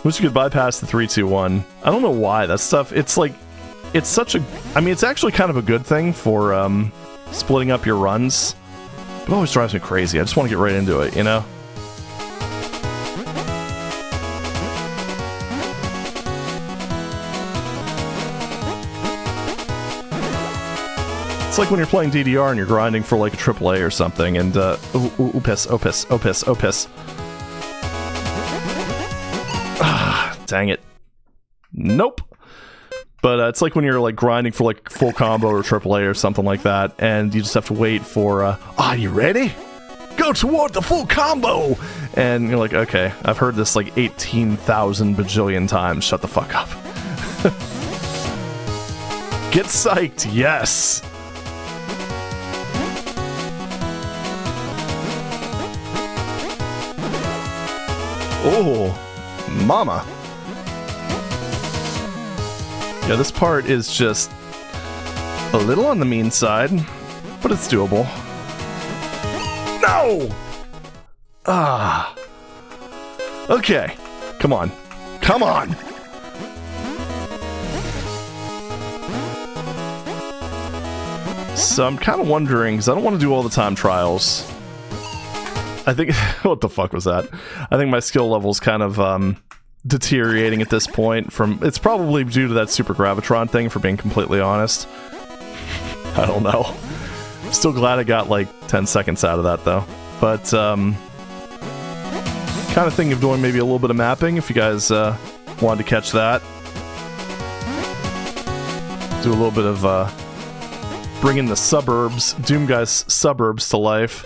Wish you could bypass the 3, 2, 1. I don't know why, that stuff, it's like... It's such a... I mean, it's actually kind of a good thing for splitting up your runs. But it always drives me crazy. I just want to get right into it, It's like when you're playing DDR and you're grinding for like a AAA or something, and ooh, piss, oh piss, oh piss, oh piss. Ah, dang it. Nope. But it's like when you're like grinding for like full combo or AAA or something like that, and you just have to wait for, are you ready? Go toward the full combo! And you're like, okay, I've heard this like 18,000 bajillion times, shut the fuck up. Get psyched, yes! Oh, mama. Yeah, this part is just a little on the mean side, but it's doable. No! Ah. Okay. Come on. Come on! So I'm kind of wondering, because I don't want to do all the time trials. I think... what the fuck was that? I think my skill level's kind of deteriorating at this point. It's probably due to that Super Gravitron thing, for being completely honest. I don't know. Still glad I got like 10 seconds out of that though. But kind of thinking of doing maybe a little bit of mapping if you guys wanted to catch that. Do a little bit of bringing the suburbs, Doom Guy's suburbs to life.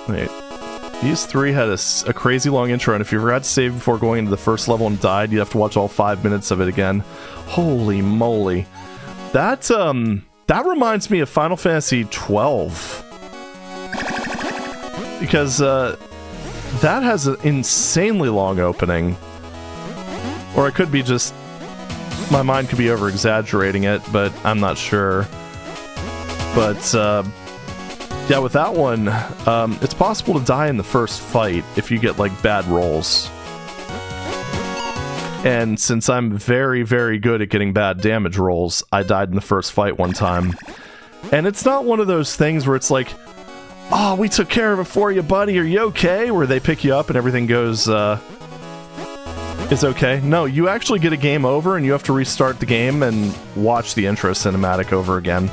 Wait. These three had a crazy long intro, and if you forgot to save before going into the first level and died, you'd have to watch all 5 minutes of it again. Holy moly. That reminds me of Final Fantasy XII. Because, that has an insanely long opening. Or it could be just... my mind could be over-exaggerating it, but I'm not sure. But, yeah, with that one, it's possible to die in the first fight if you get, like, bad rolls. And since I'm very, very good at getting bad damage rolls, I died in the first fight one time. And it's not one of those things where it's like, oh, we took care of it for you, buddy, are you okay? Where they pick you up and everything goes, is okay. No, you actually get a game over and you have to restart the game and watch the intro cinematic over again.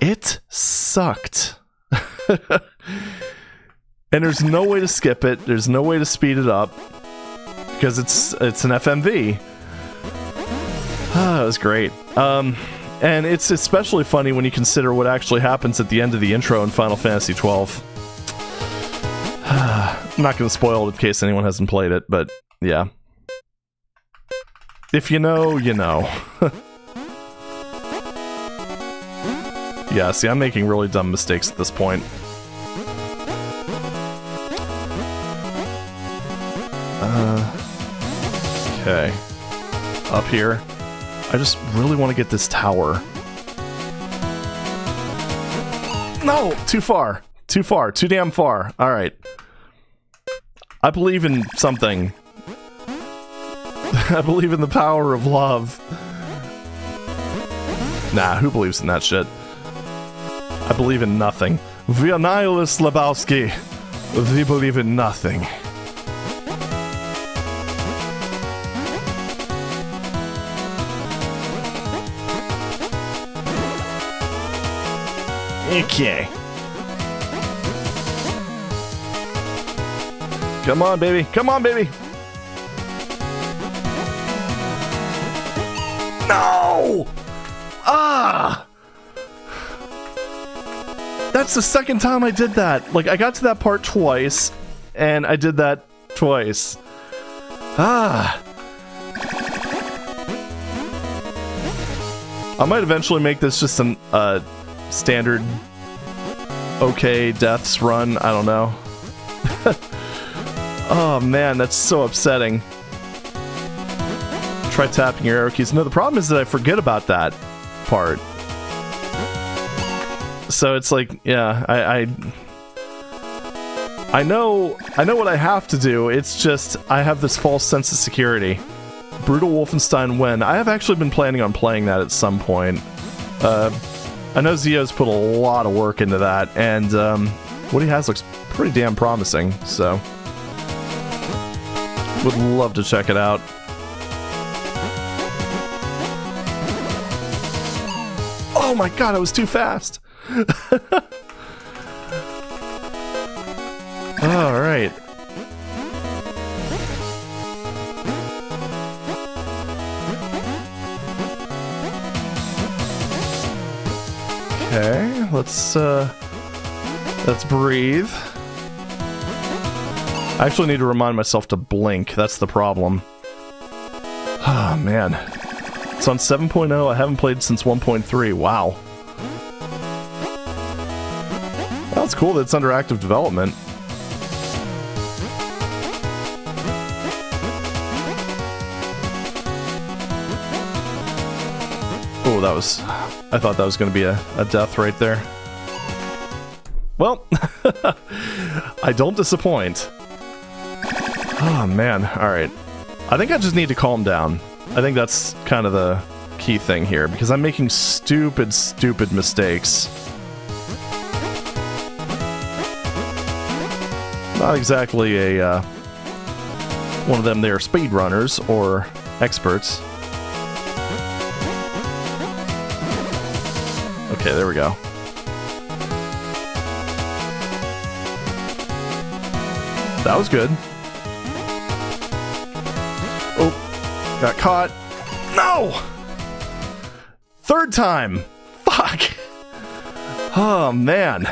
It sucked. And there's no way to skip it. There's no way to speed it up. Because it's an FMV. It was great. And it's especially funny when you consider what actually happens at the end of the intro in Final Fantasy XII. I'm not going to spoil it in case anyone hasn't played it, but yeah. If you know, you know. Yeah, see, I'm making really dumb mistakes at this point. Okay. Up here. I just really want to get this tower. No! Too far. Too far. Too damn far. Alright. I believe in something. I believe in the power of love. Nah, who believes in that shit? I believe in nothing. We are nihilists, Lebowski. We believe in nothing. Okay. Come on, baby. Come on, baby. No! Ah! That's the second time I did that. Like, I got to that part twice, and I did that twice. Ah! I might eventually make this just an, standard okay deaths run. I don't know. Oh man, that's so upsetting. Try tapping your arrow keys. No, the problem is that I forget about that part. So it's like, yeah, I know what I have to do. It's just I have this false sense of security. Brutal Wolfenstein when? I have actually been planning on playing that at some point. I know Zio's put a lot of work into that, and what he has looks pretty damn promising, so would love to check it out. Oh my god, I was too fast! Alright. Okay, let's breathe. I actually need to remind myself to blink, that's the problem. Oh, man. It's on 7.0. I haven't played since 1.3. Wow. Well, it's cool that it's under active development. Oh, that was... I thought that was going to be a death right there. Well, I don't disappoint. Oh, man. Alright. I think I just need to calm down. I think that's kind of the key thing here, because I'm making stupid mistakes. Not exactly a, one of them there speedrunners or experts. Okay, there we go. That was good. Oh, got caught. No! Third time! Fuck! Oh, man.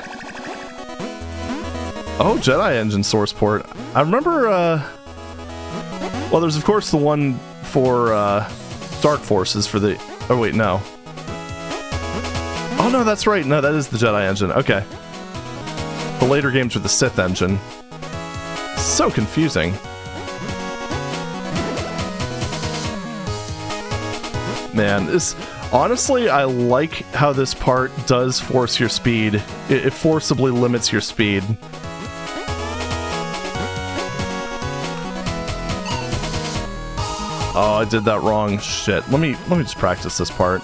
Oh, Jedi Engine source port. I remember, well, there's of course the one for, Dark Forces for the... Oh, wait, no. Oh, no, that's right. No, that is the Jedi Engine. Okay. The later games were the Sith Engine. So confusing. Man, this... Honestly, I like how this part does force your speed. It forcibly limits your speed. Oh, I did that wrong. Shit. Let me just practice this part.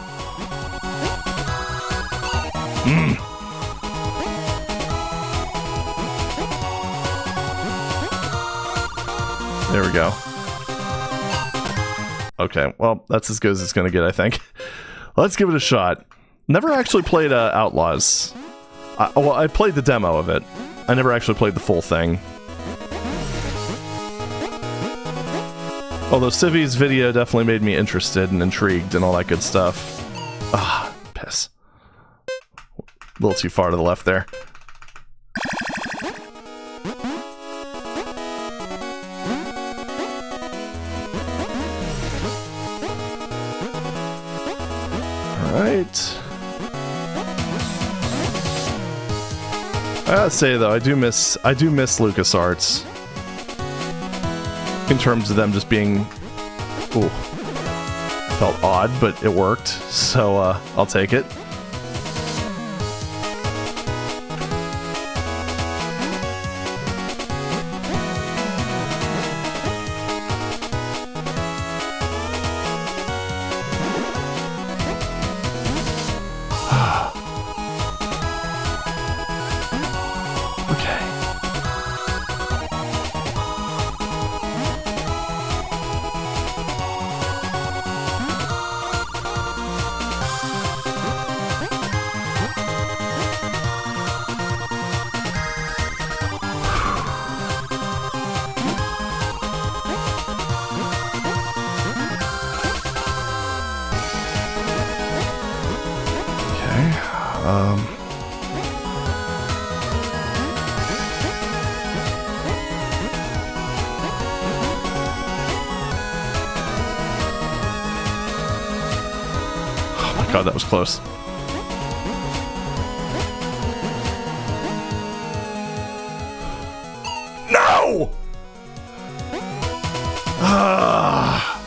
There we go. Okay, well, that's as good as it's gonna get, I think. Let's give it a shot. Never actually played Outlaws. Well, I played the demo of it. I never actually played the full thing. Although Civi's video definitely made me interested and intrigued and all that good stuff. Ah, piss. A little too far to the left there. Alright. I gotta say though, I do miss LucasArts. In terms of them just being... Ooh. Felt odd, but it worked, so I'll take it. God, that was close. No! Ah!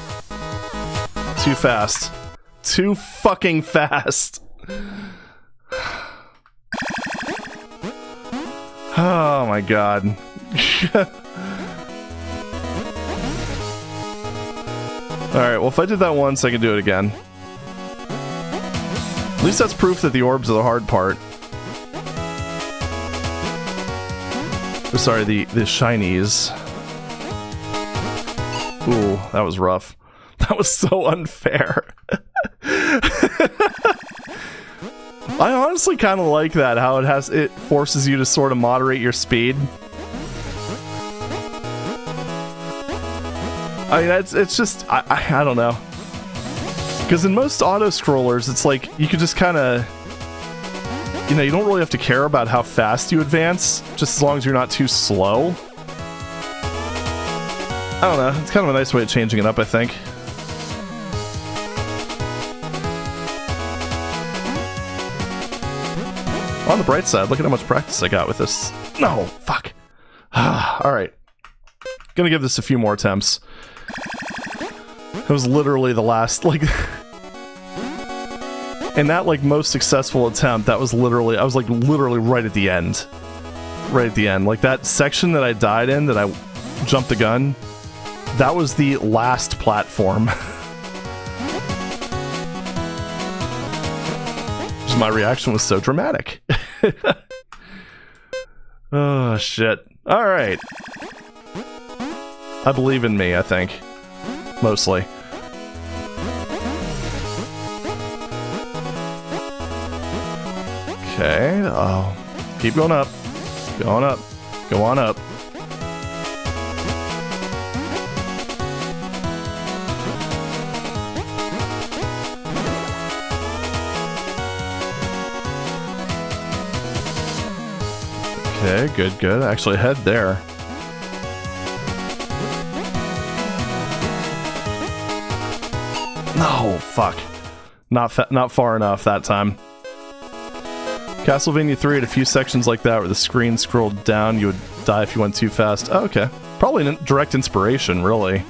Too fast. Too fucking fast. Oh my god. Alright, well if I did that once, I can do it again. At least that's proof that the orbs are the hard part. Oh, sorry, the shinies. Ooh, that was rough. That was so unfair. I honestly kind of like that, how it forces you to sort of moderate your speed. I mean, it's just, I don't know. Because in most auto-scrollers, it's like, you could just kind of... You know, you don't really have to care about how fast you advance, just as long as you're not too slow. I don't know, it's kind of a nice way of changing it up, I think. On the bright side, look at how much practice I got with this. No, fuck. Alright. Gonna give this a few more attempts. It was literally the last, like... in that, like, most successful attempt, that was literally... I was, like, literally right at the end. Right at the end. Like, that section that I died in, that I jumped the gun, that was the last platform. Just my reaction was so dramatic. Oh, shit. Alright. I believe in me, I think. Mostly. Okay, oh. Keep going up. Going up. Go on up. Okay, good, good. Actually, head there. No, fuck. Not far enough that time. Castlevania 3 had a few sections like that where the screen scrolled down. You would die if you went too fast. Oh, okay. Probably a direct inspiration, really.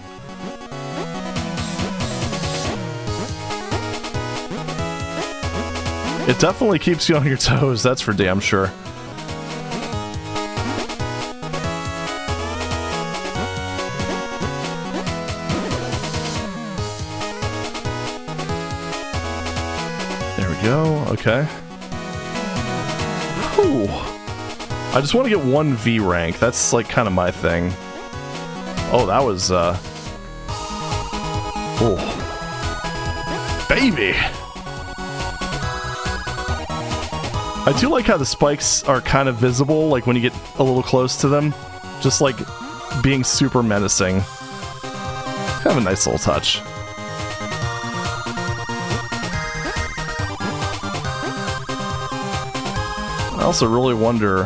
It definitely keeps you on your toes, that's for damn sure. There we go, okay. Whew. I just want to get one V rank, that's like kind of my thing. Oh, that was, oh. Baby! I do like how the spikes are kind of visible, like when you get a little close to them. Just like being super menacing. Kind of a nice little touch. I also really wonder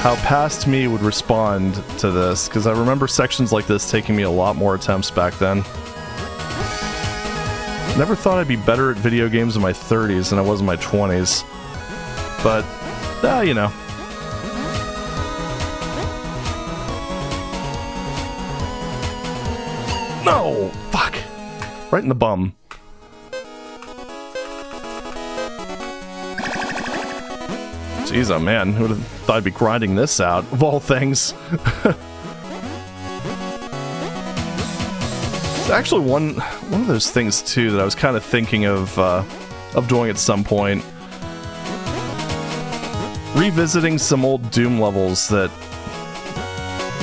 how past me would respond to this, because I remember sections like this taking me a lot more attempts back then. Never thought I'd be better at video games in my 30s than I was in my 20s. But, you know. No! Fuck! Right in the bum. Jeez, oh man, who would have thought I'd be grinding this out, of all things? Actually, one of those things too that I was kind of thinking of doing at some point. Revisiting some old Doom levels that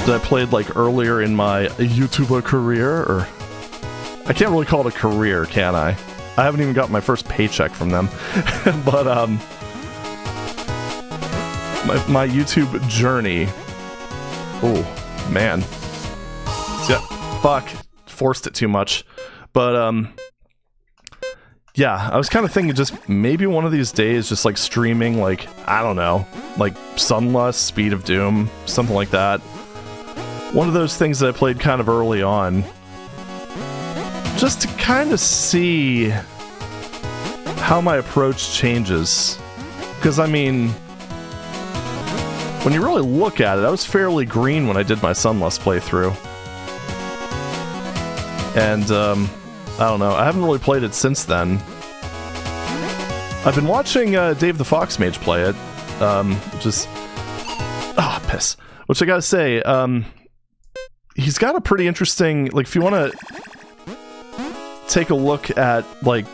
I played like earlier in my YouTuber career, or I can't really call it a career, can I? I haven't even got my first paycheck from them, but my YouTube journey. Oh man, yeah, fuck. Forced it too much, but yeah, I was kind of thinking just maybe one of these days just like streaming, like, I don't know, like Sunlust, Speed of Doom, something like that. One of those things that I played kind of early on, just to kind of see how my approach changes, because I mean, when you really look at it, I was fairly green when I did my Sunlust playthrough. And, I don't know, I haven't really played it since then. I've been watching Dave the Fox Mage play it, which is... Ah, piss. Which I gotta say, he's got a pretty interesting... Like, if you want to take a look at, like...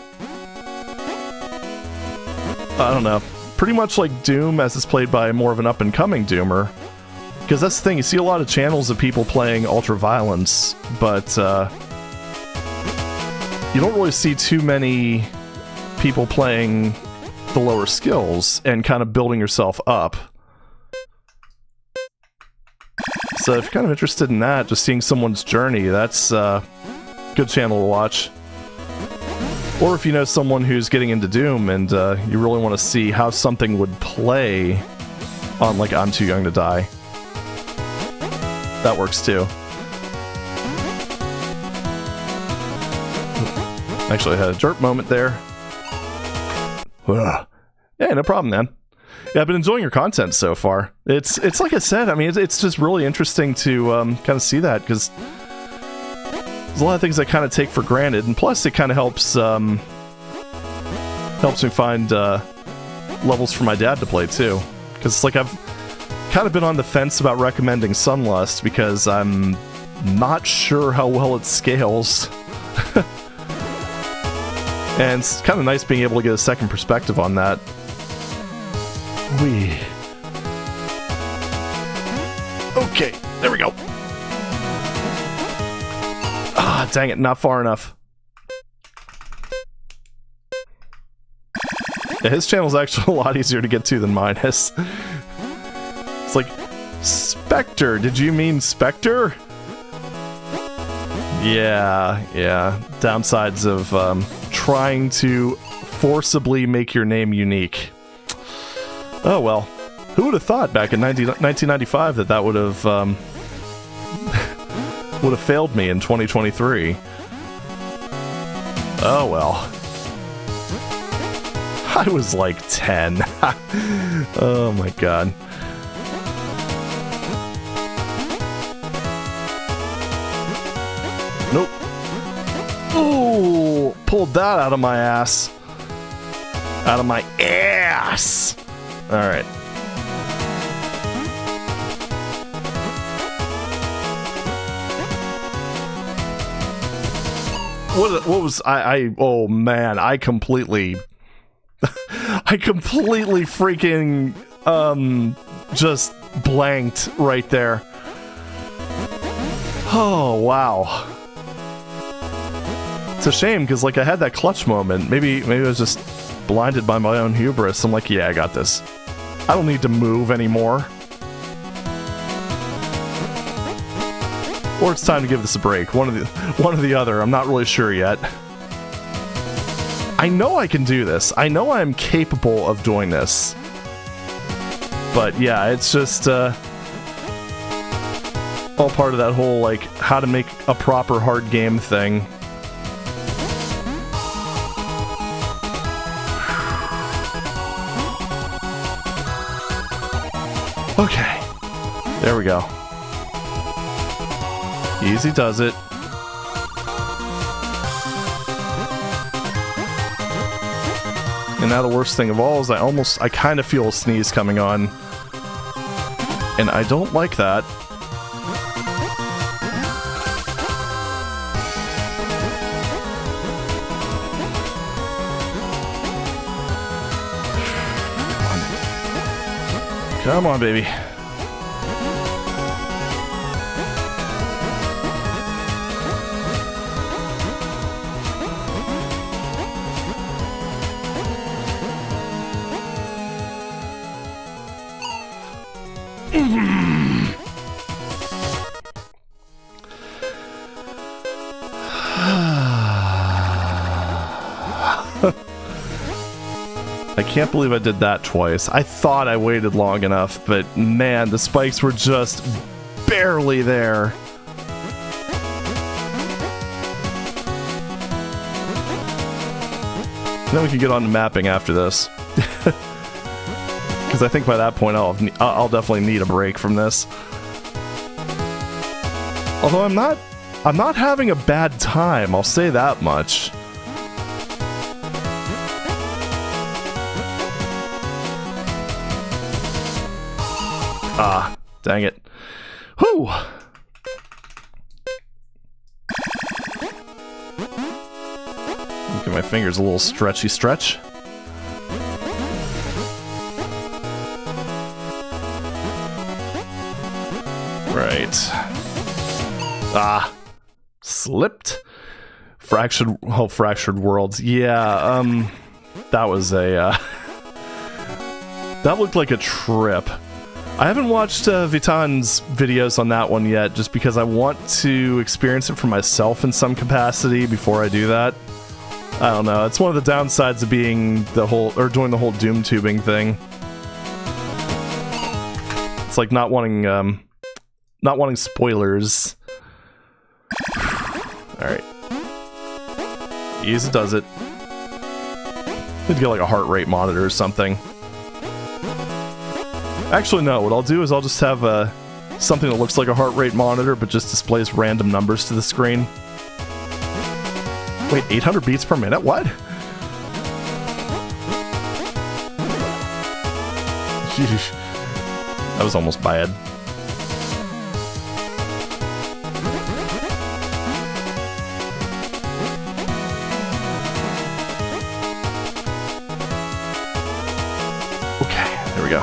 I don't know, pretty much like Doom as it's played by more of an up-and-coming Doomer. Because that's the thing, you see a lot of channels of people playing Ultra-Violence, but, you don't really see too many people playing the lower skills and kind of building yourself up. So if you're kind of interested in that, just seeing someone's journey, that's a good channel to watch. Or if you know someone who's getting into Doom and you really want to see how something would play on, like, I'm Too Young to Die. That works too. Actually, I had a jerk moment there. Ugh. Yeah, no problem, man. Yeah, I've been enjoying your content so far. It's like I said, I mean, it's just really interesting to kind of see that, because there's a lot of things I kind of take for granted, and plus it kind of helps me find levels for my dad to play too. Because it's like I've kind of been on the fence about recommending Sunlust because I'm not sure how well it scales. And it's kind of nice being able to get a second perspective on that. Whee. Okay, there we go. Ah, dang it, not far enough. Yeah, his channel's actually a lot easier to get to than mine is. It's like, Spectre, did you mean Spectre? Yeah. Downsides of trying to forcibly make your name unique. Oh well, who would have thought back in 1995 that would have would have failed me in 2023? Oh well. I was like 10. Oh my god. Nope. Ooh, pulled that out of my ass. Out of my ass. All right. What was I oh man, I completely freaking just blanked right there. Oh wow. It's a shame because like I had that clutch moment. Maybe I was just blinded by my own hubris. I'm like, yeah, I got this. I don't need to move anymore. Or it's time to give this a break. One or the other. I'm not really sure yet. I know I can do this. I know I'm capable of doing this. But yeah, it's just all part of that whole like how to make a proper hard game thing. Okay, there we go. Easy does it. And now the worst thing of all is I kind of feel a sneeze coming on. And I don't like that. Come on, baby. I can't believe I did that twice. I thought I waited long enough, but man, the spikes were just barely there. Then we can get on to mapping after this. Because I think by that point I'll definitely need a break from this. Although I'm not having a bad time, I'll say that much. Ah, dang it. Whew! Look at my fingers, a little stretchy stretch. Right. Ah, slipped. Fractured worlds. Yeah, that was a, that looked like a trip. I haven't watched Vitan's videos on that one yet, just because I want to experience it for myself in some capacity before I do that. I don't know, it's one of the downsides of being doing the whole Doom tubing thing. It's like not wanting spoilers. Alright. Easy does it. Need to get like a heart rate monitor or something. Actually, no. What I'll do is I'll just have something that looks like a heart rate monitor, but just displays random numbers to the screen. Wait, 800 beats per minute? What? Sheesh. That was almost bad. Okay, there we go.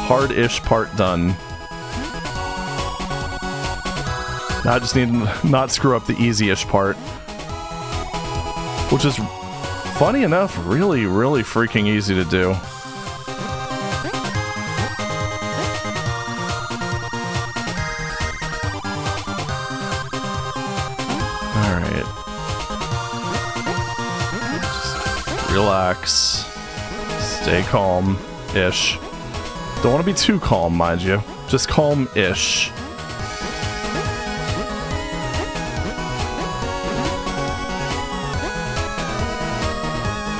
Hard-ish part done. Now I just need to not screw up the easy-ish part. Which is, funny enough, really, really freaking easy to do. Alright. Just relax. Stay calm-ish. Don't want to be too calm, mind you. Just calm-ish.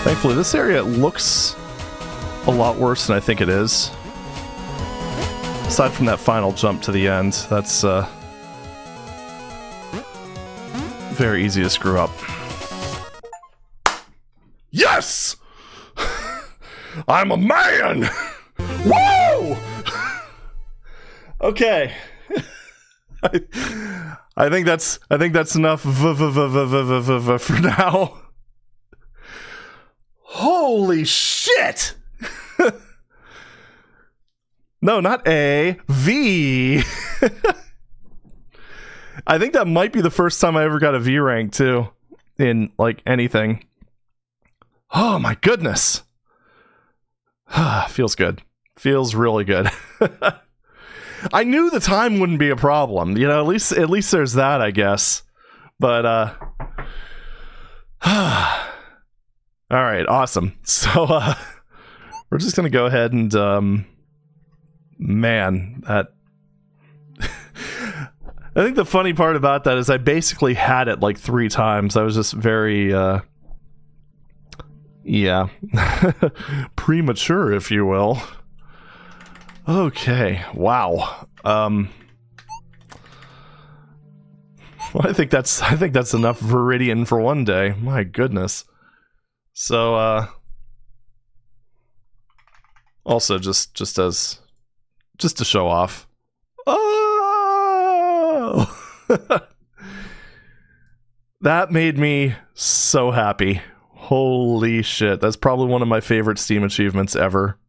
Thankfully, this area looks a lot worse than I think it is. Aside from that final jump to the end, that's very easy to screw up. Yes! I'm a man! Woo! Okay. I think that's enough for now. Holy shit! No, not A, V. I think that might be the first time I ever got a V rank too in like anything. Oh my goodness. Feels good. Feels really good. I knew the time wouldn't be a problem. You know, at least there's that, I guess. But all right, awesome. So we're just gonna go ahead and man, that I think the funny part about that is I basically had it like 3 times. I was just very yeah. Premature, if you will. Okay, wow. Well, I think that's enough Viridian for one day. My goodness. So also just to show off. Oh! That made me so happy. Holy shit. That's probably one of my favorite Steam achievements ever.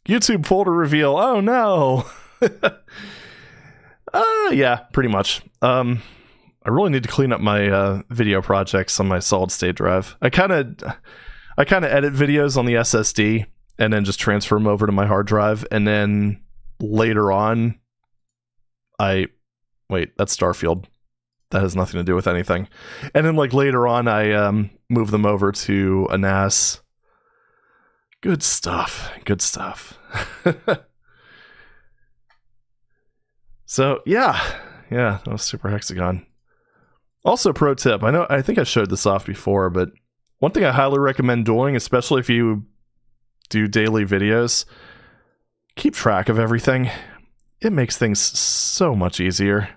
YouTube folder reveal. Oh no. Yeah, pretty much. I really need to clean up my video projects on my solid state drive. I kind of edit videos on the SSD and then just transfer them over to my hard drive, and then later on wait, that's Starfield. That has nothing to do with anything. And then like later on I move them over to a NAS. Good stuff. Good stuff. So yeah, that was Super Hexagon. Also, pro tip, I think I showed this off before, but one thing I highly recommend doing, especially if you do daily videos, keep track of everything. It makes things so much easier.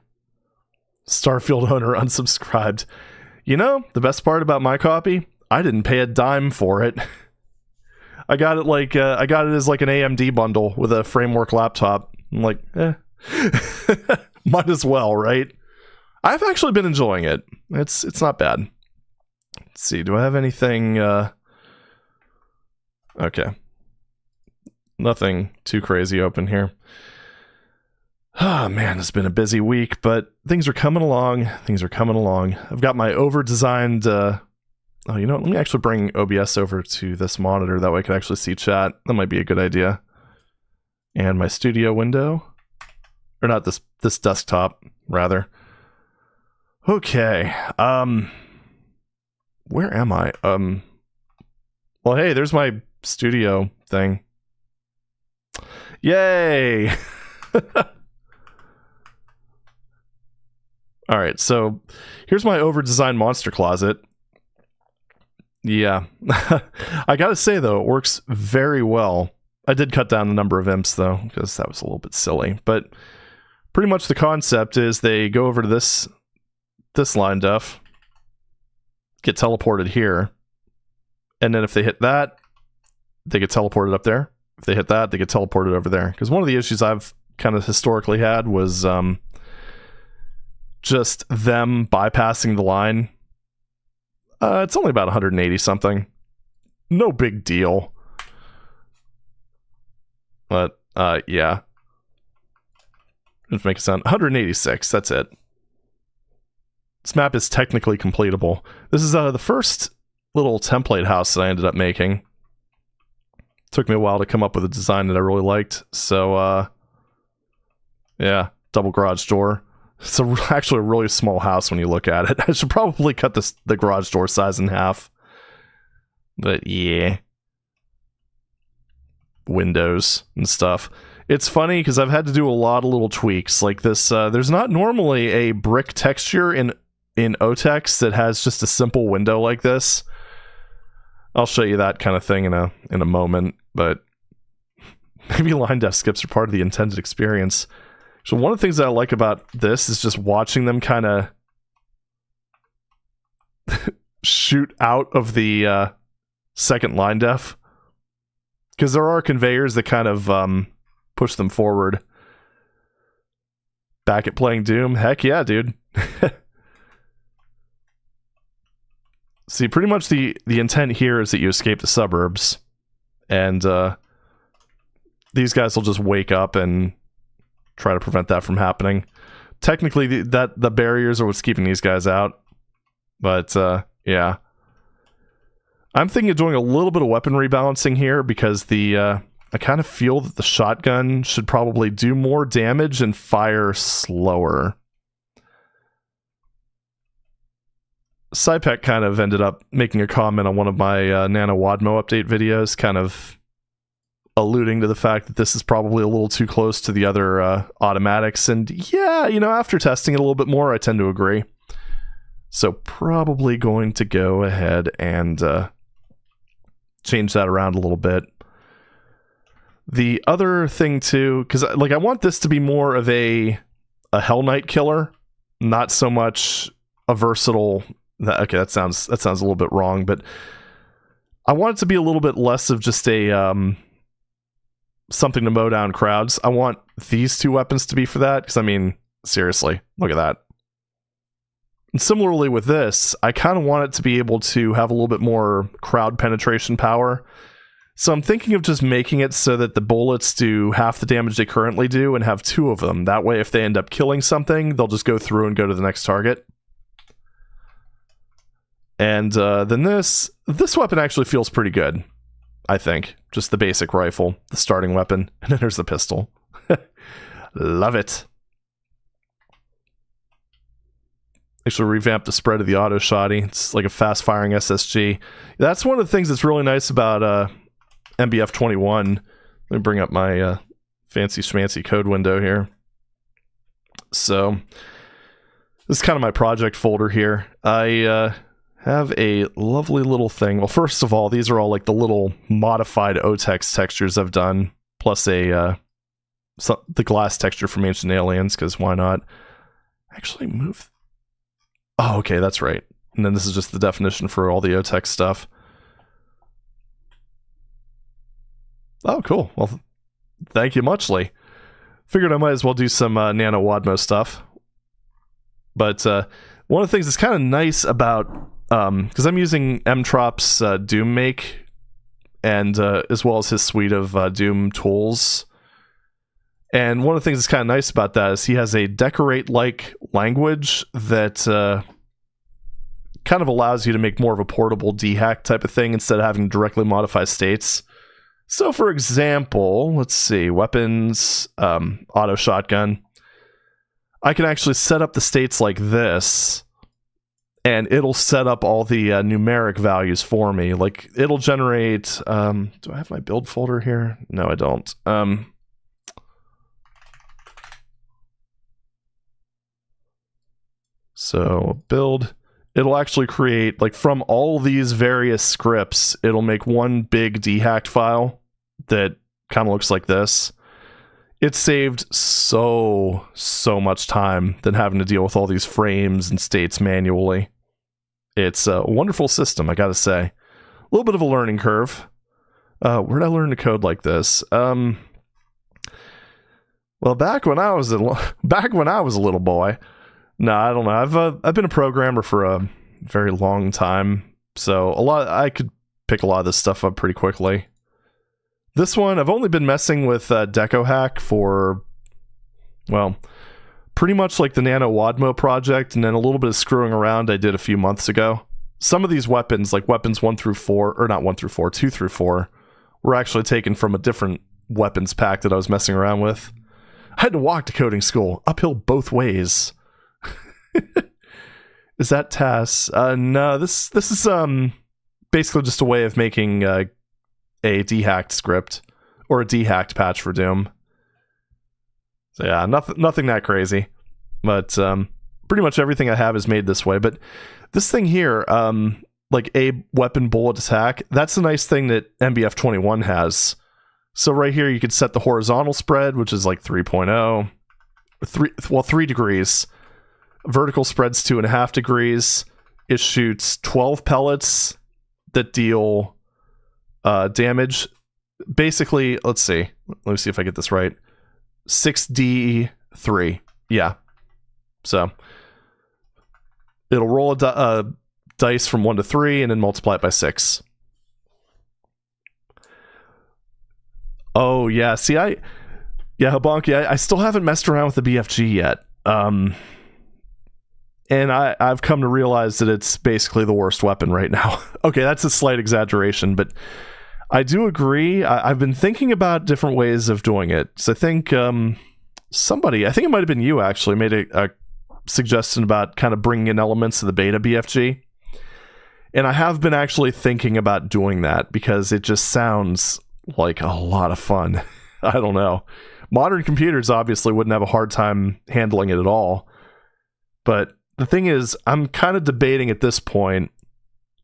Starfield owner unsubscribed. You know, the best part about my copy? I didn't pay a dime for it. I got it like I got it as like an AMD bundle with a framework laptop. I'm like, might as well, right? I've actually been enjoying it. It's not bad. Let's see, do I have anything okay. Nothing too crazy open here. Oh man, it's been a busy week, but things are coming along. I've got my over-designed oh, you know what? Let me actually bring OBS over to this monitor. That way I can actually see chat. That might be a good idea. And my studio window. Or not this desktop, rather. Okay. Where am I? Well, hey, there's my studio thing. Yay! Alright, so here's my over-designed monster closet. Yeah. I gotta say, though, it works very well. I did cut down the number of imps, though, because that was a little bit silly. But pretty much the concept is they go over to this line def, get teleported here, and then if they hit that, they get teleported up there. If they hit that, they get teleported over there. Because one of the issues I've kind of historically had was just them bypassing the line. It's only about 180 something. No big deal. But, yeah. Let's make it sound 186, that's it. This map is technically completable. This is the first little template house that I ended up making. Took me a while to come up with a design that I really liked. So, yeah, double garage door. It's actually a really small house when you look at it. I should probably cut the garage door size in half. But yeah. Windows and stuff. It's funny because I've had to do a lot of little tweaks. Like this, there's not normally a brick texture in OTEX that has just a simple window like this. I'll show you that kind of thing in a moment, but maybe line def skips are part of the intended experience. So one of the things that I like about this is just watching them kind of shoot out of the second line def. Because there are conveyors that kind of push them forward. Back at playing Doom? Heck yeah, dude. See, pretty much the intent here is that you escape the suburbs. And these guys will just wake up and try to prevent that from happening. Technically, the barriers are what's keeping these guys out. But, yeah. I'm thinking of doing a little bit of weapon rebalancing here because I kind of feel that the shotgun should probably do more damage and fire slower. Cypec kind of ended up making a comment on one of my NaNoWADMo update videos, kind of alluding to the fact that this is probably a little too close to the other automatics. And yeah, you know, after testing it a little bit more, I tend to agree. So probably going to go ahead and change that around a little bit. The other thing too, because like I want this to be more of a Hell Knight killer, not so much a versatile. Okay, that sounds a little bit wrong, but I want it to be a little bit less of just a something to mow down crowds. I want these two weapons to be for that, because I mean, seriously, look at that. And similarly with this, I kind of want it to be able to have a little bit more crowd penetration power. So I'm thinking of just making it so that the bullets do half the damage they currently do and have two of them. That way, if they end up killing something, they'll just go through and go to the next target. And then this weapon actually feels pretty good, I think. Just the basic rifle, the starting weapon, and then there's the pistol. Love it. Actually revamped the spread of the auto shotty. It's like a fast-firing SSG. That's one of the things that's really nice about MBF 21. Let me bring up my fancy schmancy code window here. So, this is kind of my project folder here. I have a lovely little thing. Well, first of all, these are all like the little modified OTEX textures I've done, plus the glass texture from Ancient Aliens, because why not? Actually move... Oh, okay, that's right. And then this is just the definition for all the OTEX stuff. Oh, cool. Well, thank you muchly. Figured I might as well do some NaNoWADMo stuff. But one of the things that's kind of nice about... because I'm using Mtrop's Doom Make, and as well as his suite of Doom tools. And one of the things that's kind of nice about that is he has a decorate-like language that kind of allows you to make more of a portable dehack type of thing instead of having to directly modify states. So, for example, let's see, weapons, auto shotgun. I can actually set up the states like this, and it'll set up all the numeric values for me. Like, it'll generate... do I have my build folder here? No, I don't. So build, it'll actually create, like, from all these various scripts, it'll make one big dehacked file that kind of looks like this. It saved so much time than having to deal with all these frames and states manually. It's a wonderful system, I gotta say. A little bit of a learning curve. Where did I learn to code like this? Well, back when I was a little boy. No, I don't know. I've been a programmer for a very long time, so I could pick a lot of this stuff up pretty quickly. This one, I've only been messing with DecoHack for, well, pretty much like the NaNoWADMo project, and then a little bit of screwing around I did a few months ago. Some of these weapons, like weapons 1 through 4, or not 1 through 4, 2 through 4, were actually taken from a different weapons pack that I was messing around with. I had to walk to coding school, uphill both ways. Is that TAS? No, this is basically just a way of making a dehacked script or a dehacked patch for Doom. So yeah, nothing that crazy, but pretty much everything I have is made this way. But this thing here, like a weapon bullet attack, that's a nice thing that MBF 21 has. So right here you could set the horizontal spread, which is like 3.0, 3 degrees. Vertical spread's 2.5 degrees. It shoots 12 pellets that deal damage. Basically, let's see. Let me see if I get this right. 6d3. Yeah. So it'll roll a dice from 1 to 3 and then multiply it by 6. Oh, yeah. See, Habonky, I still haven't messed around with the BFG yet. And I've come to realize that it's basically the worst weapon right now. Okay, that's a slight exaggeration, but I do agree. I've been thinking about different ways of doing it. So I think somebody, I think it might have been you actually, made a suggestion about kind of bringing in elements of the beta BFG. And I have been actually thinking about doing that because it just sounds like a lot of fun. I don't know. Modern computers obviously wouldn't have a hard time handling it at all. But the thing is, I'm kind of debating at this point,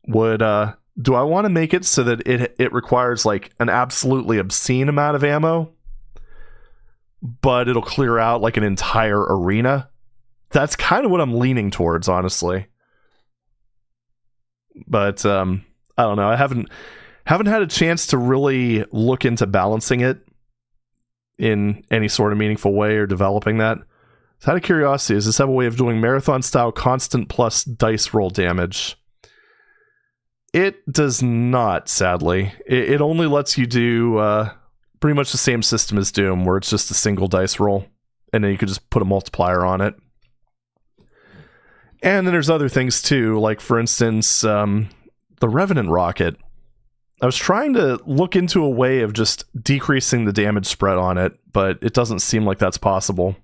do I want to make it so that it requires like an absolutely obscene amount of ammo, but it'll clear out like an entire arena? That's kind of what I'm leaning towards, honestly. But I don't know. I haven't had a chance to really look into balancing it in any sort of meaningful way or developing that. So out of curiosity, does this have a way of doing marathon-style constant plus dice roll damage? It does not, sadly. It only lets you do pretty much the same system as Doom, where it's just a single dice roll, and then you could just put a multiplier on it. And then there's other things too, like for instance, the Revenant rocket. I was trying to look into a way of just decreasing the damage spread on it, but it doesn't seem like that's possible.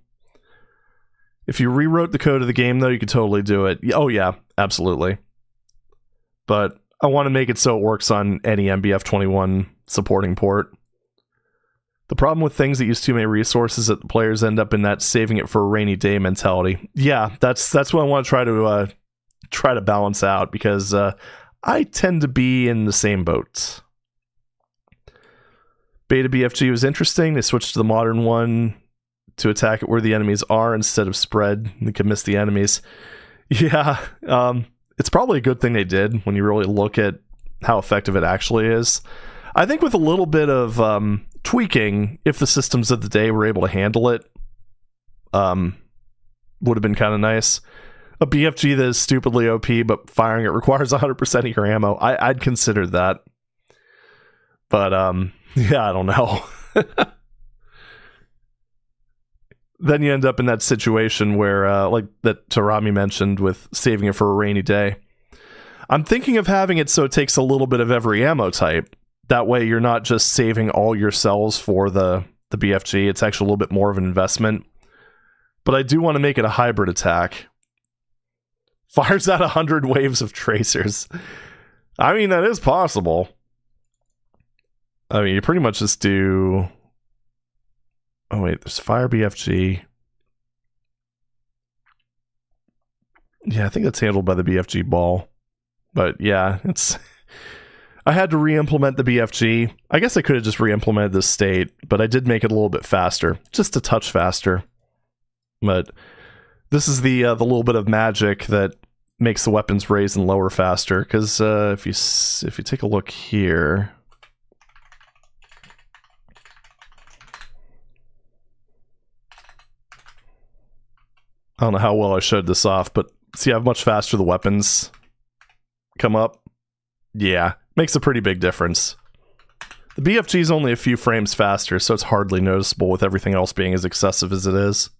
If you rewrote the code of the game, though, you could totally do it. Oh yeah, absolutely. But I want to make it so it works on any MBF 21 supporting port. The problem with things that use too many resources is that the players end up in that saving it for a rainy day mentality. Yeah, that's what I want to try to balance out, because I tend to be in the same boat. Beta BFG was interesting. They switched to the modern one to attack it where the enemies are instead of spread. They can miss the enemies. Yeah, it's probably a good thing they did when you really look at how effective it actually is. I think with a little bit of tweaking, if the systems of the day were able to handle it, would have been kind of nice. A BFG that is stupidly OP, but firing it requires 100% of your ammo. I'd consider that. But, yeah, I don't know. Then you end up in that situation where, like that Tarami mentioned, with saving it for a rainy day. I'm thinking of having it so it takes a little bit of every ammo type. That way you're not just saving all your cells for the BFG. It's actually a little bit more of an investment. But I do want to make it a hybrid attack. Fires out 100 waves of tracers. I mean, that is possible. I mean, you pretty much just do... Oh wait, there's fire BFG. Yeah, I think that's handled by the BFG ball. But yeah, it's... I had to re-implement the BFG. I guess I could have just re-implemented this state, but I did make it a little bit faster. Just a touch faster. But this is the little bit of magic that makes the weapons raise and lower faster, because if you take a look here... I don't know how well I showed this off, but see how much faster the weapons come up? Yeah, makes a pretty big difference. The BFG is only a few frames faster, so it's hardly noticeable with everything else being as excessive as it is.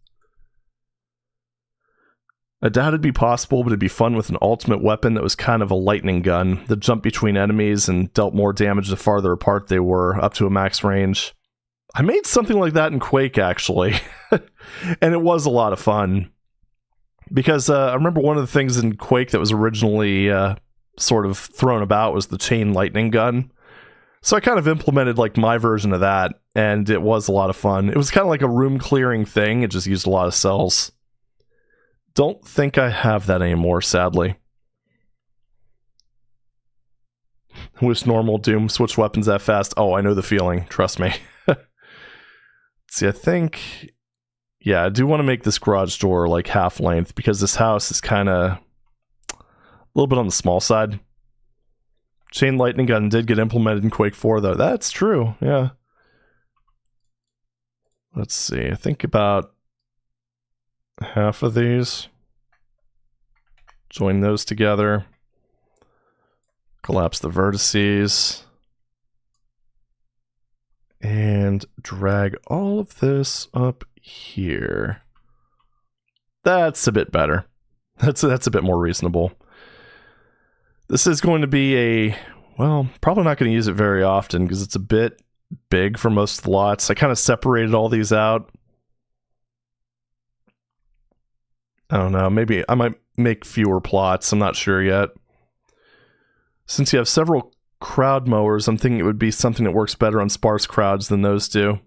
I doubt it'd be possible, but it'd be fun with an ultimate weapon that was kind of a lightning gun that jumped between enemies and dealt more damage the farther apart they were, up to a max range. I made something like that in Quake, actually, and it was a lot of fun. Because I remember one of the things in Quake that was originally sort of thrown about was the chain lightning gun. So I kind of implemented like my version of that, and it was a lot of fun. It was kind of like a room clearing thing. It just used a lot of cells. Don't think I have that anymore, sadly. Wish normal Doom switch weapons that fast. Oh, I know the feeling. Trust me. See, I think... Yeah, I do want to make this garage door like half length because this house is kind of a little bit on the small side. Chain lightning gun did get implemented in Quake 4 though. That's true, yeah. Let's see, I think about half of these. Join those together. Collapse the vertices. And drag all of this up here. That's a bit better. That's a bit more reasonable. This is going to be a... Well, probably not going to use it very often because it's a bit big for most of the lots. I kind of separated all these out. I don't know. Maybe I might make fewer plots. I'm not sure yet. Since you have several crowd mowers, I'm thinking it would be something that works better on sparse crowds than those do.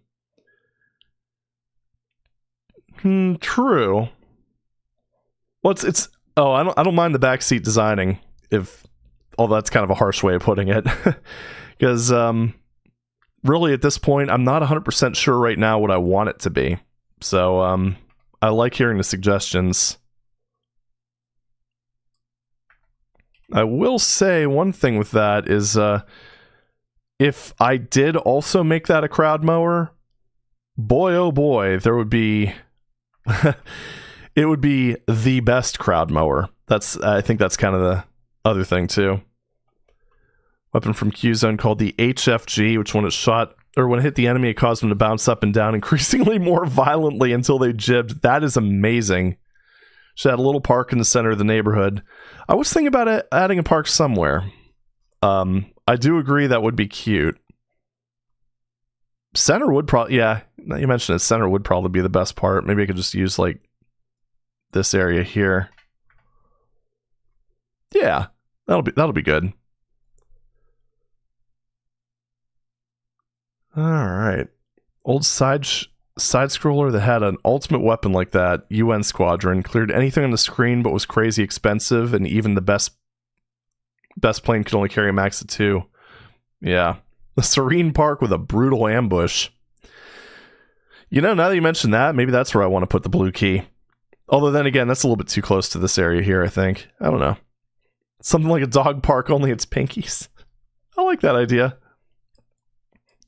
True. Well, it's oh, I don't mind the backseat designing, although that's kind of a harsh way of putting it. Because really at this point, I'm not 100% sure right now what I want it to be. So I like hearing the suggestions. I will say one thing with that is if I did also make that a crowd mower, boy oh boy, there would be it would be the best crowd mower. I think that's kind of the other thing too. Weapon from Q-Zone called the HFG, which when it shot or when it hit the enemy, it caused them to bounce up and down increasingly more violently until they jibbed. That is amazing. Should add a little park in the center of the neighborhood. I was thinking about adding a park somewhere. I do agree that would be cute. Center would probably, yeah, now you mentioned it, center would probably be the best part. Maybe I could just use like this area here. Yeah, that'll be good. All right, old side scroller that had an ultimate weapon like that. UN Squadron cleared anything on the screen, but was crazy expensive, and even the best plane could only carry a max of 2. Yeah. The Serene Park with a brutal ambush. You know, now that you mention that, maybe that's where I want to put the blue key. Although then again, that's a little bit too close to this area here, I think. I don't know. Something like a dog park, only it's pinkies. I like that idea.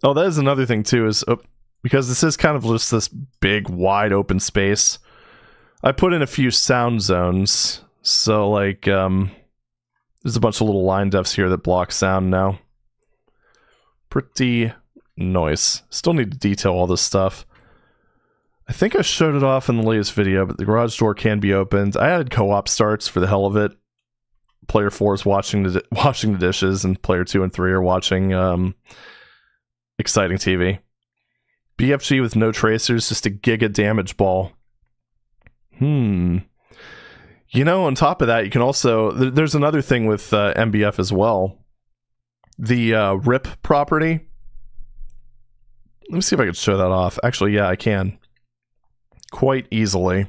Oh, that is another thing too, is because this is kind of just this big, wide open space, I put in a few sound zones. So like, there's a bunch of little line defs here that block sound now. Pretty nice. Still need to detail all this stuff. I think I showed it off in the latest video, but the garage door can be opened. I added co-op starts for the hell of it. Player 4 is washing the dishes, and player 2 and 3 are watching exciting TV. BFG with no tracers, just a giga damage ball. You know, on top of that, you can also... There's another thing with MBF as well. The RIP property. Let me see if I can show that off. Actually, yeah, I can. Quite easily.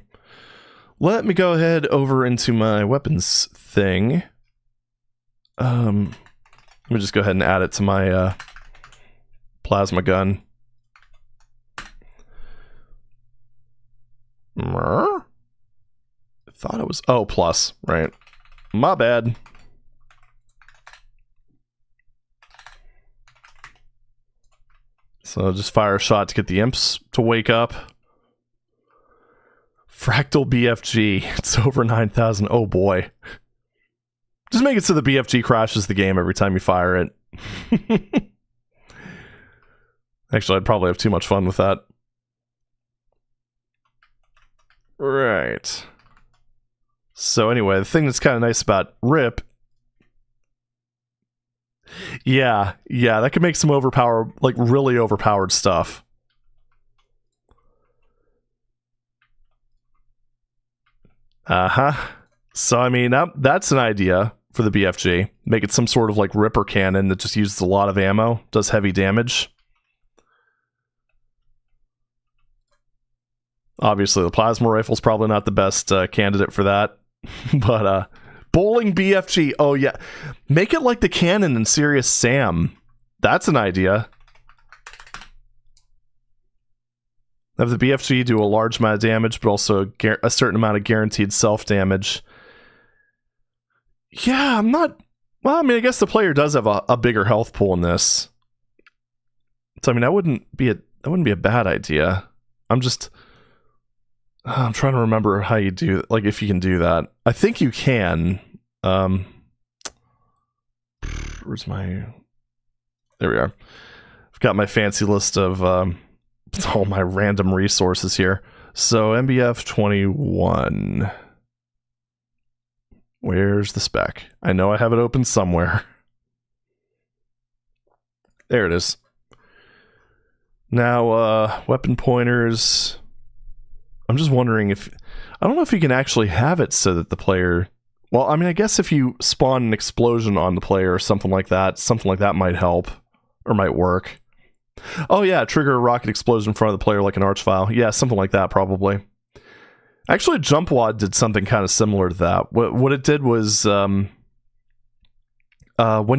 let me go ahead over into my weapons thing. Let me just go ahead and add it to my plasma gun. I thought it was... Oh, plus, right. My bad. So just fire a shot to get the imps to wake up. Fractal BFG. It's over 9,000. Oh boy. Just make it so the BFG crashes the game every time you fire it. Actually, I'd probably have too much fun with that. Right. So anyway, the thing that's kind of nice about RIP... Yeah, that could make some like really overpowered stuff. So I mean, that's an idea for the BFG. Make it some sort of like Ripper cannon that just uses a lot of ammo, does heavy damage. Obviously, the plasma rifle's probably not the best candidate for that, but bowling BFG. Oh yeah, make it like the cannon in Serious Sam. That's an idea. Have the BFG do a large amount of damage, but also a certain amount of guaranteed self-damage. Yeah, I'm not... Well, I mean, I guess the player does have a bigger health pool in this. So, I mean, that wouldn't be a bad idea. I'm trying to remember how you do... Like, if you can do that. I think you can. Where's my... There we are. I've got my fancy list of... all my random resources here. So MBF 21. Where's the spec? I know I have it open somewhere. There it is. Now, weapon pointers. I'm just wondering if... I don't know if you can actually have it so that the player... Well, I mean, I guess if you spawn an explosion on the player or something like that might help. Or might work. Oh yeah, trigger a rocket explosion in front of the player like an arch file. Yeah, something like that probably. Actually, Jump Wad did something kind of similar to that. What it did was, when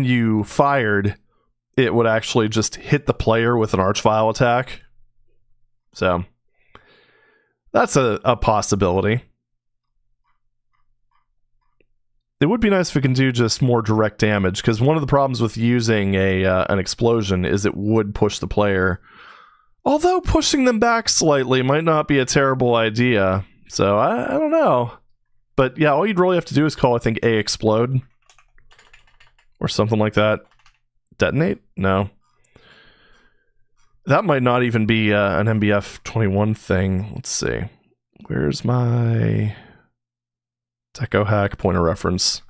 you fired, it would actually just hit the player with an arch file attack. So, that's a possibility. It would be nice if it can do just more direct damage, because one of the problems with using an explosion is it would push the player. Although pushing them back slightly might not be a terrible idea. So, I don't know. But yeah, all you'd really have to do is call, I think, A explode. Or something like that. Detonate? No. That might not even be an MBF 21 thing. Let's see. Where's my... Deco hack, point of reference.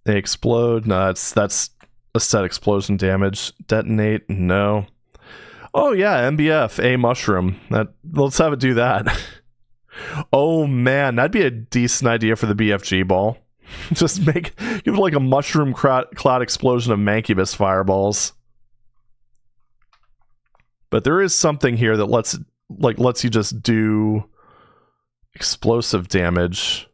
They explode. No, that's a set explosion damage. Detonate. No. Oh yeah, MBF, a mushroom. Let's have it do that. Oh man, that'd be a decent idea for the BFG ball. Just give it like a mushroom cloud explosion of Mancubus fireballs. But there is something here that lets you just do explosive damage,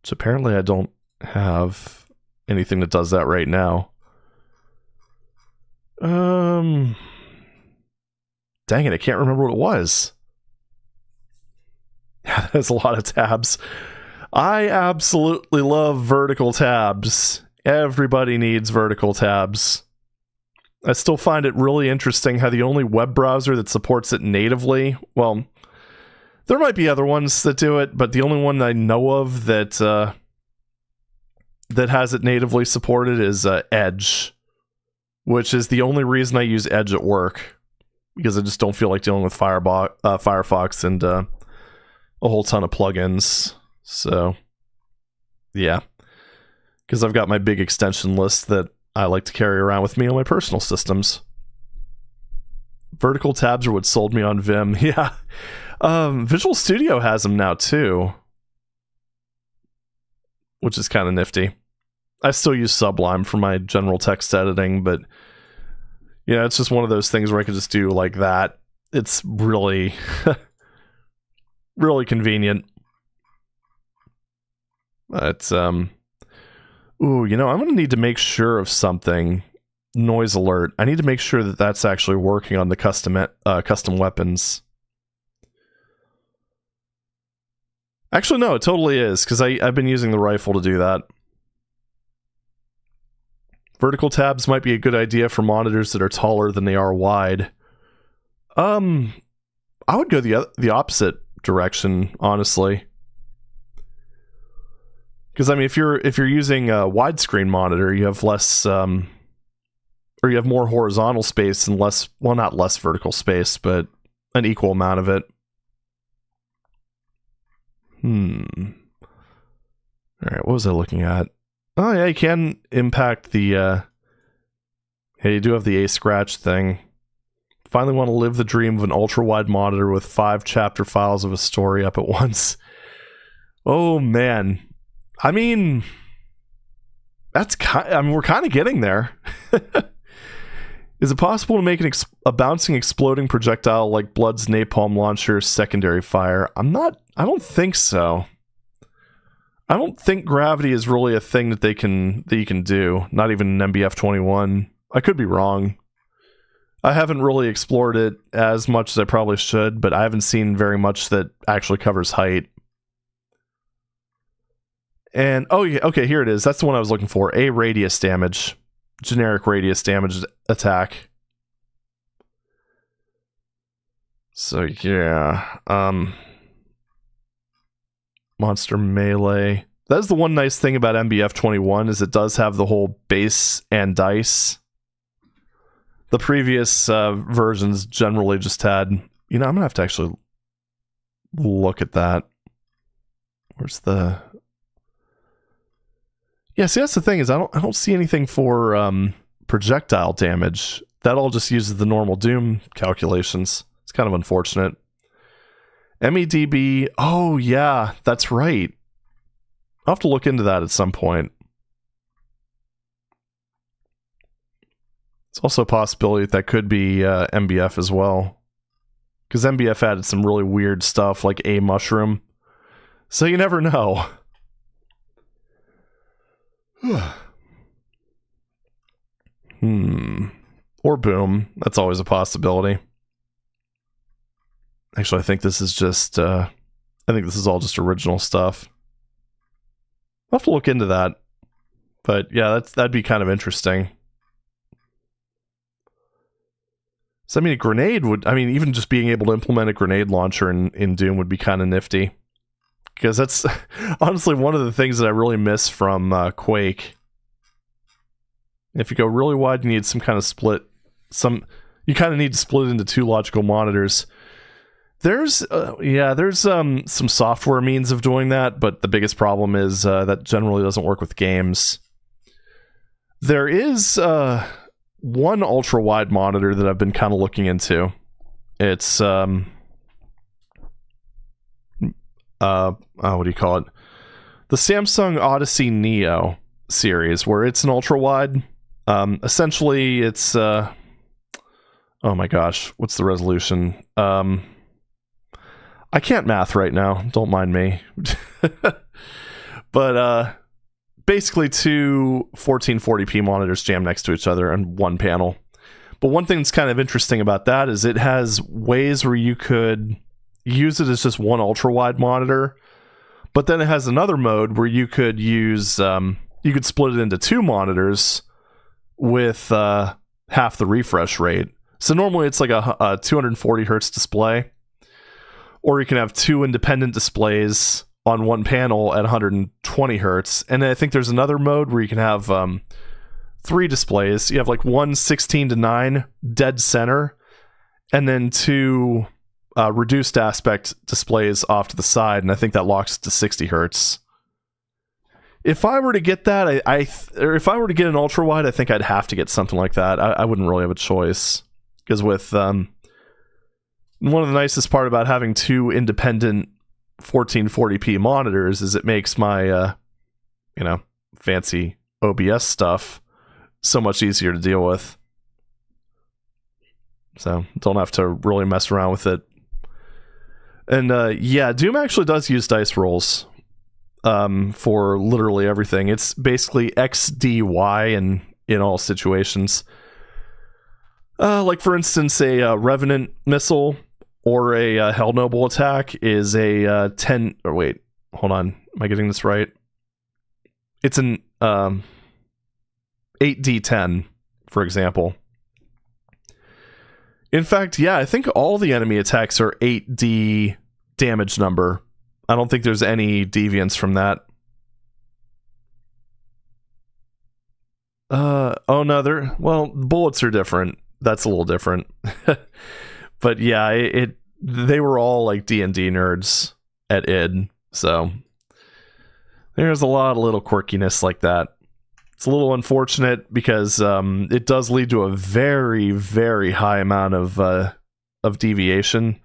which apparently I don't have anything that does that right now. Dang it, I can't remember what it was. Yeah, that's a lot of tabs. I absolutely love vertical tabs. Everybody needs vertical tabs. I still find it really interesting how the only web browser that supports it natively, well, there might be other ones that do it, but the only one I know of that has it natively supported is Edge, which is the only reason I use Edge at work, because I just don't feel like dealing with Firefox and a whole ton of plugins. So, yeah, because I've got my big extension list that I like to carry around with me on my personal systems. Vertical tabs are what sold me on Vim. Yeah. Visual Studio has them now too, which is kind of nifty. I still use Sublime for my general text editing, but yeah, it's just one of those things where I can just do like that. It's really really convenient. But, ooh, you know, I'm going to need to make sure of something. Noise alert. I need to make sure that that's actually working on the custom weapons. Actually, no, it totally is, because I've been using the rifle to do that. Vertical tabs might be a good idea for monitors that are taller than they are wide. I would go the opposite direction, honestly. Because I mean, if you're using a widescreen monitor, you have less, or you have more horizontal space and less, well, not less vertical space, but an equal amount of it. All right, what was I looking at? Oh yeah, you can impact the. Yeah, you do have the A scratch thing. Finally, want to live the dream of an ultra-wide monitor with 5 chapter files of a story up at once. Oh man, I mean, we're kind of getting there. Is it possible to make a bouncing, exploding projectile like Blood's napalm launcher's secondary fire? I don't think so. I don't think gravity is really a thing that you can do. Not even in MBF21. I could be wrong. I haven't really explored it as much as I probably should, but I haven't seen very much that actually covers height. And, oh yeah, okay, here it is. That's the one I was looking for. A radius damage. Generic radius damage attack. So yeah, monster melee. That's the one nice thing about MBF21 is it does have the whole base and dice. The previous versions generally just had, you know, I'm gonna have to actually look at that. Where's the? Yeah, see, that's the thing is I don't see anything for projectile damage. That all just uses the normal Doom calculations. It's kind of unfortunate. MEDB. Oh yeah, that's right. I'll have to look into that at some point. It's also a possibility that could be MBF as well. Because MBF added some really weird stuff like a mushroom. So you never know. Or boom. That's always a possibility. Actually, I think this is just... I think this is all just original stuff. I'll have to look into that. But yeah, that'd be kind of interesting. So, I mean, a grenade would... I mean, even just being able to implement a grenade launcher in Doom would be kind of nifty. Because that's honestly one of the things that I really miss from Quake. If you go really wide, you need some kind of split. You kind of need to split it into 2 logical monitors. There's some software means of doing that, but the biggest problem is that generally doesn't work with games. There is one ultra-wide monitor that I've been kind of looking into. It's what do you call it? The Samsung Odyssey Neo series, where it's an ultra-wide. Essentially, it's oh my gosh, what's the resolution? I can't math right now, don't mind me. But basically 2 1440p monitors jammed next to each other on one panel. But one thing that's kind of interesting about that is it has ways where you could use it as just one ultra-wide monitor, but then it has another mode where you could use you could split it into 2 monitors with half the refresh rate. So normally it's like a 240 hertz display, or you can have 2 independent displays on one panel at 120 hertz. And I think there's another mode where you can have 3 displays. You have like one 16:9 dead center, and then 2 reduced aspect displays off to the side, and I think that locks it to 60 hertz. If I were to get that, or if I were to get an ultra wide, I think I'd have to get something like that. I wouldn't really have a choice, because with one of the nicest part about having 2 independent 1440p monitors is it makes my fancy OBS stuff so much easier to deal with. So don't have to really mess around with it. And yeah, Doom actually does use dice rolls for literally everything. It's basically X, D, Y in all situations. Like, for instance, a Revenant missile or a Hell Noble attack is a 10... Or wait, hold on. Am I getting this right? It's an 8d10, for example. In fact, yeah, I think all the enemy attacks are 8d damage number. I don't think there's any deviance from that. Oh no, well, bullets are different. That's a little different. But yeah, they were all like D&D nerds at id, so there's a lot of little quirkiness like that. It's a little unfortunate because it does lead to a very, very high amount of deviation.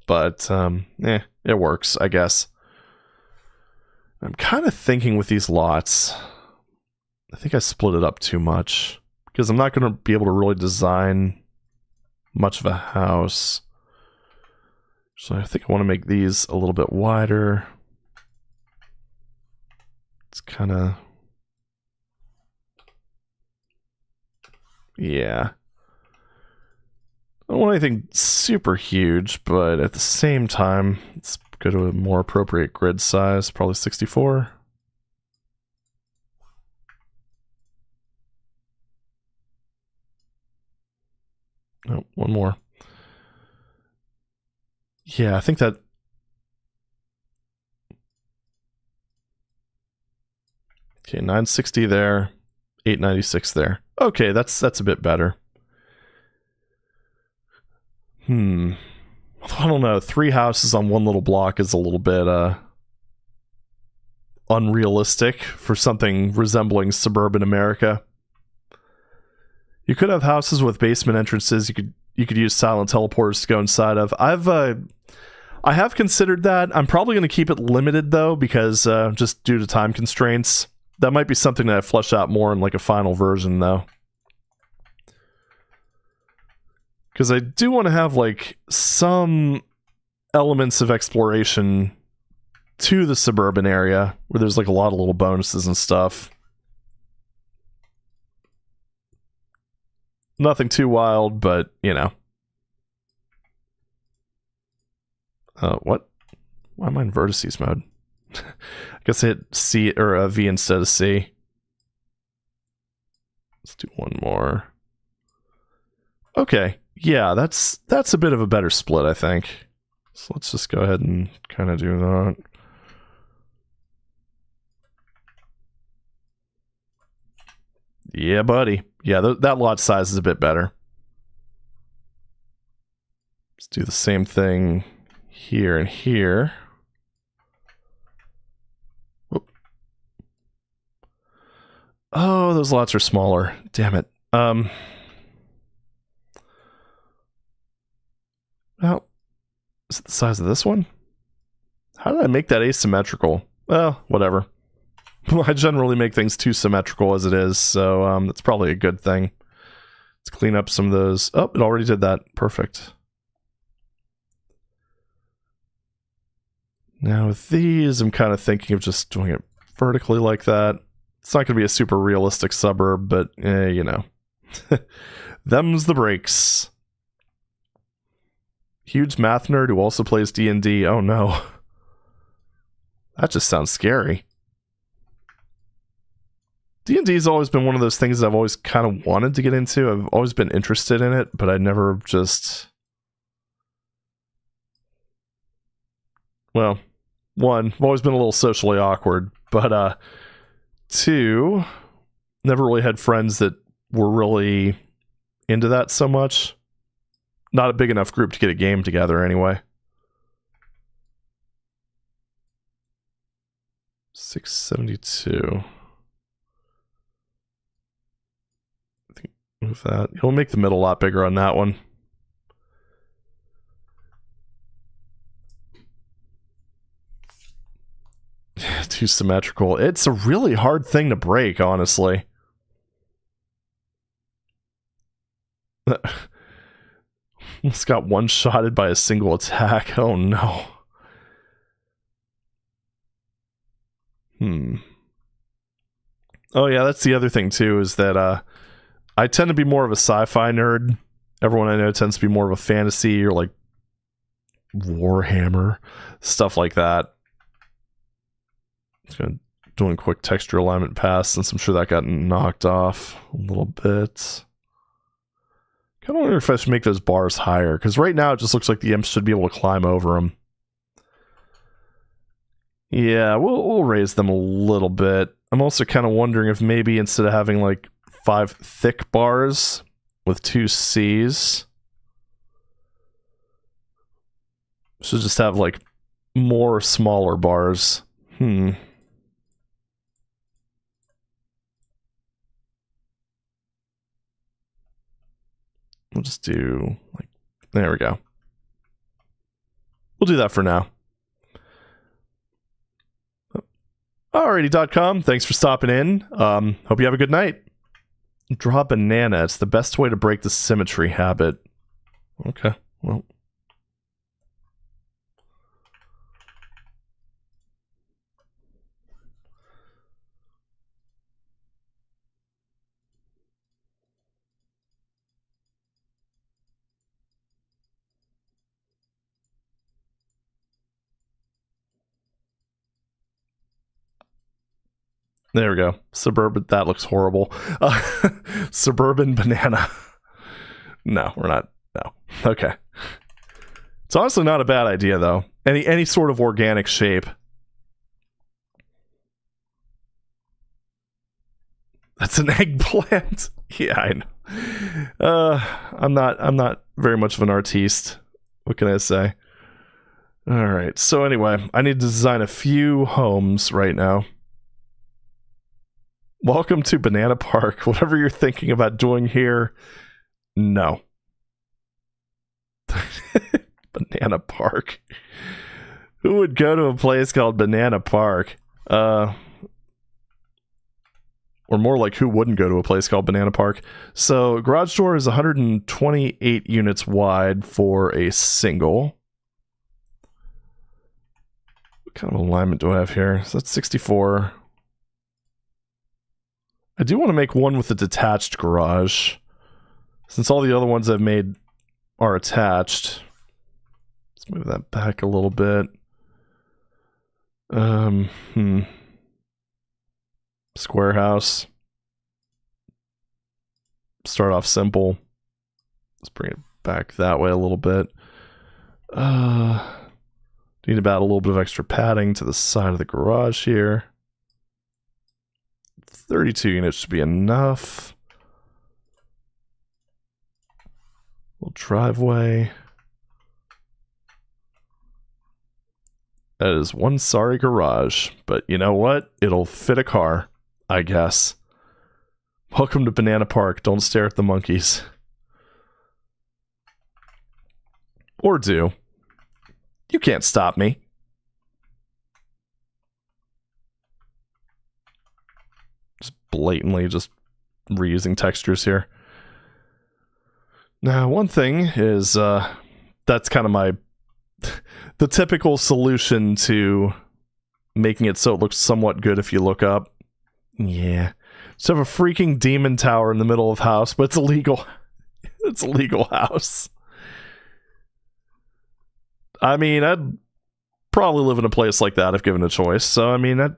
But it works, I guess. I'm kind of thinking with these lots, I think I split it up too much because I'm not going to be able to really design much of a house. So I think I want to make these a little bit wider. It's kind of... Yeah. I don't want anything super huge, but at the same time, let's go to a more appropriate grid size, probably 64. Oh, one more. Yeah, I think that... Okay, 960 there, 896 there. Okay, that's a bit better. I don't know. 3 houses on one little block is a little bit unrealistic for something resembling suburban America. You could have houses with basement entrances. You could use silent teleporters to go inside of. I have considered that. I'm probably going to keep it limited though, because just due to time constraints. That might be something that I flesh out more in like a final version though. Because I do want to have like some elements of exploration to the suburban area where there's like a lot of little bonuses and stuff. Nothing too wild, but you know. What? Why am I in vertices mode? I guess I hit C or V instead of C. Let's do one more. Okay, yeah, that's a bit of a better split, I think. So let's just go ahead and kind of do that. Yeah, buddy. Yeah, that lot size is a bit better. Let's do the same thing here and here. Whoop. Oh, those lots are smaller. Damn it. Well, is it the size of this one? How did I make that asymmetrical? Well, whatever. I generally make things too symmetrical as it is, so that's probably a good thing. Let's clean up some of those. Oh, it already did that. Perfect. Now with these, I'm kind of thinking of just doing it vertically like that. It's not going to be a super realistic suburb, but you know. Them's the breaks. Huge math nerd who also plays D&D. Oh no. That just sounds scary. D&D's always been one of those things that I've always kind of wanted to get into. I've always been interested in it, but I never just... Well, one, I've always been a little socially awkward, but 2, never really had friends that were really into that so much. Not a big enough group to get a game together anyway. 672. I think move that. It'll make the middle a lot bigger on that one. Too symmetrical. It's a really hard thing to break, honestly. Almost got one-shotted by a single attack. Oh no. Oh yeah, that's the other thing too, is that I tend to be more of a sci-fi nerd. Everyone I know tends to be more of a fantasy or like Warhammer, stuff like that. Just gonna doing quick texture alignment pass since I'm sure that got knocked off a little bit. Kind of wonder if I should make those bars higher, because right now it just looks like the imps should be able to climb over them. Yeah, we'll raise them a little bit. I'm also kind of wondering if maybe instead of having like 5 thick bars with 2 C's, should just have like more smaller bars. We'll just do like, there we go. We'll do that for now. Alrighty.com, thanks for stopping in. Hope you have a good night. Draw a banana. It's the best way to break the symmetry habit. Okay, well. There we go. Suburban, that looks horrible. Suburban banana. No, we're not. No. Okay. It's honestly not a bad idea, though. Any sort of organic shape. That's an eggplant. Yeah, I know. I'm not very much of an artiste. What can I say? All right. So anyway, I need to design a few homes right now. Welcome to Banana Park. Whatever you're thinking about doing here, no. Banana Park. Who would go to a place called Banana Park? Or more like, who wouldn't go to a place called Banana Park? So, garage door is 128 units wide for a single. What kind of alignment do I have here? So that's 64. I do want to make one with a detached garage, since all the other ones I've made are attached. Let's move that back a little bit. Square house. Start off simple. Let's bring it back that way a little bit. Need about a little bit of extra padding to the side of the garage here. 32 units should be enough. Little driveway. That is one sorry garage, but you know what? It'll fit a car, I guess. Welcome to Banana Park. Don't stare at the monkeys. Or do. You can't stop me. Just blatantly just reusing textures here. Now, one thing is, that's kind of my... the typical solution to making it so it looks somewhat good if you look up. Yeah. Just have a freaking demon tower in the middle of the house, but it's illegal. It's a legal house. I mean, I'd probably live in a place like that if given a choice. So, I mean, that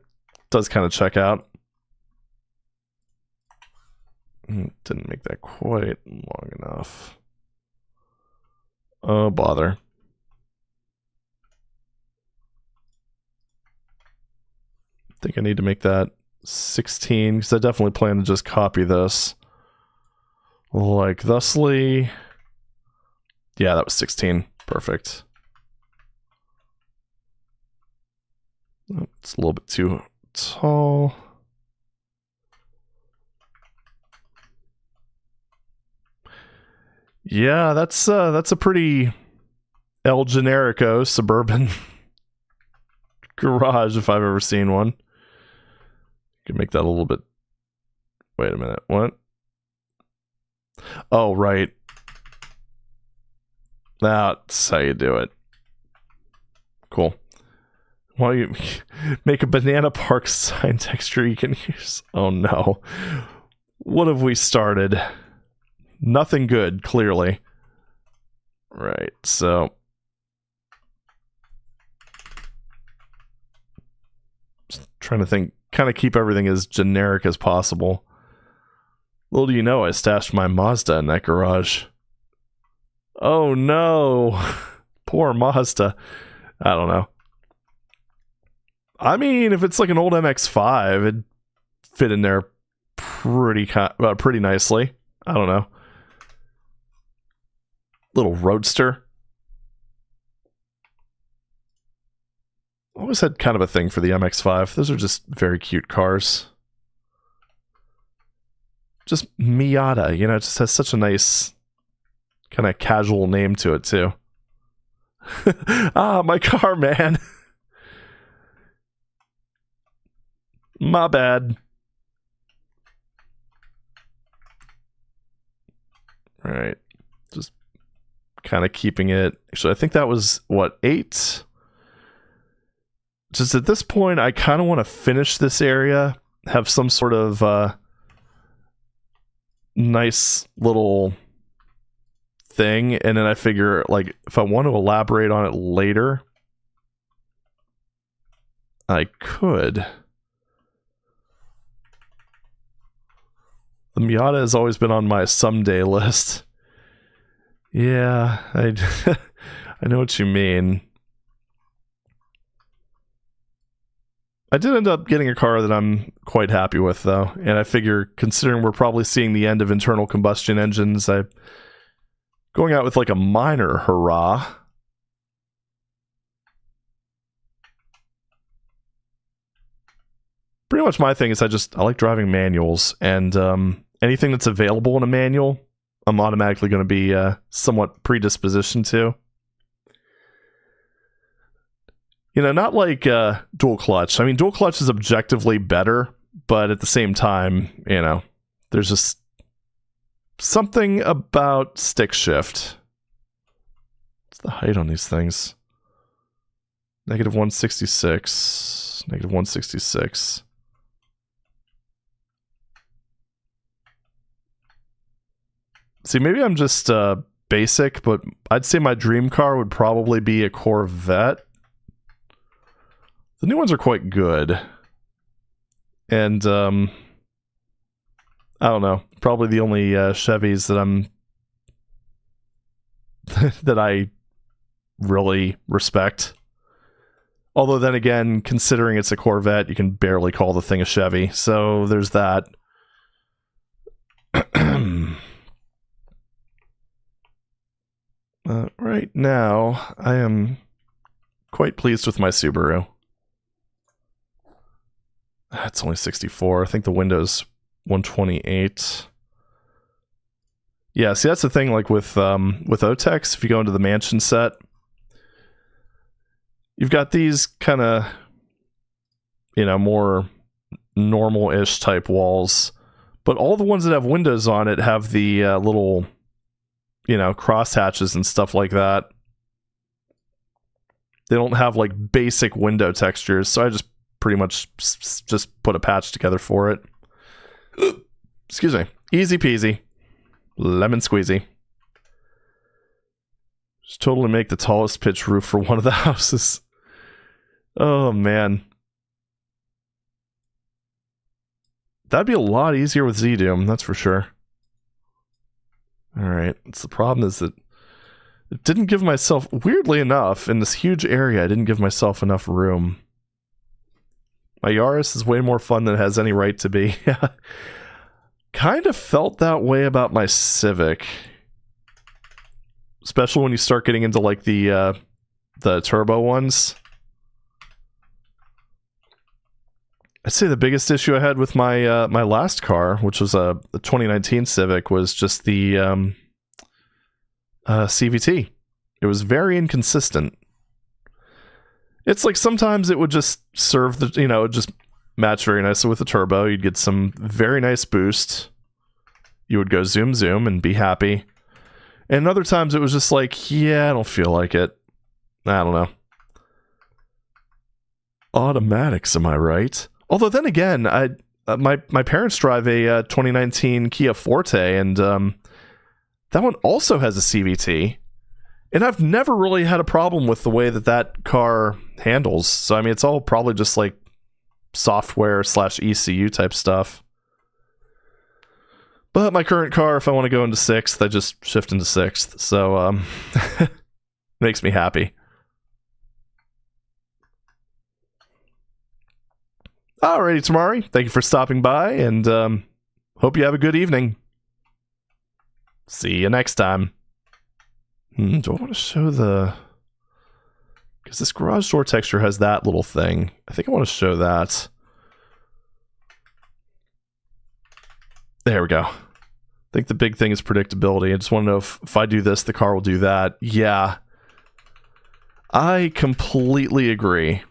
does kind of check out. Didn't make that quite long enough. Oh, bother. I think I need to make that 16, because I definitely plan to just copy this. Like thusly. Yeah, that was 16. Perfect. Oh, it's a little bit too tall. Yeah, that's a pretty El Generico suburban garage if I've ever seen one. Can make that a little bit. Wait a minute. What? Oh, right. That's how you do it. Cool. Why don't you make a banana park sign texture you can use? Oh no. What have we started? Nothing good, clearly. Right, so... Just trying to think, kind of keep everything as generic as possible. Little do you know, I stashed my Mazda in that garage. Oh no! Poor Mazda. I don't know. I mean, if it's like an old MX-5, it'd fit in there pretty nicely. I don't know. Little roadster. Always had kind of a thing for the MX-5. Those are just very cute cars. Just Miata, you know, it just has such a nice kind of casual name to it too. Ah, my car, man. My bad. Alright. Just kind of keeping it. Actually, I think that was, what, 8? Just at this point, I kind of want to finish this area. Have some sort of nice little thing. And then I figure, like, if I want to elaborate on it later, I could. The Miata has always been on my someday list. Yeah, I know what you mean. I did end up getting a car that I'm quite happy with, though. And I figure, considering we're probably seeing the end of internal combustion engines, I'm going out with like a minor hurrah. Pretty much my thing is I like driving manuals, and anything that's available in a manual, I'm automatically going to be somewhat predispositioned to. You know, not like dual clutch. I mean, dual clutch is objectively better, but at the same time, you know, there's just something about stick shift. What's the height on these things? Negative 166. Negative 166. See, maybe I'm just basic, but I'd say my dream car would probably be a Corvette. The new ones are quite good. And, I don't know. Probably the only Chevys that I'm... that I really respect. Although then again, considering it's a Corvette, you can barely call the thing a Chevy. So there's that. Right now, I am quite pleased with my Subaru. It's only 64. I think the window's 128. Yeah, see, that's the thing, like with Otex, if you go into the mansion set, you've got these kind of, you know, more normal-ish type walls, but all the ones that have windows on it have the little, you know, crosshatches and stuff like that. They don't have, like, basic window textures, so I just pretty much just put a patch together for it. Excuse me. Easy peasy. Lemon squeezy. Just totally make the tallest pitch roof for one of the houses. Oh, man. That'd be a lot easier with Z-Doom, that's for sure. Alright, it's the problem is that it didn't give myself, weirdly enough, in this huge area, I didn't give myself enough room. My Yaris is way more fun than it has any right to be. Kind of felt that way about my Civic. Especially when you start getting into like the turbo ones. I'd say the biggest issue I had with my my last car, which was a 2019 Civic, was just the CVT. It was very inconsistent. It's like sometimes it would just serve the, you know, just match very nicely with the turbo. You'd get some very nice boost. You would go zoom zoom and be happy. And other times it was just like, yeah, I don't feel like it. I don't know. Automatics, am I right? Although then again, my parents drive a 2019 Kia Forte, and that one also has a CVT. And I've never really had a problem with the way that car handles. So I mean, it's all probably just like software / ECU type stuff. But my current car, if I want to go into 6th, I just shift into 6th. So, makes me happy. Alrighty, Tamari. Thank you for stopping by, and hope you have a good evening. See you next time. Do I want to show the... Because this garage door texture has that little thing. I think I want to show that. There we go. I think the big thing is predictability. I just want to know if I do this, the car will do that. Yeah. I completely agree.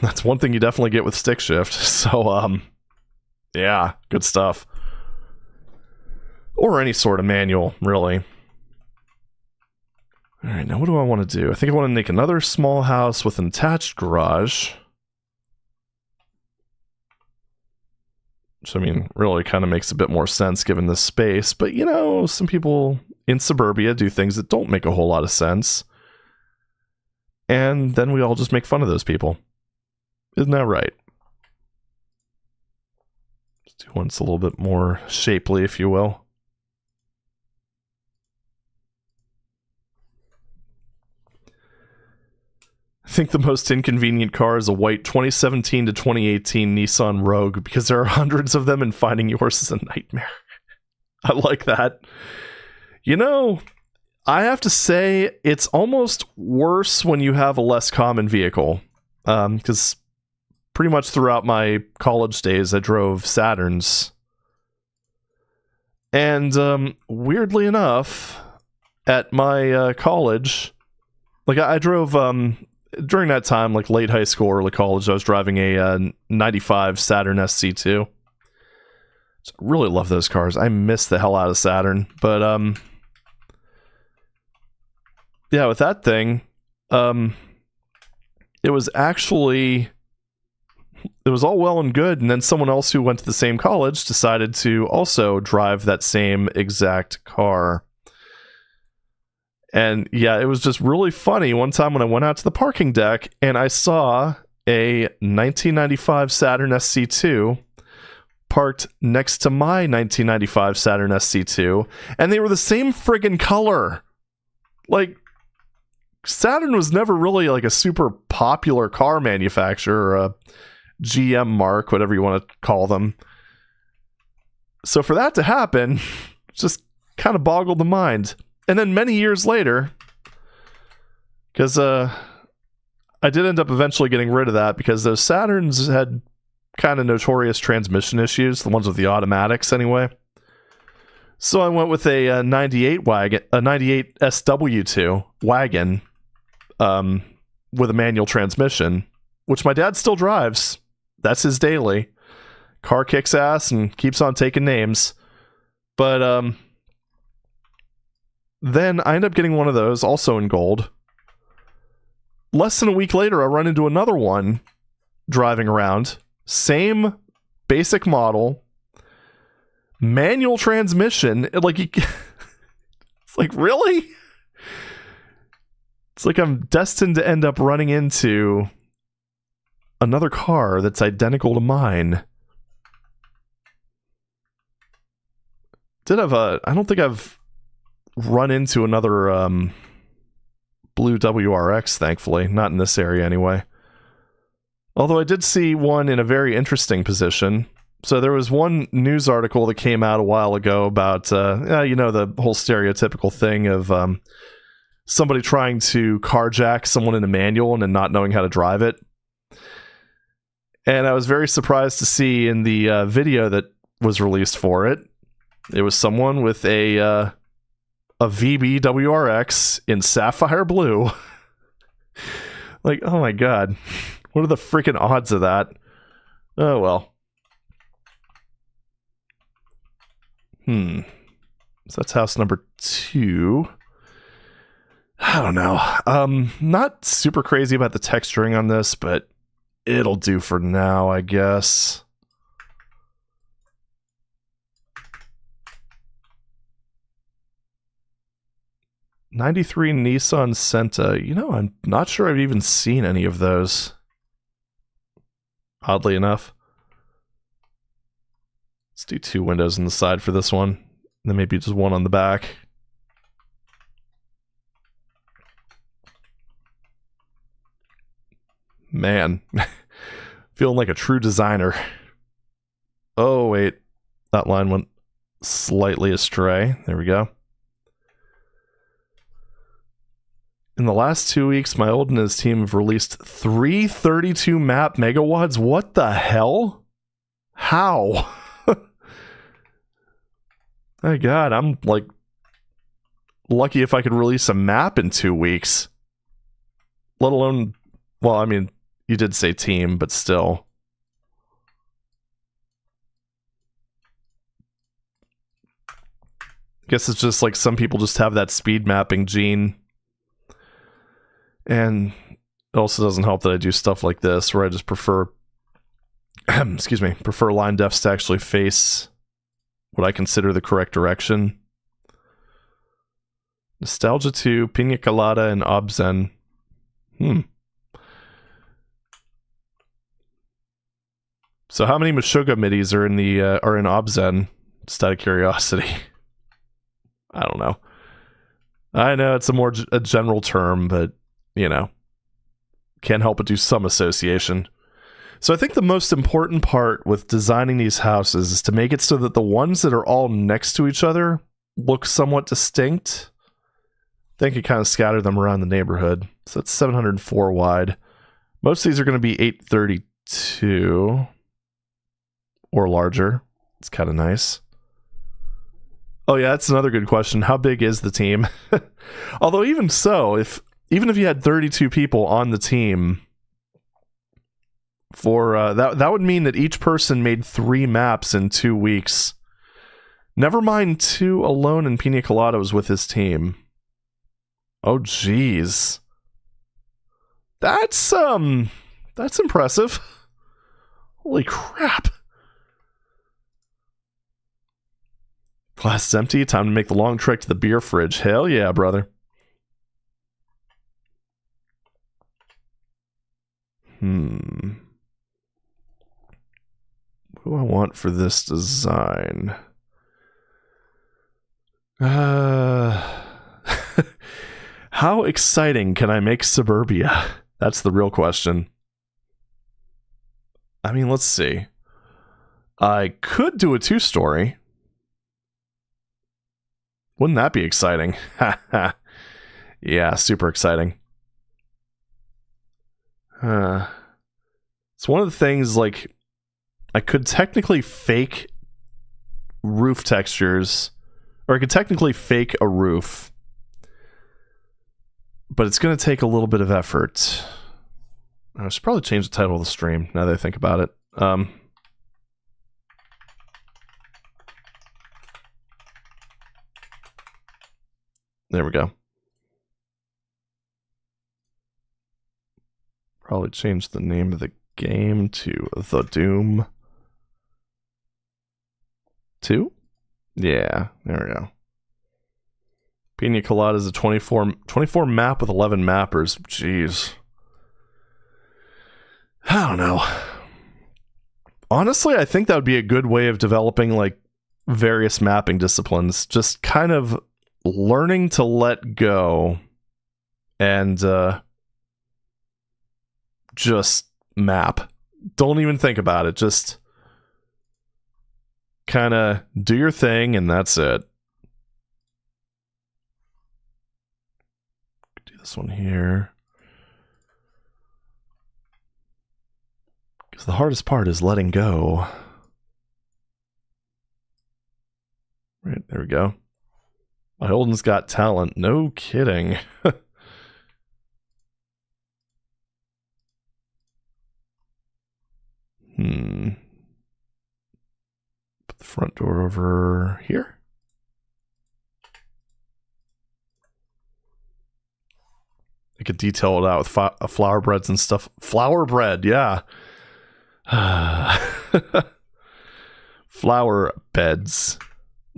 That's one thing you definitely get with stick shift. So, yeah, good stuff. Or any sort of manual, really. Alright, now what do I want to do? I think I want to make another small house with an attached garage. Which, I mean, really kind of makes a bit more sense given this space. But, you know, some people in suburbia do things that don't make a whole lot of sense. And then we all just make fun of those people. Isn't that right? Let's do one that's a little bit more shapely, if you will. I think the most inconvenient car is a white 2017 to 2018 Nissan Rogue, because there are hundreds of them and finding yours is a nightmare. I like that. You know, I have to say, it's almost worse when you have a less common vehicle. Because pretty much throughout my college days, I drove Saturns. And weirdly enough, at my college, like I drove... during that time, like late high school, early college, I was driving a 95 Saturn SC2. So I really love those cars. I miss the hell out of Saturn. But, yeah, with that thing, it was actually... It was all well and good, and then someone else who went to the same college decided to also drive that same exact car. And yeah, it was just really funny. One time when I went out to the parking deck and I saw a 1995 Saturn SC2 parked next to my 1995 Saturn SC2, and they were the same friggin' color. Like, Saturn was never really like a super popular car manufacturer, or a GM mark, whatever you want to call them. So for that to happen, just kind of boggled the mind. And then many years later, because I did end up eventually getting rid of that because those Saturns had kind of notorious transmission issues, the ones with the automatics anyway. So I went with a 98 wagon, a 98 SW2 wagon with a manual transmission, which my dad still drives. That's his daily. Car kicks ass and keeps on taking names. But then I end up getting one of those, also in gold. Less than a week later, I run into another one driving around. Same basic model. Manual transmission. Like, it's like, really? It's like I'm destined to end up running into another car that's identical to mine. I don't think I've run into another blue WRX, thankfully. Not in this area, anyway. Although I did see one in a very interesting position. So there was one news article that came out a while ago about, you know, the whole stereotypical thing of somebody trying to carjack someone in a manual and then not knowing how to drive it. And I was very surprised to see in the video that was released for it, it was someone with a VB WRX in sapphire blue. Like, oh my god. What are the freaking odds of that? Oh well. So that's house number 2. I don't know. Not super crazy about the texturing on this, but it'll do for now, I guess. '93 Nissan Sentra. You know, I'm not sure I've even seen any of those. Oddly enough. Let's do 2 windows on the side for this one. And then maybe just one on the back. Man. Feeling like a true designer. Oh, wait. That line went slightly astray. There we go. In the last 2 weeks, my old and his team have released 3 32 map megawads. What the hell? How? My God, I'm like lucky if I could release a map in 2 weeks. Let alone, well, I mean, you did say team, but still. I guess it's just like some people just have that speed mapping gene. And it also doesn't help that I do stuff like this, where I just prefer, excuse me, prefer line defs to actually face what I consider the correct direction. Nostalgia 2, Pina Colada, and Obzen. So how many Meshuggah midis are in the are in Obzen? Just out of curiosity. I don't know. I know it's a general term, but you know, can't help but do some association. So I think the most important part with designing these houses is to make it so that the ones that are all next to each other look somewhat distinct. Then you kind of scatter them around the neighborhood. So that's 704 wide. Most of these are going to be 832 or larger. It's kind of nice. Oh yeah, that's another good question. How big is the team? Although even so, even if you had 32 people on the team, for that would mean that each person made 3 maps in 2 weeks. Never mind 2 alone in Pina Coladas with his team. Oh geez. That's impressive. Holy crap. Glass is empty. Time to make the long trek to the beer fridge. Hell yeah, brother. What do I want for this design? How exciting can I make suburbia? That's the real question. I mean, let's see. I could do a 2-story. Wouldn't that be exciting? Yeah, super exciting. It's one of the things, like, I could technically fake roof textures, or I could technically fake a roof, but it's going to take a little bit of effort. I should probably change the title of the stream, now that I think about it. There we go. Probably change the name of the game to The Doom 2? Yeah, there we go. Pina Colada is a 24 map with 11 mappers. Jeez. I don't know. Honestly, I think that would be a good way of developing, like, various mapping disciplines. Just kind of learning to let go and just map. Don't even think about it. Just kind of do your thing and that's it. Do this one here. Because the hardest part is letting go. Right, there we go. My Holden's got talent. No kidding. Put the front door over here. I could detail it out with flower breads and stuff. Flower bread, yeah. Flower beds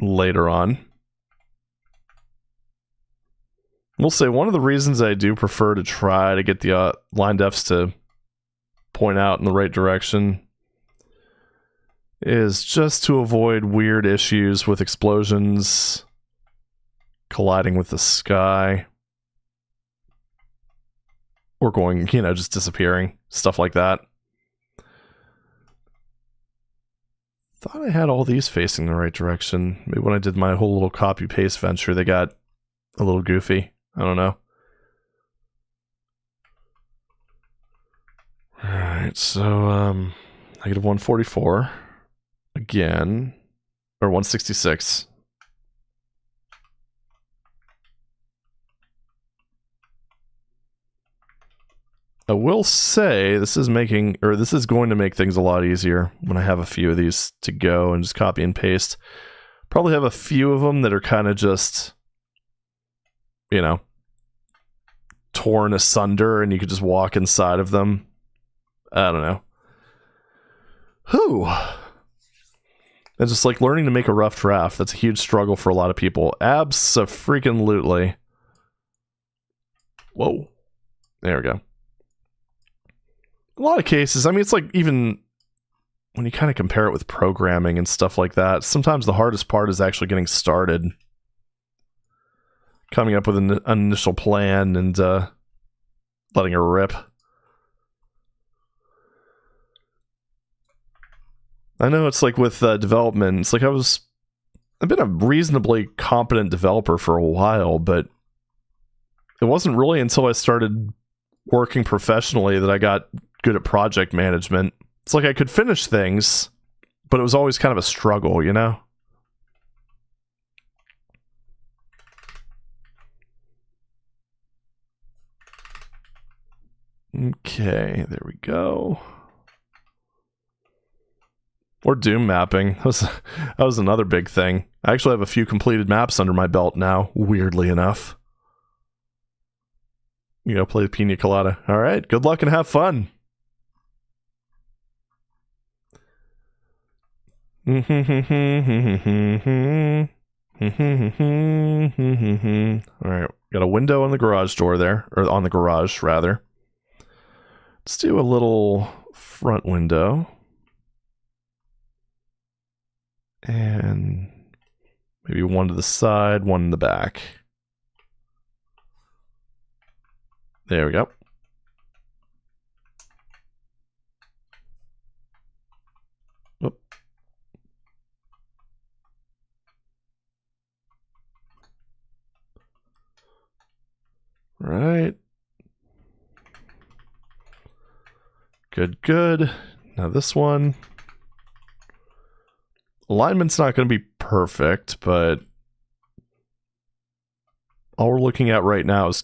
later on. We'll say one of the reasons I do prefer to try to get the line defs to point out in the right direction is just to avoid weird issues with explosions colliding with the sky. Or going, you know, just disappearing. Stuff like that. Thought I had all these facing the right direction. Maybe when I did my whole little copy-paste venture, they got a little goofy. I don't know. Alright, so, negative 144. Again. Or 166. I will say this is going to make things a lot easier when I have a few of these to go and just copy and paste. Probably have a few of them that are kind of just, you know, torn asunder and you could just walk inside of them. I don't know. Whew. And just like learning to make a rough draft, that's a huge struggle for a lot of people. Abso-freaking-lutely. Whoa. There we go. A lot of cases, I mean, it's like even when you kind of compare it with programming and stuff like that, sometimes the hardest part is actually getting started. Coming up with an initial plan and letting it rip. I know it's like with development, it's like I've been a reasonably competent developer for a while, but it wasn't really until I started working professionally that I got good at project management. It's like I could finish things, but it was always kind of a struggle, you know? Okay, there we go. Or Doom mapping. That was another big thing. I actually have a few completed maps under my belt now, weirdly enough. You go play the Pina Colada. Alright, good luck and have fun. Alright, got a window on the garage door there, or on the garage, rather. Let's do a little front window. And maybe one to the side, one in the back. There we go. Whoop. Right. Good, good. Now this one. Alignment's not going to be perfect, but all we're looking at right now is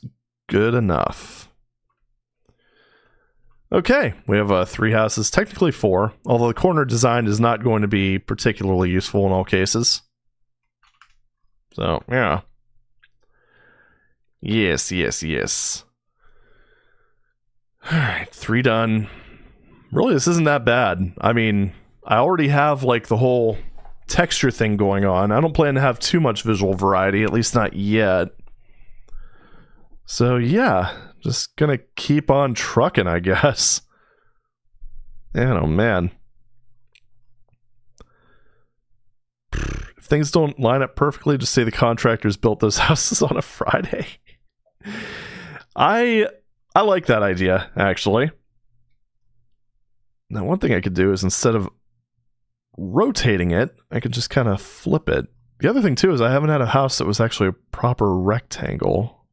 good enough. Okay, we have 3 houses, technically 4, although the corner design is not going to be particularly useful in all cases. So, yeah. Yes, yes, yes. Alright, 3 done. Really, this isn't that bad. I mean, I already have, like, the whole texture thing going on. I don't plan to have too much visual variety, at least not yet. So, yeah, just gonna keep on trucking, I guess. Man, oh man. If things don't line up perfectly, just say the contractors built those houses on a Friday. I like that idea, actually. Now, one thing I could do is instead of rotating it, I could just kind of flip it. The other thing, too, is I haven't had a house that was actually a proper rectangle.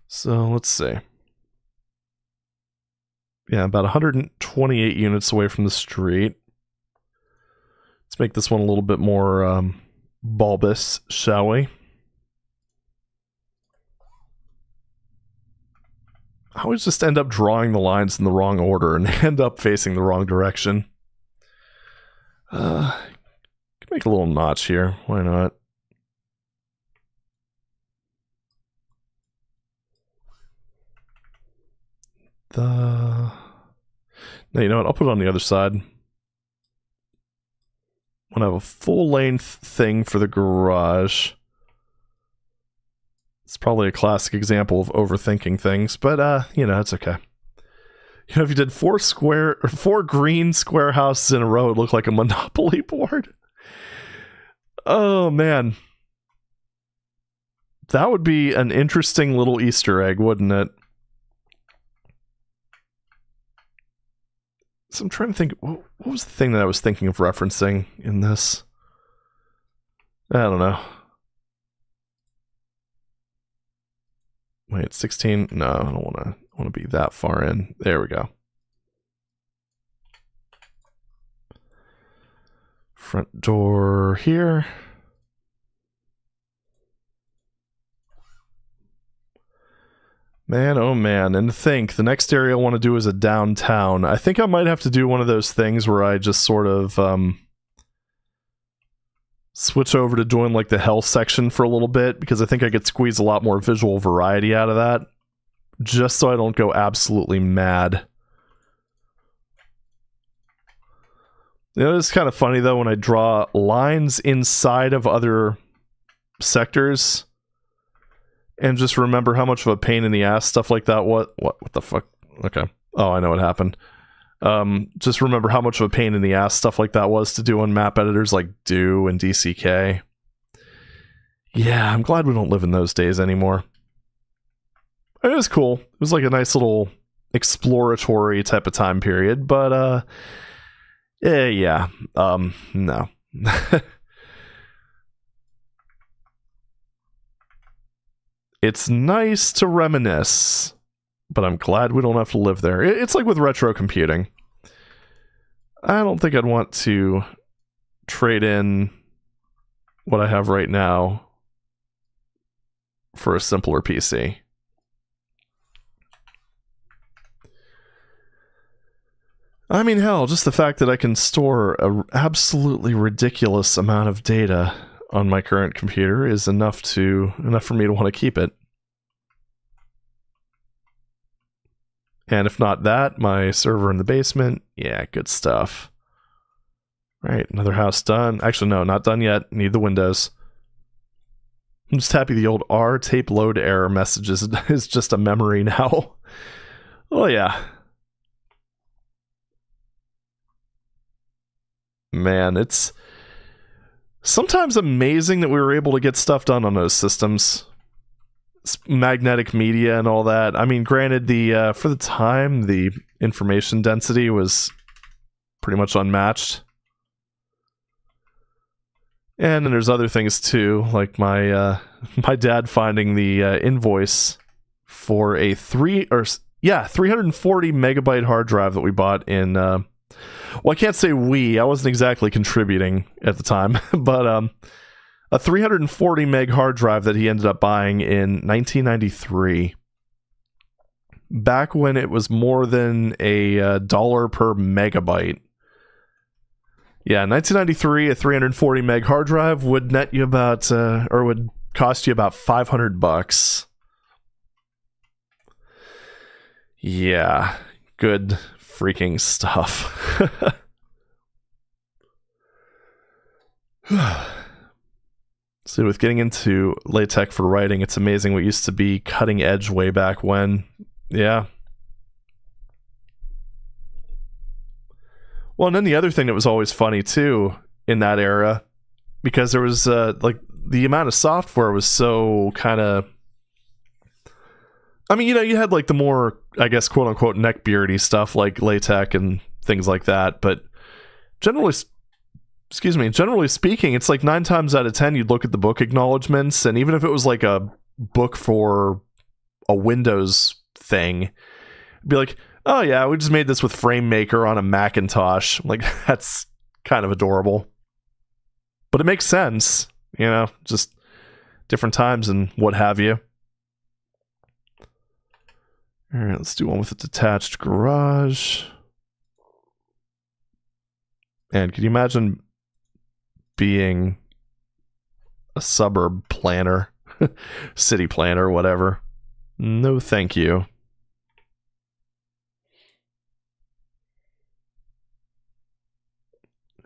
So, let's see. Yeah, about 128 units away from the street. Let's make this one a little bit more bulbous, shall we? I always just end up drawing the lines in the wrong order and end up facing the wrong direction. Can make a little notch here. Why not? No, you know what? I'll put it on the other side. I'm gonna have a full-length thing for the garage. It's probably a classic example of overthinking things, but you know, it's okay. You know, if you did 4 green square houses in a row, it looked like a Monopoly board. Oh man. That would be an interesting little Easter egg, wouldn't it? So I'm trying to think, what was the thing that I was thinking of referencing in this? I don't know. Wait, 16? No, I don't want to be that far in. There we go. Front door here. Man, oh man, and think, the next area I want to do is a downtown. I think I might have to do one of those things where I just sort of switch over to doing like the health section for a little bit, because I think I could squeeze a lot more visual variety out of that, just so I don't go absolutely mad. You know, it's kind of funny though when I draw lines inside of other sectors and just remember how much of a pain in the ass stuff like that. What the fuck? Okay. Oh, I know what happened. Just remember how much of a pain in the ass stuff like that was to do on map editors like Do and DCK. Yeah, I'm glad we don't live in those days anymore. It was cool. It was like a nice little exploratory type of time period, but yeah. No. It's nice to reminisce, but I'm glad we don't have to live there. It's like with retro computing. I don't think I'd want to trade in what I have right now for a simpler PC. I mean, hell, just the fact that I can store an absolutely ridiculous amount of data on my current computer is enough for me to want to keep it. And if not that, my server in the basement, yeah, good stuff. Right, another house done. Actually, no, not done yet. Need the windows. I'm just happy the old R tape load error message is just a memory now. Oh yeah. Man, it's sometimes amazing that we were able to get stuff done on those systems. Magnetic media and all that. I mean, granted, the for the time, the information density was pretty much unmatched. And then there's other things too, like my dad finding the invoice for a 340 megabyte hard drive that we bought in. Well, I can't say I wasn't exactly contributing at the time, but a 340 meg hard drive that he ended up buying in 1993. Back when it was more than a dollar per megabyte. Yeah, 1993, a 340 meg hard drive would net you about, or would cost you about $500. Yeah, good freaking stuff. So with getting into LaTeX for writing, it's amazing what used to be cutting edge way back when. Yeah. Well, and then the other thing that was always funny too in that era, because there was like the amount of software was so kind of, I mean, you know, you had like the more, I guess, quote unquote neckbeardy stuff like LaTeX and things like that, but generally speaking, it's like 9 times out of 10 you'd look at the book acknowledgments, and even if it was like a book for a Windows thing, it'd be like, oh yeah, we just made this with FrameMaker on a Macintosh. Like, that's kind of adorable. But it makes sense, you know, just different times and what have you. Alright, let's do one with a detached garage. And can you imagine being a suburb planner, city planner, whatever? No, thank you.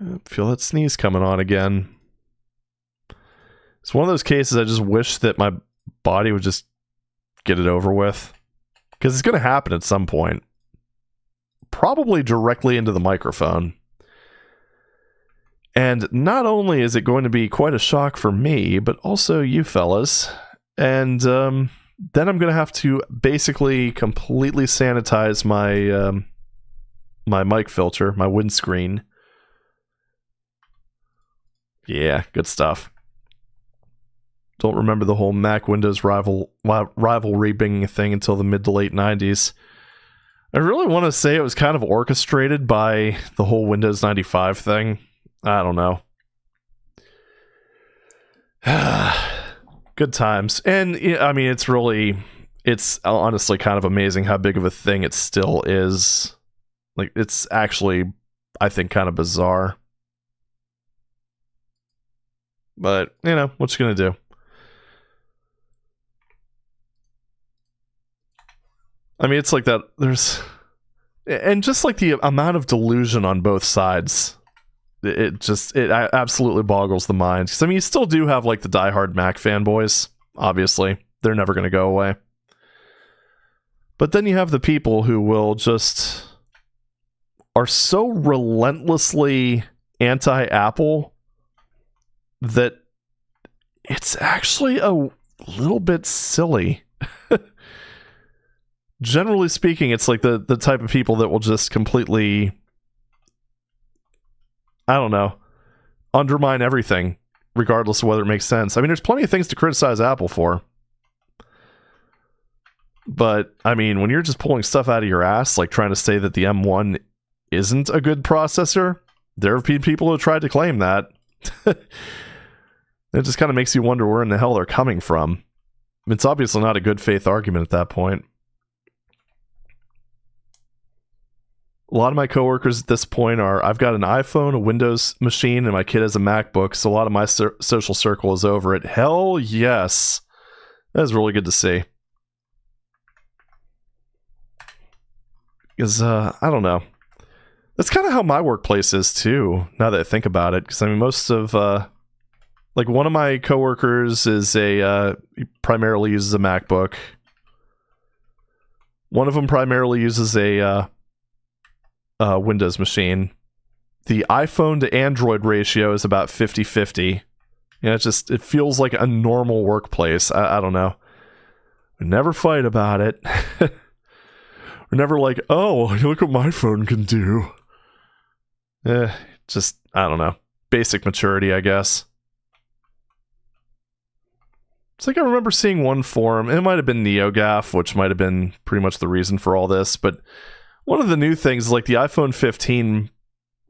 I feel that sneeze coming on again. It's one of those cases I just wish that my body would just get it over with. Because it's going to happen at some point. Probably directly into the microphone. And not only is it going to be quite a shock for me, but also you fellas. And then I'm going to have to basically completely sanitize my my mic filter, my windscreen. Yeah, good stuff. Don't remember the whole Mac Windows rivalry being a thing until the mid to late 90s. I really want to say it was kind of orchestrated by the whole Windows 95 thing. I don't know. Good times. And, I mean, it's honestly kind of amazing how big of a thing it still is. Like, it's actually, I think, kind of bizarre. But, you know, what you gonna do? I mean, it's like that, and just like the amount of delusion on both sides, it absolutely boggles the mind. Because, I mean, you still do have, like, the diehard Mac fanboys, obviously. They're never gonna go away. But then you have the people who will just are so relentlessly anti-Apple that it's actually a little bit silly. Generally speaking, it's like the type of people that will just completely, I don't know, undermine everything, regardless of whether it makes sense. I mean, there's plenty of things to criticize Apple for. But, I mean, when you're just pulling stuff out of your ass, like trying to say that the M1 isn't a good processor, there have been people who tried to claim that. It just kind of makes you wonder where in the hell they're coming from. It's obviously not a good faith argument at that point. A lot of my coworkers at this point are, I've got an iPhone, a Windows machine, and my kid has a MacBook, so a lot of my social circle is over it. Hell yes. That is really good to see. Because, I don't know. That's kind of how my workplace is, too, now that I think about it. Because, I mean, most of, like, one of my coworkers is he primarily uses a MacBook. One of them primarily uses a Windows machine. The iPhone to Android ratio is about 50-50. You know, it feels like a normal workplace. I don't know. We never fight about it. We're never like, oh, look what my phone can do. Just, I don't know. Basic maturity, I guess. It's like I remember seeing one forum, and it might have been NeoGAF, which might have been pretty much the reason for all this, but one of the new things is like the iPhone 15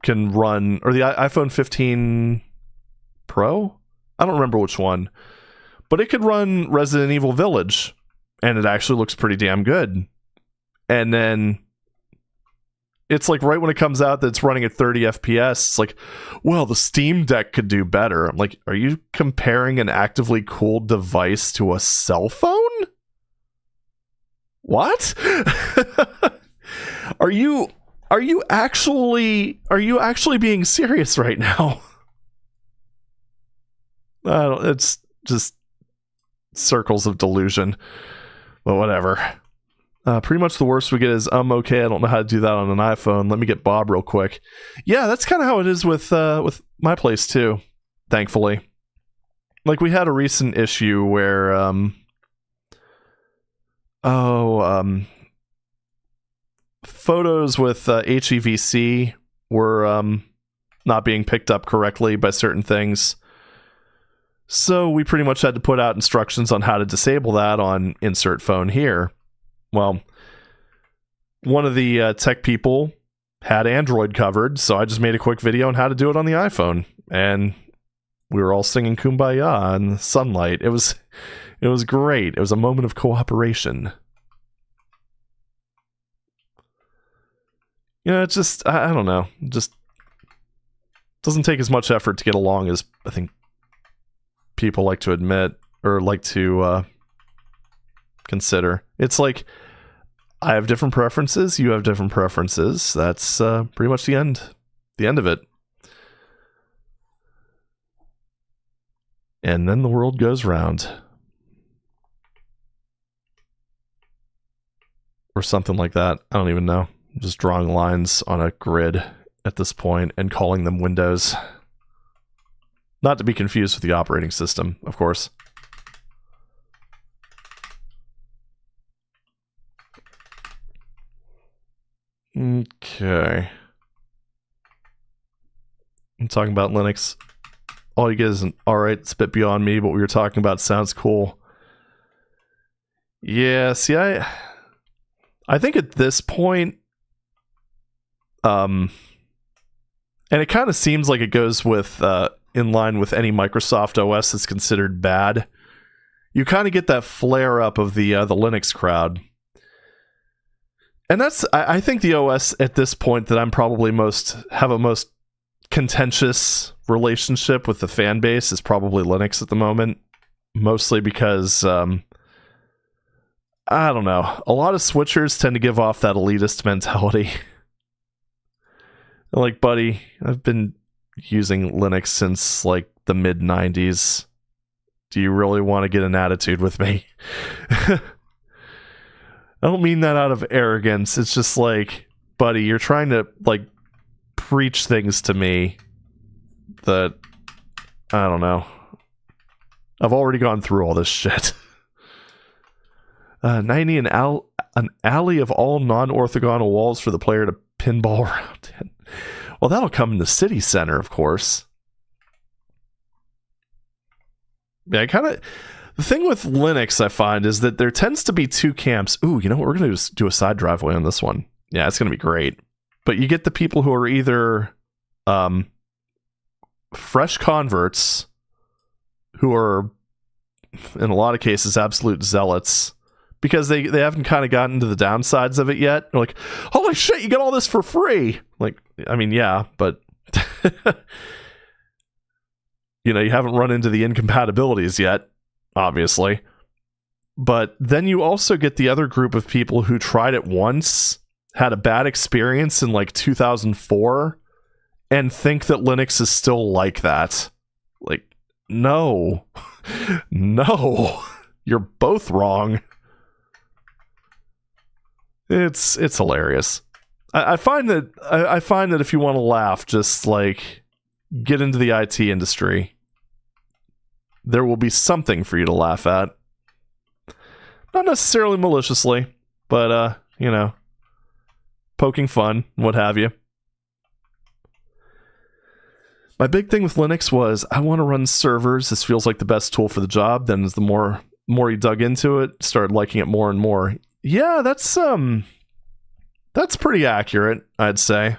can run, or the iPhone 15 Pro? I don't remember which one, but it could run Resident Evil Village, and it actually looks pretty damn good. And then it's like right when it comes out that it's running at 30 FPS, it's like, well, the Steam Deck could do better. I'm like, are you comparing an actively cooled device to a cell phone? What? Are you actually being serious right now? It's just circles of delusion. But whatever. Pretty much the worst we get is, okay, I don't know how to do that on an iPhone. Let me get Bob real quick. Yeah, that's kind of how it is with my place too, thankfully. Like, we had a recent issue where, photos with HEVC were not being picked up correctly by certain things. So we pretty much had to put out instructions on how to disable that on insert phone here. Well, one of the tech people had Android covered, so I just made a quick video on how to do it on the iPhone, and we were all singing Kumbaya in the sunlight. It was great. It was a moment of cooperation. You know, it's just, I don't know, just Doesn't take as much effort to get along as I think people like to admit or like to consider. It's like I have different preferences, you have different preferences. That's pretty much the end of it. And then the world goes round. Or something like that. I don't even know. I'm just drawing lines on a grid at this point and calling them windows. Not to be confused with the operating system, of course. Okay. I'm talking about Linux. All you get is an alright, it's a bit beyond me, but what we were talking about sounds cool. Yeah, see, I think at this point, and it kind of seems like it goes with in line with any Microsoft OS that's considered bad. You kind of get that flare up of the Linux crowd, and that's I think the OS at this point that I'm probably have a most contentious relationship with the fan base is probably Linux at the moment, mostly because I don't know. A lot of switchers tend to give off that elitist mentality. Like, buddy, I've been using Linux since, like, the mid-90s. Do you really want to get an attitude with me? I don't mean that out of arrogance. It's just like, buddy, you're trying to, like, preach things to me that, I don't know. I've already gone through all this shit. 90, an alley of all non-orthogonal walls for the player to pinball around in. Well, that'll come in the city center, of course. Yeah, the thing with Linux, I find, is that there tends to be two camps. Ooh, you know what? We're going to do a side driveway on this one. Yeah, it's going to be great. But you get the people who are either fresh converts, who are, in a lot of cases, absolute zealots, because they haven't kind of gotten to the downsides of it yet. They're like, holy shit, you get all this for free. Like, I mean, yeah, but you know, you haven't run into the incompatibilities yet, obviously. But then you also get the other group of people who tried it once, had a bad experience in like 2004, and think that Linux is still like that. Like, no. No. You're both wrong. It's hilarious. I find that if you want to laugh, just like get into the IT industry. There will be something for you to laugh at. Not necessarily maliciously, but you know, poking fun, what have you. My big thing with Linux was I want to run servers. This feels like the best tool for the job. Then as the more you dug into it, started liking it more and more. Yeah, that's pretty accurate, I'd say.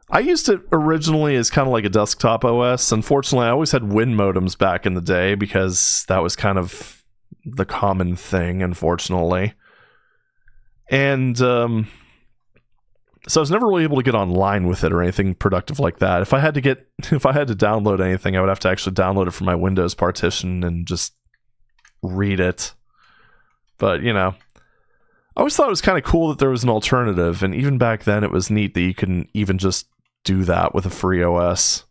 I used it originally as kind of like a desktop OS. Unfortunately, I always had Win modems back in the day because that was kind of the common thing, unfortunately. And so I was never really able to get online with it or anything productive like that. If I had to download anything, I would have to actually download it from my Windows partition and just read it. But, you know, I always thought it was kind of cool that there was an alternative, and even back then it was neat that you can even just do that with a free OS.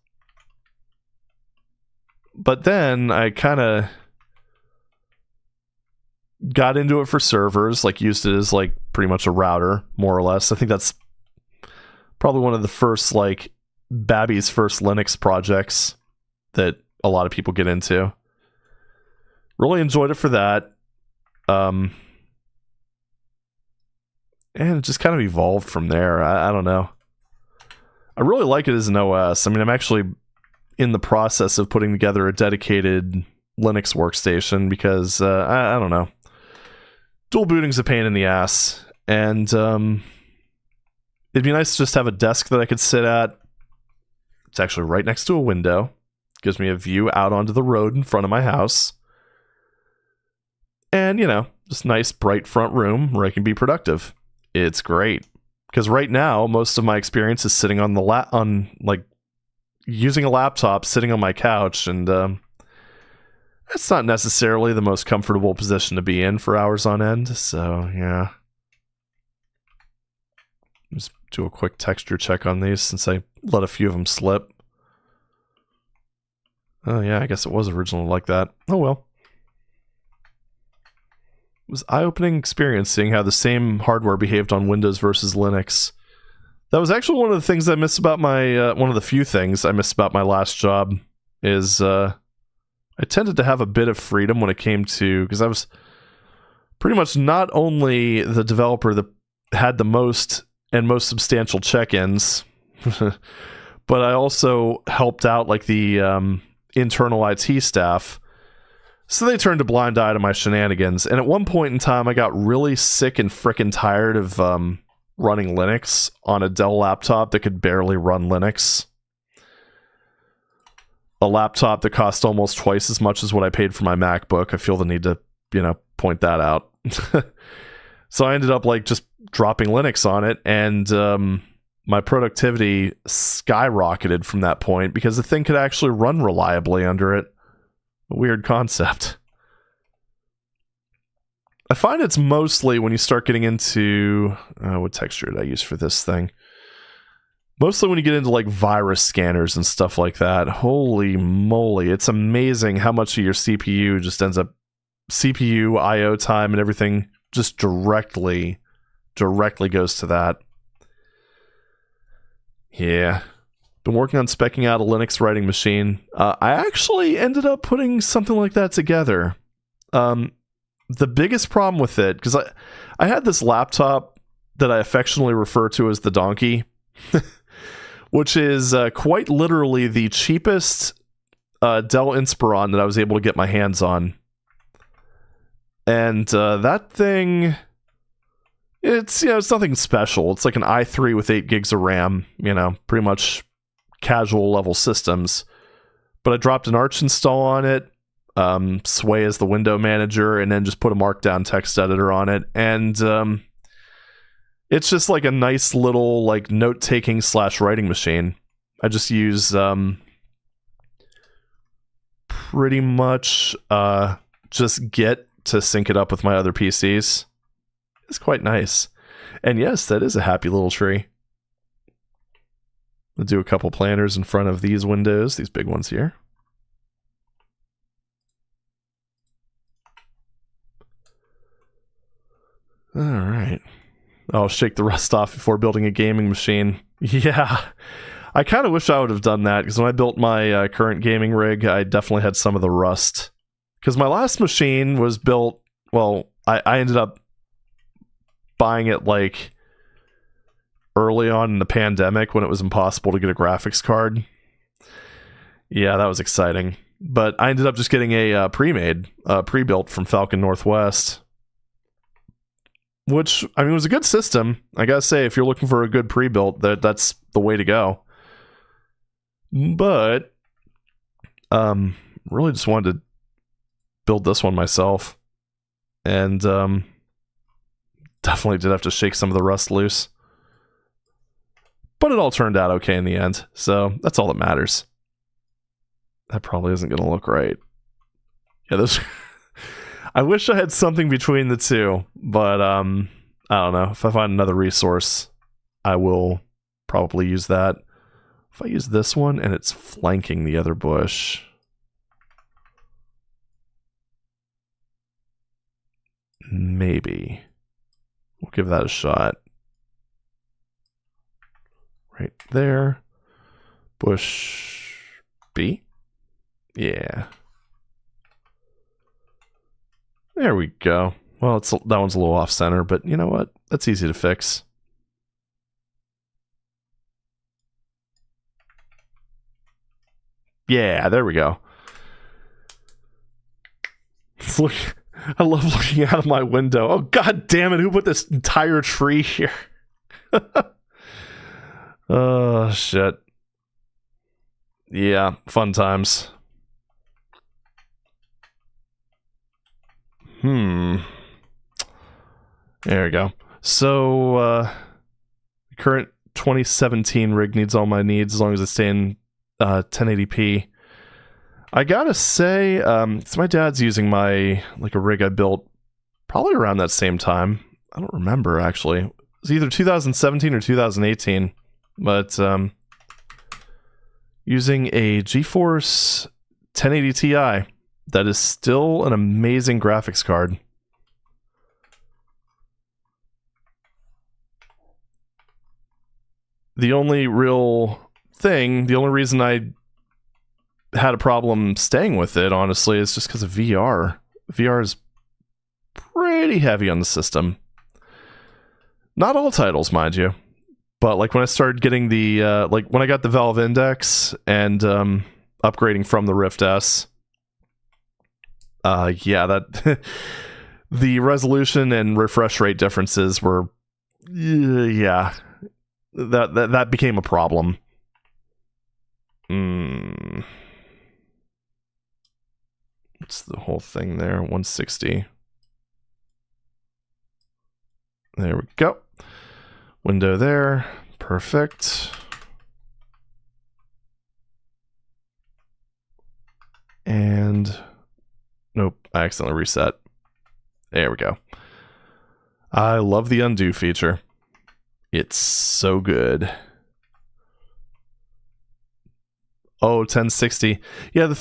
But then I kind of got into it for servers, like used it as like pretty much a router, more or less. I think that's probably one of the first, like, Babby's first Linux projects that a lot of people get into. Really enjoyed it for that. And it just kind of evolved from there. I don't know. I really like it as an OS. I mean, I'm actually in the process of putting together a dedicated Linux workstation because, I don't know. Dual booting's a pain in the ass. And it'd be nice to just have a desk that I could sit at. It's actually right next to a window. Gives me a view out onto the road in front of my house. And, you know, just nice, bright front room where I can be productive. It's great. Because right now, most of my experience is sitting on the using a laptop sitting on my couch, and it's not necessarily the most comfortable position to be in for hours on end, so yeah. Just do a quick texture check on these since I let a few of them slip. Oh yeah, I guess it was originally like that. Oh well. It was eye-opening experience seeing how the same hardware behaved on Windows versus Linux. That was actually one of the things I miss about my, one of the few things I miss about my last job, is I tended to have a bit of freedom when it came to, because I was pretty much not only the developer that had the most and most substantial check-ins, but I also helped out like the internal IT staff. So they turned a blind eye to my shenanigans. And at one point in time, I got really sick and frickin' tired of running Linux on a Dell laptop that could barely run Linux. A laptop that cost almost twice as much as what I paid for my MacBook. I feel the need to, point that out. So I ended up like just dropping Linux on it, and my productivity skyrocketed from that point because the thing could actually run reliably under it. A weird concept. I find it's mostly when you start getting into... what texture did I use for this thing? Mostly when you get into like virus scanners and stuff like that. Holy moly, it's amazing how much of your CPU just ends up... CPU, I/O time, and everything just directly goes to that. Yeah. Been working on speccing out a Linux writing machine. I actually ended up putting something like that together. The biggest problem with it, because I had this laptop that I affectionately refer to as the donkey, which is quite literally the cheapest Dell Inspiron that I was able to get my hands on. And that thing, it's nothing special. It's like an i3 with 8 gigs of RAM, pretty much casual level systems. But I dropped an Arch install on it, Sway as the window manager, and then just put a markdown text editor on it. And it's just like a nice little like note-taking / writing machine. I just use pretty much just Git to sync it up with my other PCs. It's quite nice. And yes, that is a happy little tree. I'll do a couple planners in front of these windows, these big ones here. Alright. I'll shake the rust off before building a gaming machine. Yeah. I kind of wish I would have done that, because when I built my current gaming rig, I definitely had some of the rust. Because my last machine was built, well, I ended up buying it like early on in the pandemic when it was impossible to get a graphics card. Yeah, that was exciting. But I ended up just getting a pre-built from Falcon Northwest. Which, I mean, was a good system. I gotta say, if you're looking for a good pre-built, that's the way to go. But, really just wanted to build this one myself. And, definitely did have to shake some of the rust loose. But it all turned out okay in the end, so that's all that matters. That probably isn't going to look right. Yeah, this... I wish I had something between the two, but I don't know. If I find another resource, I will probably use that. If I use this one and it's flanking the other bush... maybe. We'll give that a shot. Right there. Bush B? Yeah. There we go. Well, that one's a little off-center, but you know what? That's easy to fix. Yeah, there we go. Look, I love looking out of my window. Oh, god damn it, who put this entire tree here? Oh, shit. Yeah, fun times. There we go. So, current 2017 rig needs all my needs as long as I stay in 1080p. I gotta say, it's my dad's using a rig I built probably around that same time. I don't remember, actually. It was either 2017 or 2018. But, using a GeForce 1080 Ti that is still an amazing graphics card. The only reason I had a problem staying with it, honestly, is just because of VR. VR is pretty heavy on the system. Not all titles, mind you. But like when I started getting the when I got the Valve Index and upgrading from the Rift S, that the resolution and refresh rate differences were, that became a problem. What's the whole thing there? 160. There we go. Window there. Perfect. And nope, I accidentally reset. There we go. I love the undo feature. It's so good. Oh, 1060. Yeah,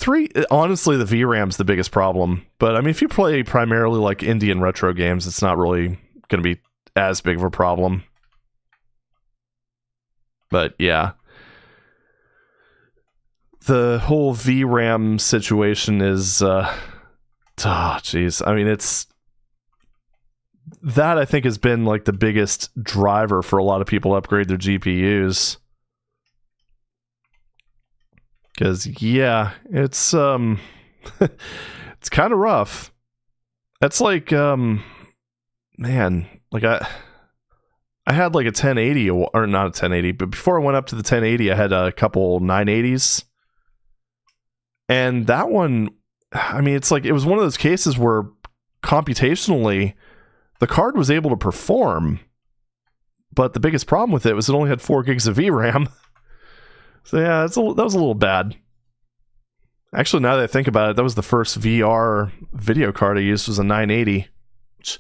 honestly, the VRAM's the biggest problem. But I mean, if you play primarily like indie and retro games, it's not really going to be as big of a problem. But yeah, the whole VRAM situation is, jeez. I mean, that I think has been like the biggest driver for a lot of people to upgrade their GPUs. Because yeah, it's it's kind of rough. That's like man, like I had like a 1080, or not a 1080, but before I went up to the 1080, I had a couple 980s. And that one, I mean, it's like, it was one of those cases where computationally, the card was able to perform, but the biggest problem with it was it only had 4 gigs of VRAM. So yeah, that was a little bad. Actually, now that I think about it, that was the first VR video card I used, was a 980. Which,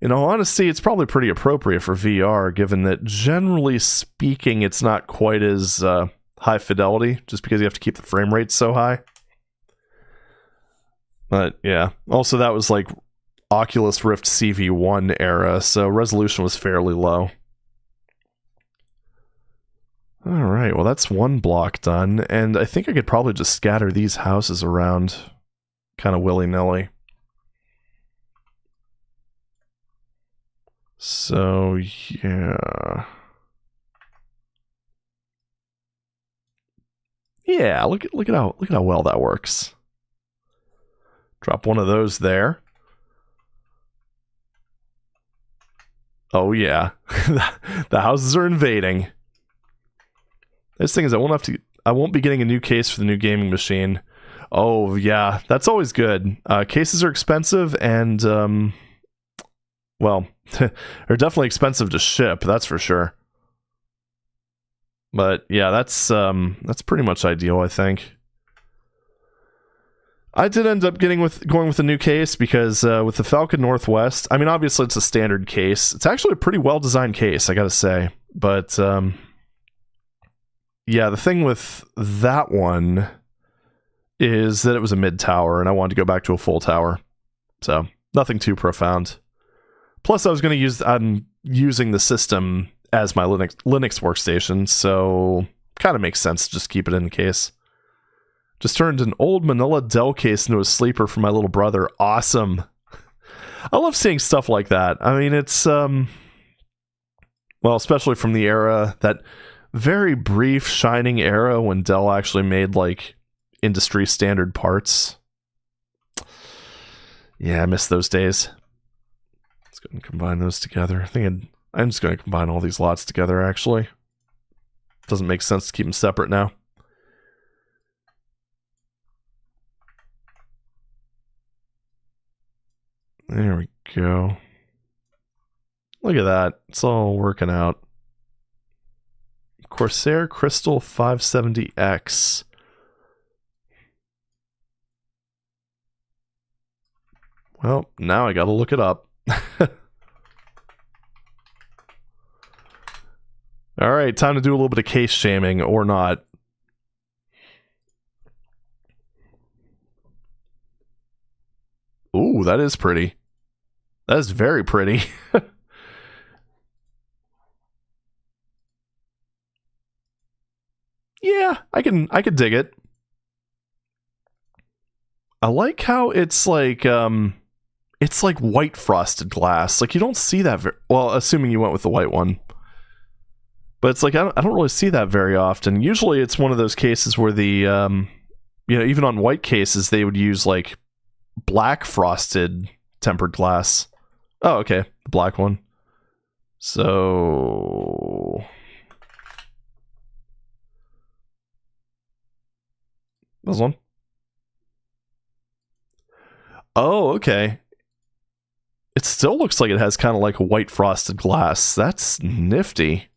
in all honesty, it's probably pretty appropriate for VR, given that generally speaking, it's not quite as high fidelity, just because you have to keep the frame rate so high. But yeah, also that was like Oculus Rift CV1 era, so resolution was fairly low. Alright, well that's one block done, and I think I could probably just scatter these houses around kind of willy-nilly. So, yeah. Yeah, look at how well that works. Drop one of those there. Oh yeah. The houses are invading. This thing is, I won't be getting a new case for the new gaming machine. Oh yeah, that's always good. Cases are expensive, and well, they're definitely expensive to ship, that's for sure. But yeah, that's pretty much ideal, I think. I did end up going with a new case because with the Falcon Northwest, I mean, obviously it's a standard case. It's actually a pretty well-designed case, I gotta say. But yeah, the thing with that one is that it was a mid-tower, and I wanted to go back to a full tower. So, nothing too profound. Plus, I'm using the system as my Linux workstation, so kind of makes sense to just keep it in the case. Just turned an old Manila Dell case into a sleeper for my little brother. Awesome. I love seeing stuff like that. I mean, it's, well, especially from the era, that very brief, shining era when Dell actually made, like, industry standard parts. Yeah, I miss those days. Let's go and combine those together. I think I'm just going to combine all these lots together, actually. Doesn't make sense to keep them separate now. There we go. Look at that. It's all working out. Corsair Crystal 570X. Well, now I gotta look it up. Alright, time to do a little bit of case shaming, or not. Ooh, that is pretty. That is very pretty. Yeah, I can dig it. I like how it's like white frosted glass. Like, you don't see that well, assuming you went with the white one. But it's like I don't really see that very often. Usually it's one of those cases where the you know, even on white cases they would use like black frosted tempered glass. Oh, okay, the black one. So this one. Oh, okay. It still looks like it has kind of like a white frosted glass. That's nifty.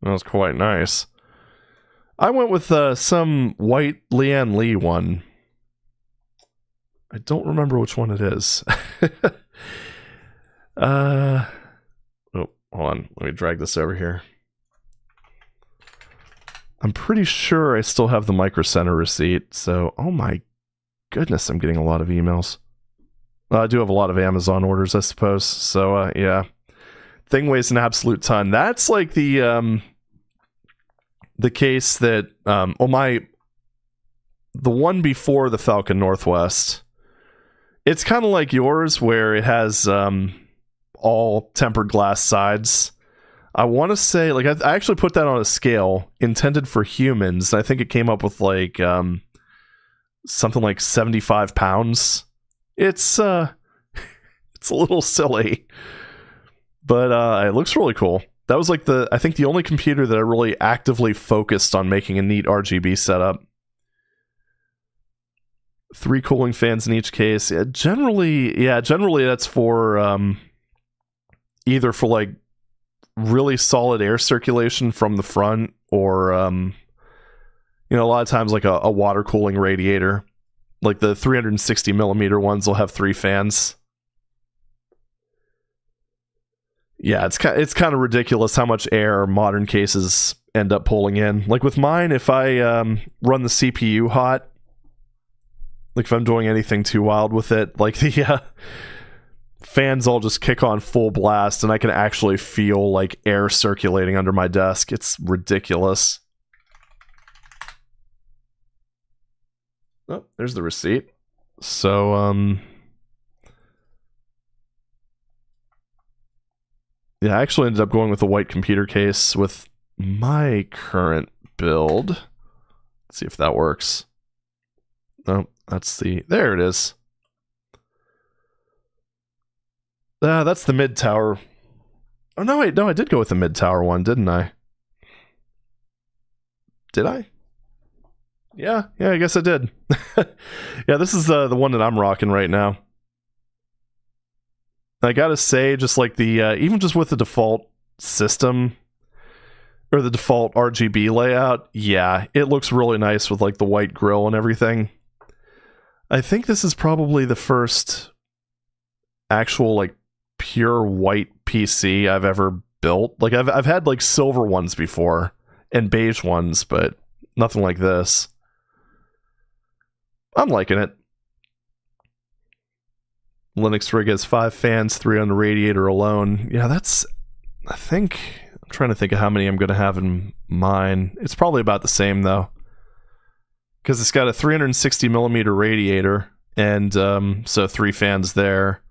That was quite nice. I went with some white Lian Li one. I don't remember which one it is. Oh, hold on. Let me drag this over here. I'm pretty sure I still have the Micro Center receipt, so oh my goodness, I'm getting a lot of emails. I do have a lot of Amazon orders, I suppose, so yeah. Thing weighs an absolute ton. That's like the case that, the one before the Falcon Northwest, it's kind of like yours, where it has all tempered glass sides. I want to say, like, I actually put that on a scale intended for humans. I think it came up with like something like 75 pounds. It's a little silly, but it looks really cool. That was like I think the only computer that I really actively focused on making a neat RGB setup. 3 cooling fans in each case. Generally that's for either for like really solid air circulation from the front, or you know, a lot of times like a water cooling radiator. Like the 360 millimeter ones will have 3 fans. Yeah, it's kind of ridiculous how much air modern cases end up pulling in. Like with mine, if I run the CPU hot, like if I'm doing anything too wild with it, like the fans all just kick on full blast, and I can actually feel like air circulating under my desk. It's ridiculous. Oh, there's the receipt. So, yeah, I actually ended up going with a white computer case with my current build. Let's see if that works. Oh, there it is. That's the mid tower. Oh, no, wait, no, I did go with the mid tower one, didn't I? Did I? Yeah, I guess I did. Yeah, this is the one that I'm rocking right now. I gotta say, just like the, even just with the default system, or the default RGB layout, yeah, it looks really nice with like the white grill and everything. I think this is probably the first actual like pure white PC I've ever built. Like I've had like silver ones before and beige ones, but nothing like this. I'm liking it. Linux rig has 5 fans, 3 on the radiator alone. Yeah, I'm trying to think of how many I'm going to have in mine. It's probably about the same though, because it's got a 360 millimeter radiator, and so 3 fans there.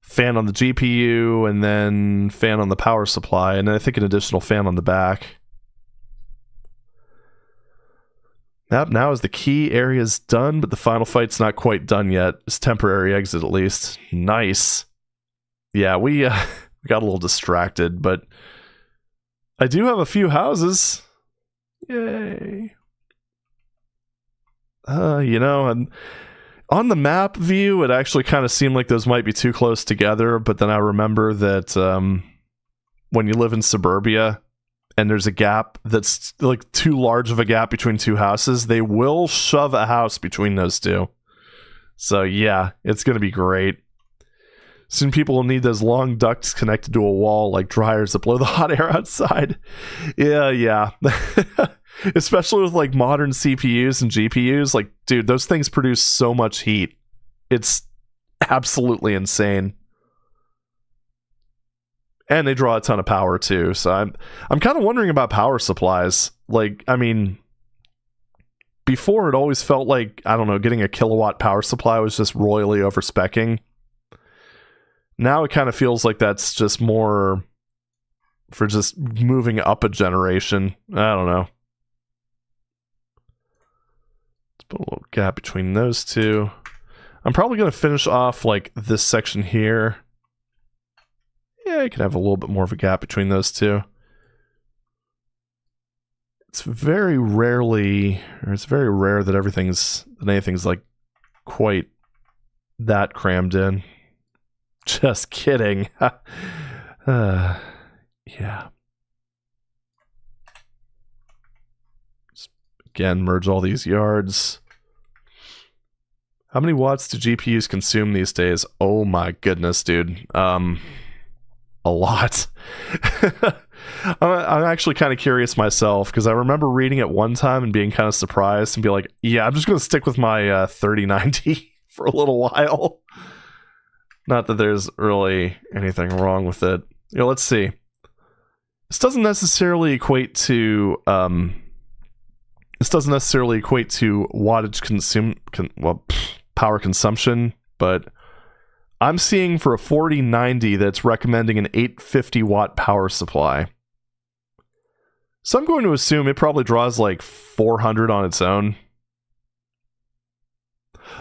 Fan on the GPU, and then fan on the power supply, and then I think an additional fan on the back. Now is the key area's done, but the final fight's not quite done yet. It's temporary exit at least. Nice. Yeah, we got a little distracted, but I do have a few houses. Yay. You know, and on the map view, it actually kind of seemed like those might be too close together, but then I remember that when you live in suburbia and there's a gap that's like too large of a gap between two houses, they will shove a house between those two. So yeah, it's going to be great. Soon people will need those long ducts connected to a wall like dryers that blow the hot air outside. Yeah. Especially with like modern CPUs and GPUs. Like, dude, those things produce so much heat. It's absolutely insane. And they draw a ton of power too. So I'm kind of wondering about power supplies. Like, I mean, before it always felt like, I don't know, getting a kilowatt power supply was just royally overspeccing. Now it kind of feels like that's just more for just moving up a generation. I don't know. Let's put a little gap between those two. I'm probably going to finish off like this section here. Yeah, you can have a little bit more of a gap between those two. It's very rare that anything's like quite that crammed in. Just kidding. Yeah. Again, merge all these yards. How many watts do GPUs consume these days? Oh my goodness, dude. A lot. I'm actually kind of curious myself, because I remember reading it one time and being kind of surprised and be like, yeah, I'm just going to stick with my 3090 for a little while. Not that there's really anything wrong with it. You know, let's see. This doesn't necessarily equate to wattage power consumption, but I'm seeing for a 4090 that's recommending an 850 watt power supply. So I'm going to assume it probably draws like 400 on its own.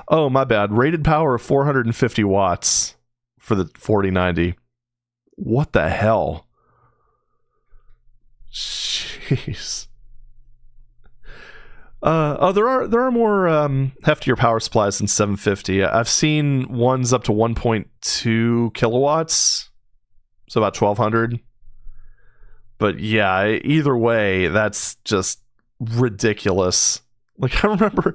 Oh, my bad. Rated power of 450 watts for the 4090. What the hell? Jeez. There are more heftier power supplies than 750. I've seen ones up to 1.2 kilowatts, so about 1200. But yeah, either way, that's just ridiculous. Like I remember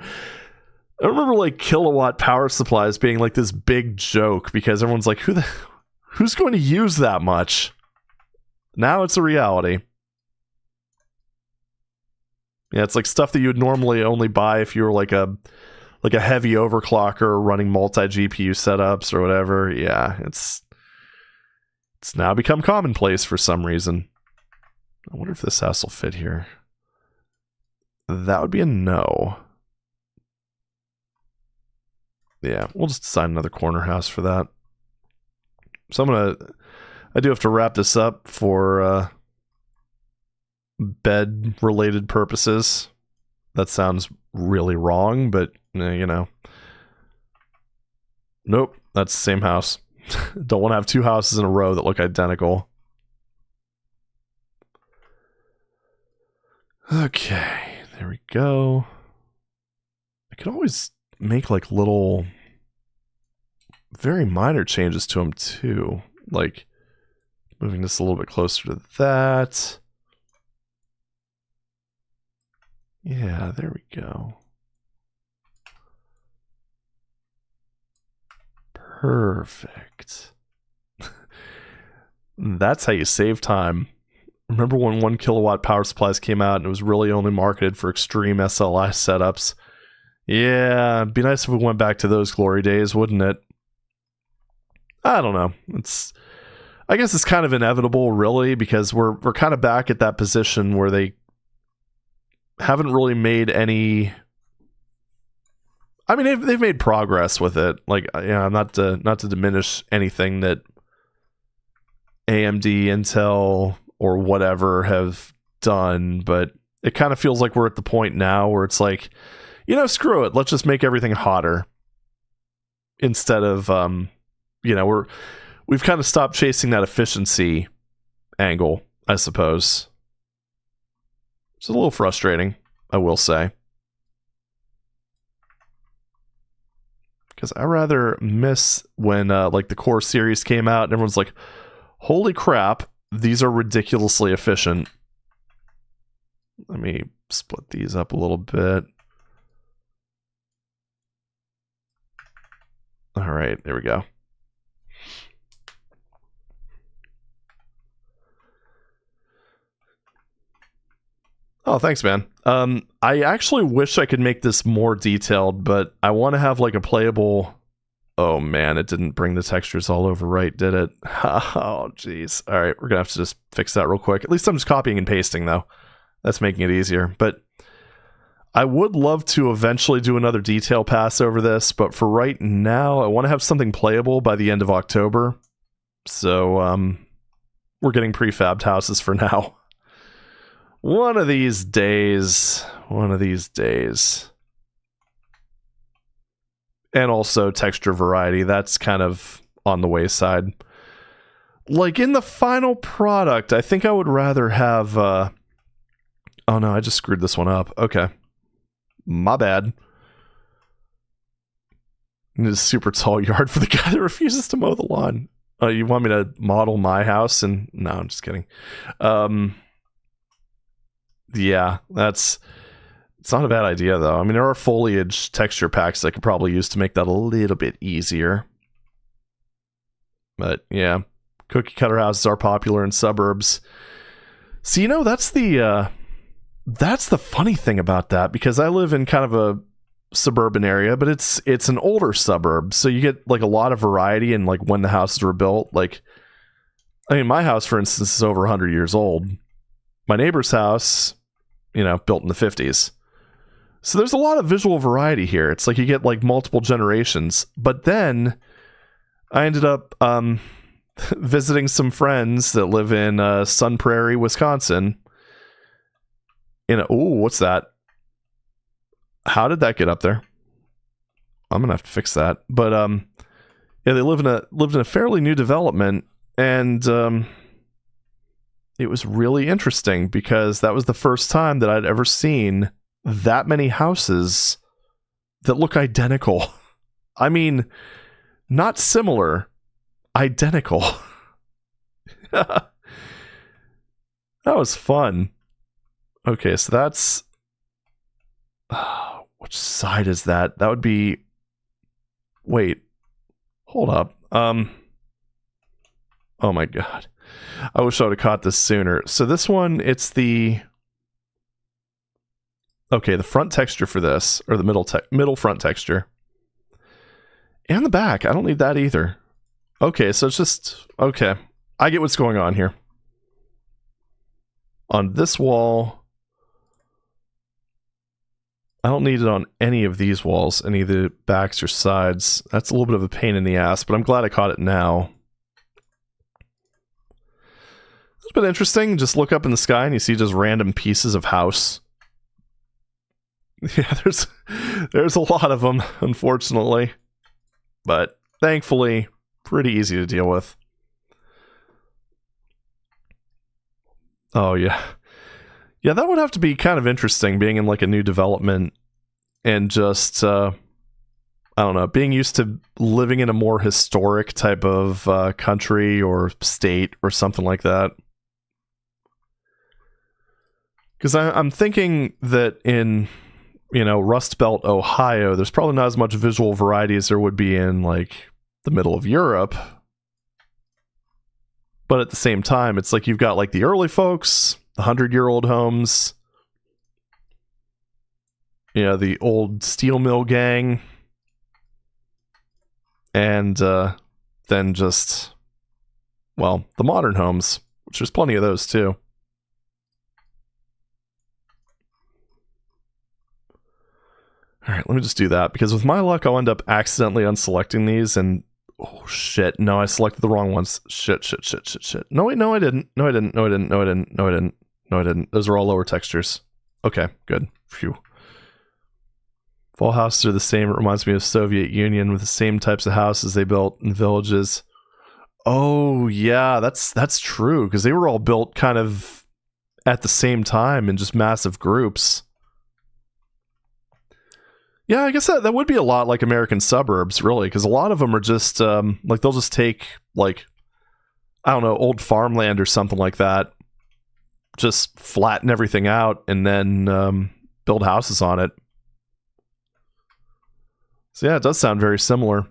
like kilowatt power supplies being like this big joke because everyone's like, who's going to use that much? Now it's a reality. Yeah, it's like stuff that you would normally only buy if you were like a heavy overclocker running multi-GPU setups or whatever. Yeah, it's now become commonplace for some reason. I wonder if this house will fit here. That would be a no. Yeah, we'll just assign another corner house for that. So I do have to wrap this up for bed-related purposes. That sounds really wrong, but, you know. Nope, that's the same house. Don't want to have two houses in a row that look identical. Okay, there we go. I could always make like little, very minor changes to them too. Like moving this a little bit closer to that. Yeah, there we go. Perfect. That's how you save time. Remember when 1 kilowatt power supplies came out and it was really only marketed for extreme SLI setups? Yeah, it'd be nice if we went back to those glory days, wouldn't it? I don't know. I guess it's kind of inevitable, really, because we're kind of back at that position where they haven't really made any. I mean, they've made progress with it. Like, yeah, not to diminish anything that AMD, Intel, or whatever have done, but it kind of feels like we're at the point now where it's like, you know, screw it. Let's just make everything hotter instead of, you know, we've kind of stopped chasing that efficiency angle, I suppose. It's a little frustrating, I will say. Because I rather miss when like the core series came out and everyone's like, holy crap, these are ridiculously efficient. Let me split these up a little bit. All right, there we go. Oh, thanks, man. I actually wish I could make this more detailed, but I want to have like a playable... Oh, man, it didn't bring the textures all over right, did it? Oh, jeez. All right, we're going to have to just fix that real quick. At least I'm just copying and pasting, though. That's making it easier. But I would love to eventually do another detail pass over this, but for right now, I want to have something playable by the end of October. So, we're getting prefabbed houses for now. One of these days. And also texture variety, that's kind of on the wayside. Like in the final product, I think I would rather have... Oh no, I just screwed this one up. Okay. My bad. This super tall yard for the guy that refuses to mow the lawn. Oh, you want me to model my house? And no, I'm just kidding. Yeah, it's not a bad idea, though. I mean, there are foliage texture packs I could probably use to make that a little bit easier. But, yeah, cookie cutter houses are popular in suburbs. So, you know, that's the funny thing about that, because I live in kind of a suburban area, but it's an older suburb, so you get, like, a lot of variety in, like, when the houses were built. Like, I mean, my house, for instance, is over 100 years old. My neighbor's house... you know, built in the 50s. So there's a lot of visual variety here. It's like you get like multiple generations. But then I ended up visiting some friends that live in Sun Prairie, Wisconsin. Oh, what's that? How did that get up there? I'm gonna have to fix that. But yeah, they lived in a fairly new development, and it was really interesting because that was the first time that I'd ever seen that many houses that look identical. I mean, not similar, identical. That was fun. Okay, so that's... which side is that? That would be... Wait. Hold up. Oh my god. I wish I would have caught this sooner. So this one, it's the... Okay, the front texture for this, or the middle front texture. And the back. I don't need that either. Okay, so it's just... Okay, I get what's going on here. On this wall... I don't need it on any of these walls, any of the backs or sides. That's a little bit of a pain in the ass, but I'm glad I caught it now. It's been interesting. Just look up in the sky and you see just random pieces of house. Yeah, there's a lot of them, unfortunately. But thankfully, pretty easy to deal with. Oh, yeah. Yeah, that would have to be kind of interesting, being in like a new development and just, I don't know, being used to living in a more historic type of country or state or something like that. Because I'm thinking that in, you know, Rust Belt, Ohio, there's probably not as much visual variety as there would be in, like, the middle of Europe. But at the same time, it's like you've got, like, the early folks, the 100-year-old homes, you know, the old steel mill gang, and then just, well, the modern homes, which there's plenty of those, too. Alright, let me just do that, because with my luck, I'll end up accidentally unselecting these, and... Oh, shit. No, I selected the wrong ones. Shit. No, wait, no, I didn't. No, I didn't. Those are all lower textures. Okay, good. Phew. If all houses are the same, it reminds me of Soviet Union with the same types of houses they built in villages. Oh, yeah, that's true, because they were all built kind of at the same time in just massive groups. Yeah, I guess that would be a lot like American suburbs, really, because a lot of them are just like they'll just take like I don't know, old farmland or something like that, just flatten everything out and then build houses on it. So yeah, it does sound very similar.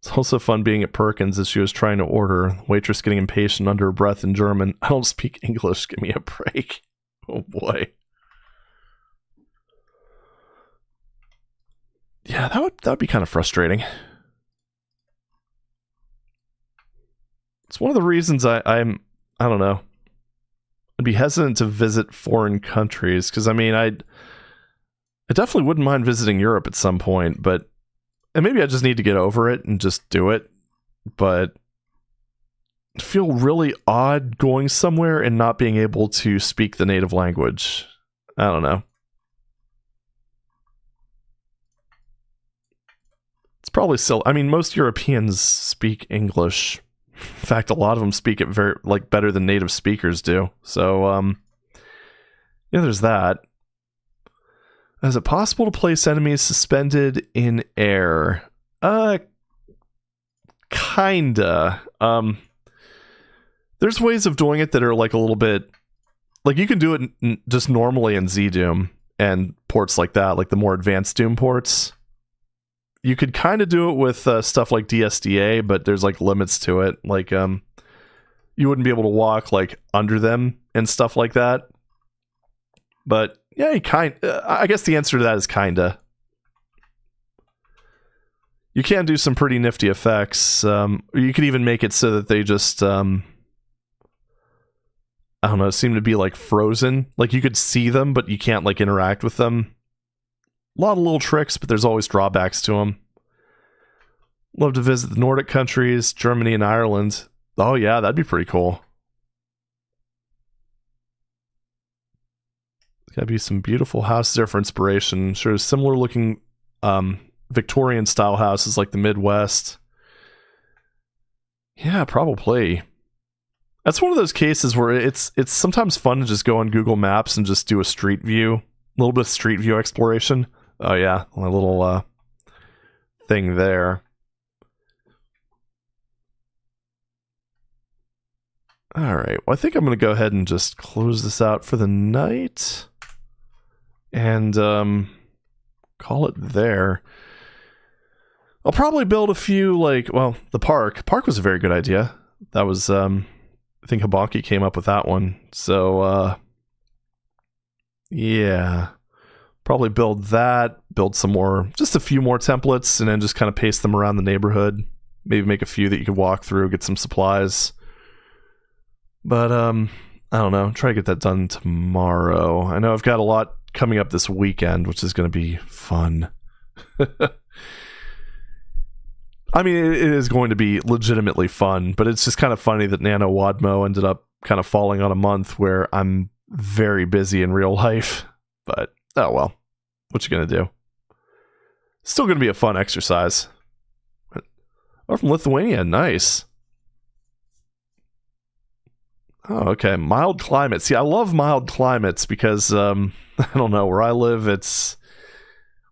It's also fun being at Perkins as she was trying to order. Waitress getting impatient under her breath in German. I don't speak English. Give me a break. Oh boy. Yeah, that would be kind of frustrating. It's one of the reasons I don't know. I'd be hesitant to visit foreign countries because I mean I definitely wouldn't mind visiting Europe at some point, but and maybe I just need to get over it and just do it. But I feel really odd going somewhere and not being able to speak the native language. I don't know. It's probably still. I mean, most Europeans speak English. In fact, a lot of them speak it very better than native speakers do. So, yeah, there's that. Is it possible to place enemies suspended in air? Kinda. There's ways of doing it that are like a little bit like you can do it just normally in Z-Doom and ports like that, like the more advanced Doom ports. You could kind of do it with stuff like DSDA, but there's like limits to it. Like you wouldn't be able to walk like under them and stuff like that. But yeah, I guess the answer to that is kinda. You can do some pretty nifty effects. You could even make it so that they just I don't know, seem to be like frozen. Like you could see them, but you can't like interact with them. A lot of little tricks, but there's always drawbacks to them. Love to visit the Nordic countries, Germany and Ireland. Oh yeah, that'd be pretty cool. There's gotta be some beautiful houses there for inspiration. Sure, similar looking Victorian style houses like the Midwest. Yeah, probably. That's one of those cases where it's sometimes fun to just go on Google Maps and just do a street view, a little bit of street view exploration. Oh yeah, my little thing there. All right, well I think I'm going to go ahead and just close this out for the night and call it there. I'll probably build a few the park. Park was a very good idea. That was I think Habonki came up with that one. So yeah. Probably build that, build some more, just a few more templates, and then just kind of paste them around the neighborhood. Maybe make a few that you could walk through, get some supplies. But, I don't know, try to get that done tomorrow. I know I've got a lot coming up this weekend, which is going to be fun. I mean, it is going to be legitimately fun, but it's just kind of funny that NaNoWADMo ended up kind of falling on a month where I'm very busy in real life. But, oh well. What you gonna do? Still gonna be a fun exercise. Oh, from Lithuania, nice. Oh, okay. Mild climate. See, I love mild climates because I don't know, where I live,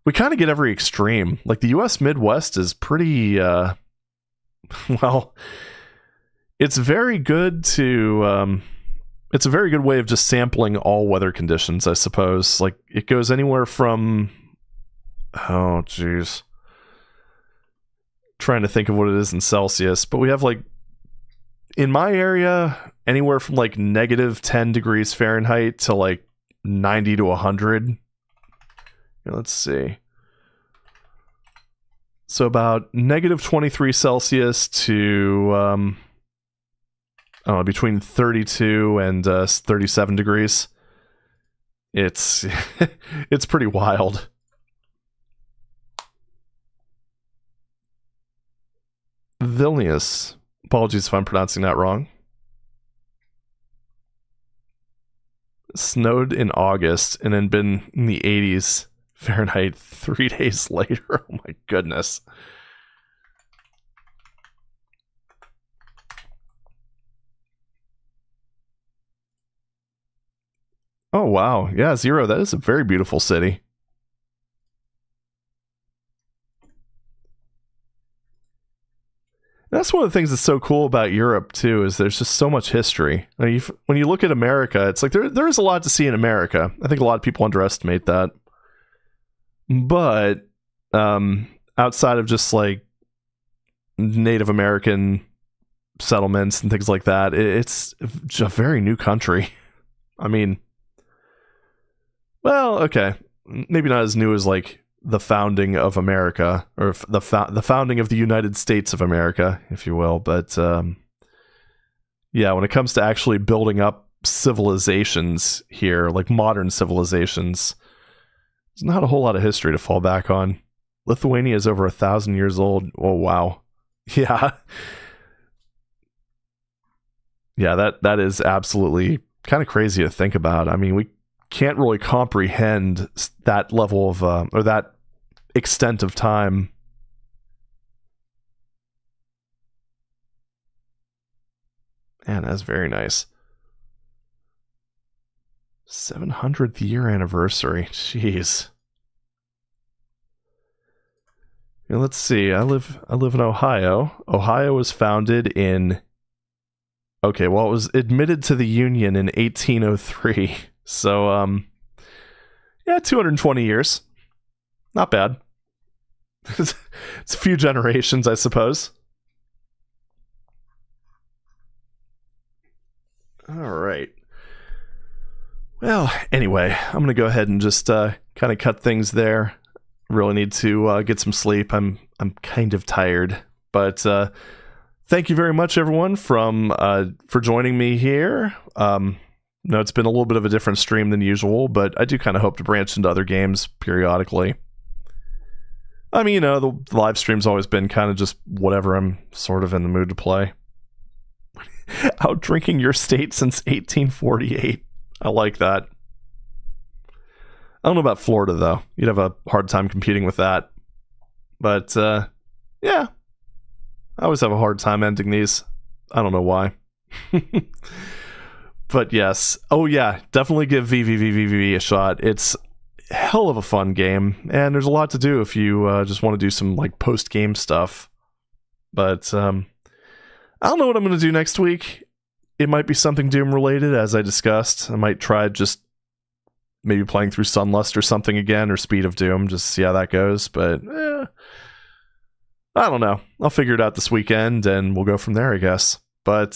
we kind of get every extreme. Like the US Midwest is pretty well, it's very good to it's a very good way of just sampling all weather conditions, I suppose. Like, it goes anywhere from... Oh, jeez. Trying to think of what it is in Celsius. But we have, in my area, anywhere from, negative 10 degrees Fahrenheit to, 90 to 100. Here, let's see. So about negative 23 Celsius to... I don't know, between 32 and 37 degrees. It's it's pretty wild. Vilnius. Apologies if I'm pronouncing that wrong. Snowed in August and then been in the 80s Fahrenheit 3 days later. Oh my goodness. Oh, wow. Yeah, Zero, that is a very beautiful city. That's one of the things that's so cool about Europe, too, is there's just so much history. I mean, when you look at America, it's like there is a lot to see in America. I think a lot of people underestimate that. But outside of just like Native American settlements and things like that, it's a very new country. I mean, well, okay, maybe not as new as like the founding of America, or the founding of the United States of America, if you will. But yeah, when it comes to actually building up civilizations here, like modern civilizations, there's not a whole lot of history to fall back on. Lithuania is over 1,000 years old. Oh, wow. Yeah. Yeah, that is absolutely kind of crazy to think about. I mean, we can't really comprehend that level of, or that extent of time. Man, that's very nice. 700th year anniversary. Jeez. Yeah, let's see. I live in Ohio. Ohio was founded in, okay, well, it was admitted to the Union in 1803. So yeah, 220 years. Not bad. It's a few generations, I suppose. All right. Well, anyway, I'm going to go ahead and just kind of cut things there. Really need to get some sleep. I'm kind of tired. But thank you very much, everyone, for joining me here. No, it's been a little bit of a different stream than usual, but I do kind of hope to branch into other games periodically. I mean, the live stream's always been kind of just whatever I'm sort of in the mood to play. Out drinking your state since 1848. I like that. I don't know about Florida, though. You'd have a hard time competing with that. But, yeah. I always have a hard time ending these. I don't know why. But yes. Oh, yeah. Definitely give VVVVV a shot. It's a hell of a fun game. And there's a lot to do if you just want to do some, like, post-game stuff. But, I don't know what I'm going to do next week. It might be something Doom-related, as I discussed. I might try just maybe playing through Sunlust or something again, or Speed of Doom, just to see how that goes. But, I don't know. I'll figure it out this weekend, and we'll go from there, I guess. But,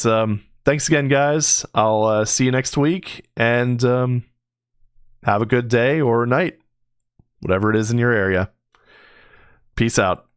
thanks again, guys. I'll see you next week, and have a good day or night, whatever it is in your area. Peace out.